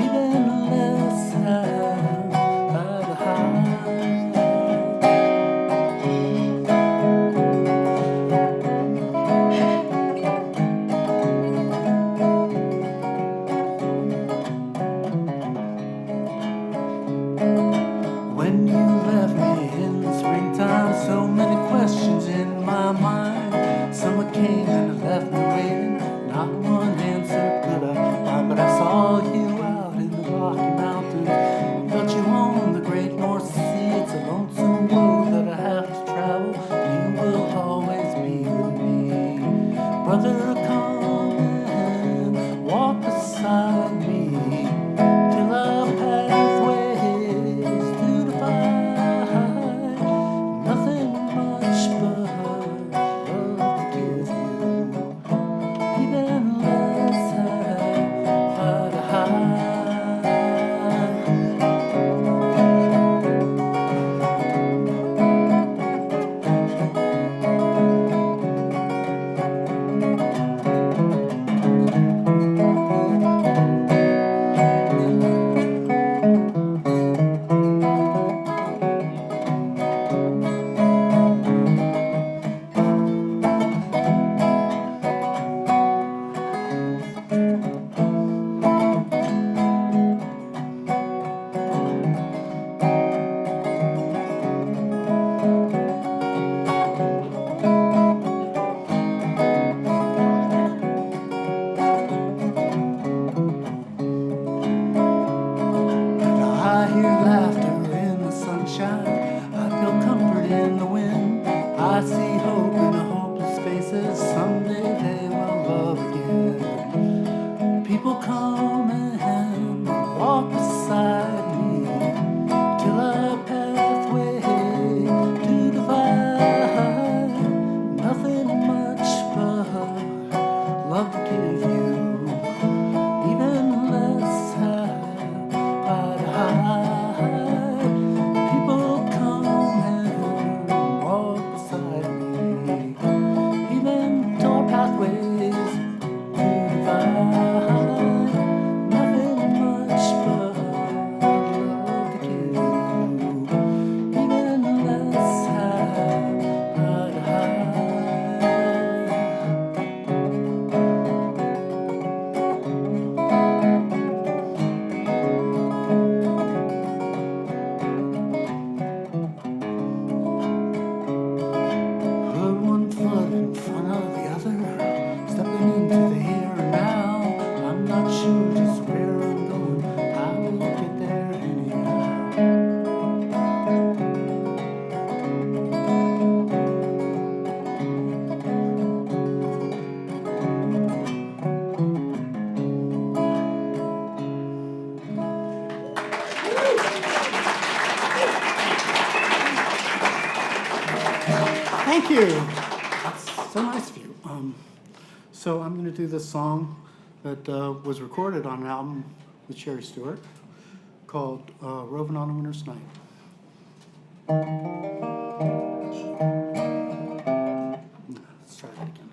even less have to hide. When you left me in the springtime, so many questions in my mind. Summer came and it left me waiting, not one answer could I find. But I saw you out in the Rocky Mountains, felt you on the great North Sea. It's a lonesome road that I have to travel, you will always be with me. Brother, come and walk beside me till our pathway nothing much but love to give you. Thank you. That's so nice of you. So I'm going to do this song that was recorded on an album with Sherry Stewart called Roving on a Winter's Night. Let's try that again.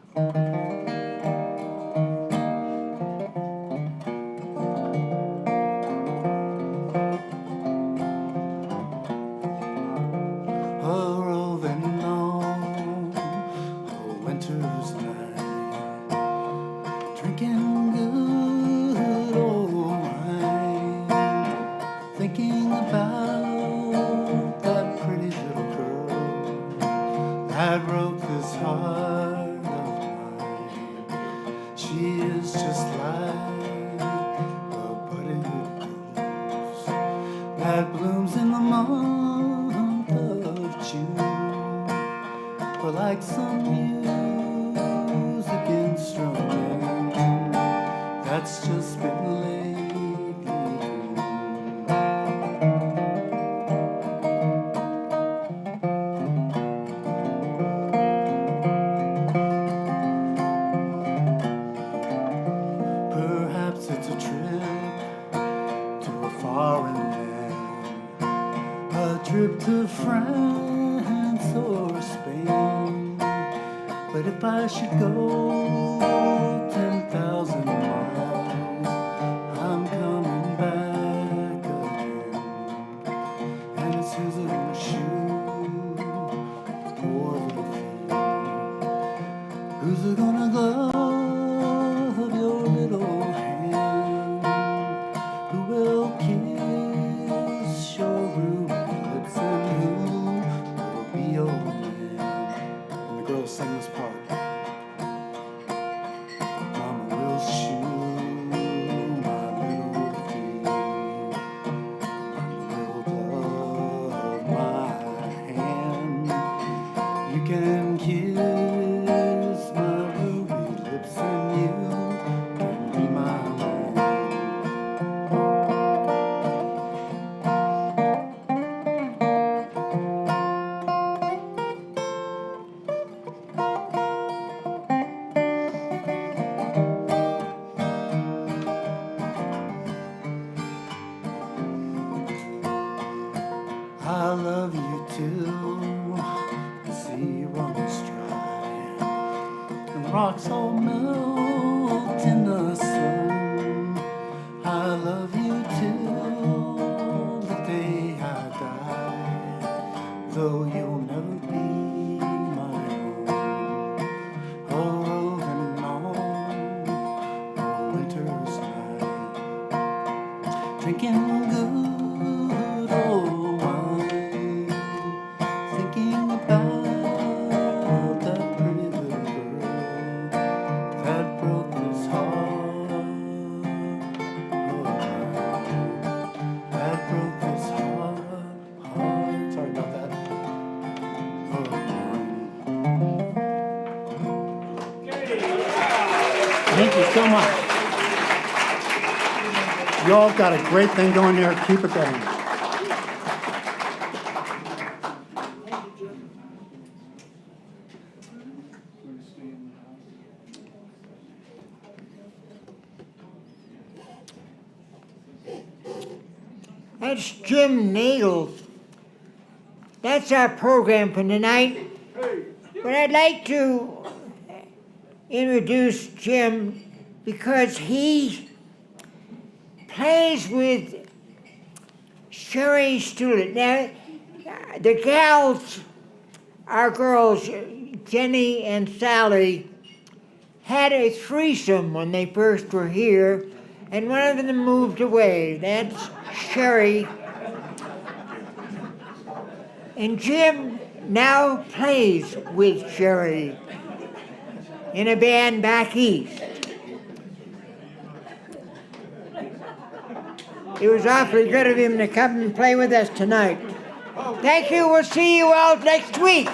Thank you so much. You all got a great thing going there. Keep it going. That's Jim Needle. That's our program for tonight. But I'd like to introduce Jim because he plays with Sherry Stewart. Now, the gals, our girls, Jenny and Sally, had a threesome when they first were here, and one of them moved away. That's Sherry. And Jim now plays with Sherry in a band back east. It was awfully good of him to come and play with us tonight. Thank you. We'll see you all next week.